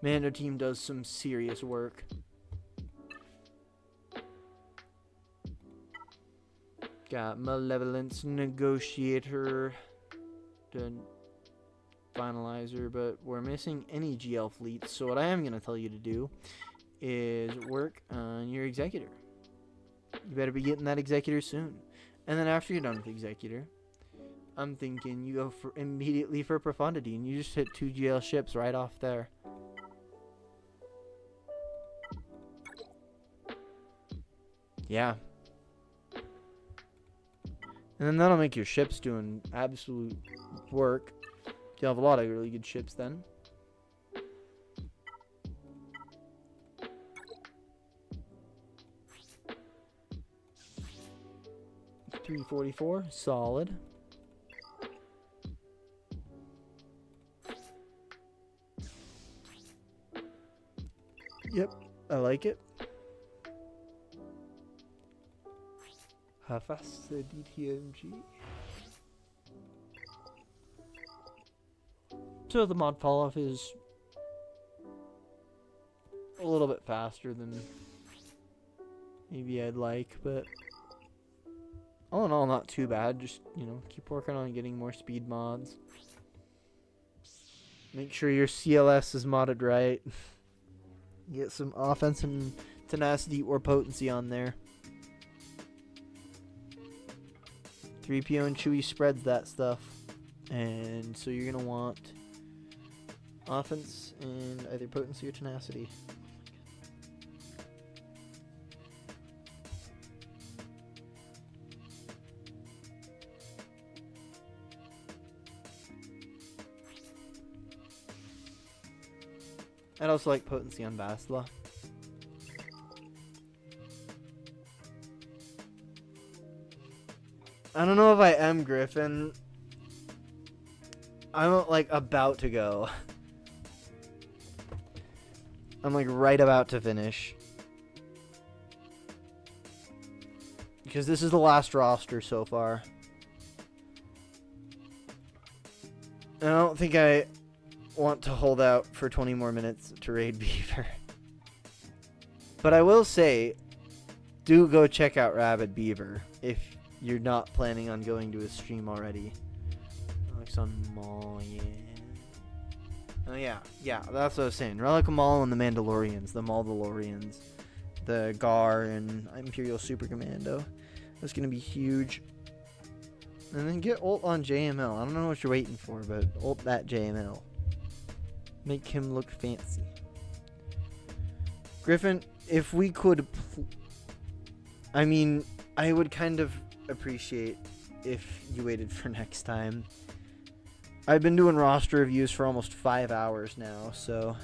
Mando team does some serious work. Got Malevolence Negotiator, the Finalizer, but we're missing any GL fleets. So what I am going to tell you to do is work on your Executor. You better be getting that Executor soon. And then after you're done with Executor, I'm thinking you go for immediately for Profundity, and you just hit 2 GL ships right off there. Yeah. And then that'll make your ships doing absolute work. You'll have a lot of really good ships then. $344, solid. Yep, I like it. How fast the DTMG? So the mod fall off is a little bit faster than maybe I'd like, but all in all, not too bad. Just, you know, keep working on getting more speed mods. Make sure your CLS is modded right. Get some offense and tenacity or potency on there. 3PO and Chewie spreads that stuff. And so you're going to want offense and either potency or tenacity. I'd also like potency on Vasla. I don't know if I am, Griffin. I'm like about to go. I'm like right about to finish. Because this is the last roster so far. And I don't think I want to hold out for 20 more minutes to raid Beaver. But I will say, do go check out Rabid Beaver if you're not planning on going to his stream already. Alex on Mall, yeah. Oh yeah, that's what I was saying. Relic Maul and the Mandalorians, the Maldalorians, the Gar and Imperial Super Commando. That's gonna be huge. And then get ult on JML. I don't know what you're waiting for, but ult that JML. Make him look fancy. Griffin, if we could... I mean, I would kind of appreciate if you waited for next time. I've been doing roster reviews for almost 5 hours now, so...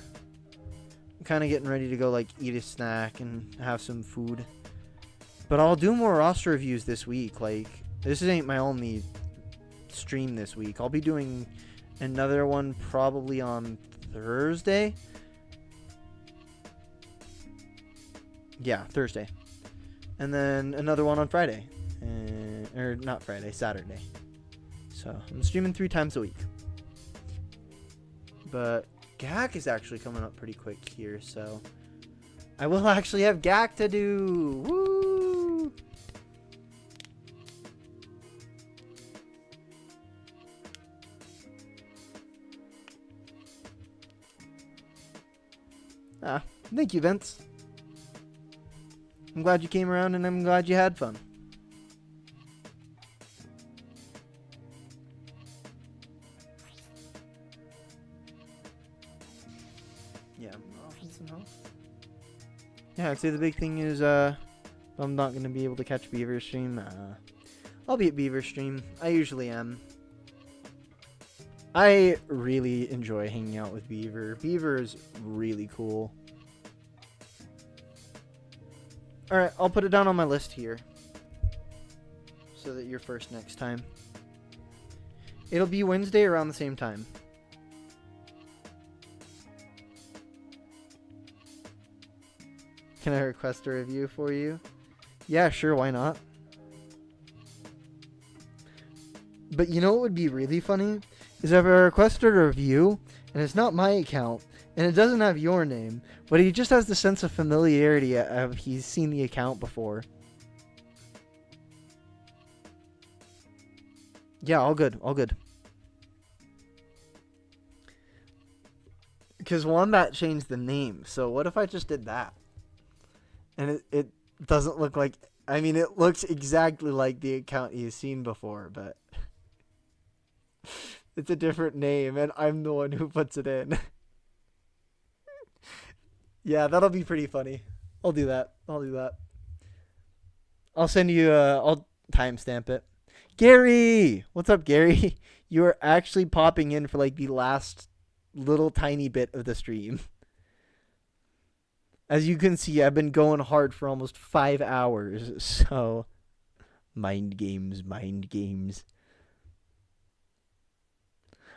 I'm kind of getting ready to go, like, eat a snack and have some food. But I'll do more roster reviews this week. Like, this ain't my only stream this week. I'll be doing another one probably on Thursday. Yeah, Thursday. And then another one on Friday. Or not Friday, Saturday. So, I'm streaming 3 times a week. But GAC is actually coming up pretty quick here, so... I will actually have GAC to do! Woo! Ah, thank you, Vince. I'm glad you came around and I'm glad you had fun. Yeah, yeah, I'd say the big thing is I'm not going to be able to catch Beaver stream. I'll be at Beaver stream. I usually am. I really enjoy hanging out with Beaver. Beaver is really cool. Alright, I'll put it down on my list here. So that you're first next time. It'll be Wednesday around the same time. Can I request a review for you? Yeah, sure, why not? But you know what would be really funny? Is if I requested a review, and it's not my account, and it doesn't have your name, but he just has the sense of familiarity of he's seen the account before. Yeah, all good, all good. Because Wombat changed the name, so what if I just did that? And it doesn't look like... I mean, it looks exactly like the account he's seen before, but... It's a different name, and I'm the one who puts it in. Yeah, that'll be pretty funny. I'll do that. I'll send you, I'll timestamp it. Gary! What's up, Gary? You are actually popping in for, like, the last little tiny bit of the stream. As you can see, I've been going hard for almost 5 hours, so... Mind games.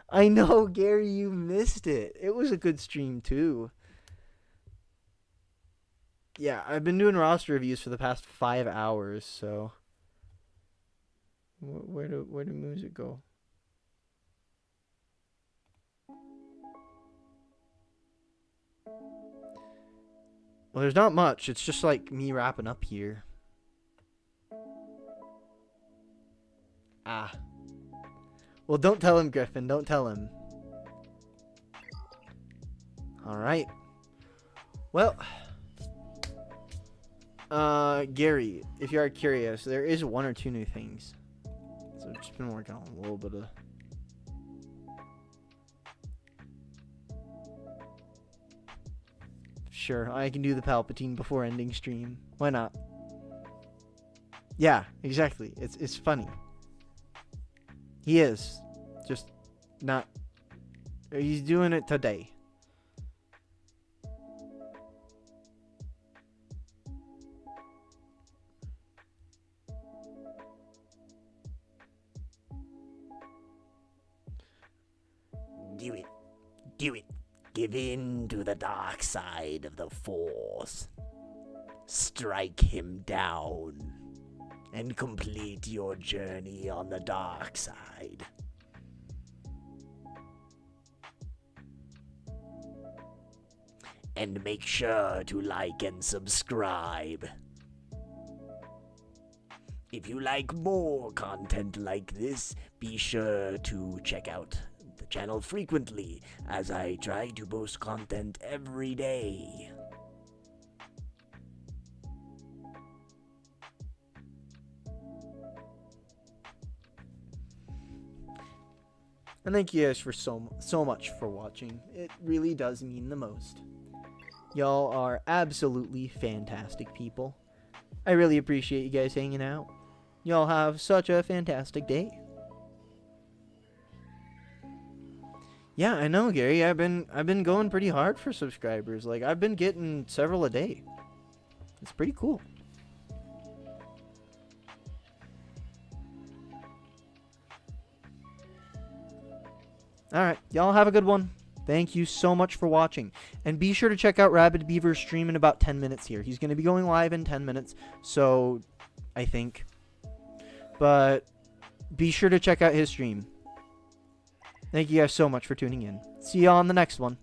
I know, Gary, you missed it. It was a good stream, too. Yeah, I've been doing roster reviews for the past 5 hours, so... Where do music go? Well, there's not much. It's just like me wrapping up here. Ah. Well, don't tell him, Griffin. Don't tell him. Alright. Well. Gary, if you are curious, there is 1 or 2 new things. So I've just been working on a little bit of... Sure, I can do the Palpatine before ending stream. Why not? Yeah, exactly. It's funny. He is. Just not... He's doing it today. Do it. Do it. Give in to the dark side of the Force. Strike him down and complete your journey on the dark side. And make sure to like and subscribe. If you like more content like this, be sure to check out the channel frequently, as I try to post content every day. And thank you guys for so much for watching. It really does mean the most. Y'all are absolutely fantastic people. I really appreciate you guys hanging out. Y'all have such a fantastic day. Yeah, I know, Gary. I've been going pretty hard for subscribers. Like, I've been getting several a day. It's pretty cool. Alright, y'all have a good one. Thank you so much for watching. And be sure to check out Rabid Beaver's stream in about 10 minutes here. He's going to be going live in 10 minutes, so I think. But be sure to check out his stream. Thank you guys so much for tuning in. See y'all on the next one.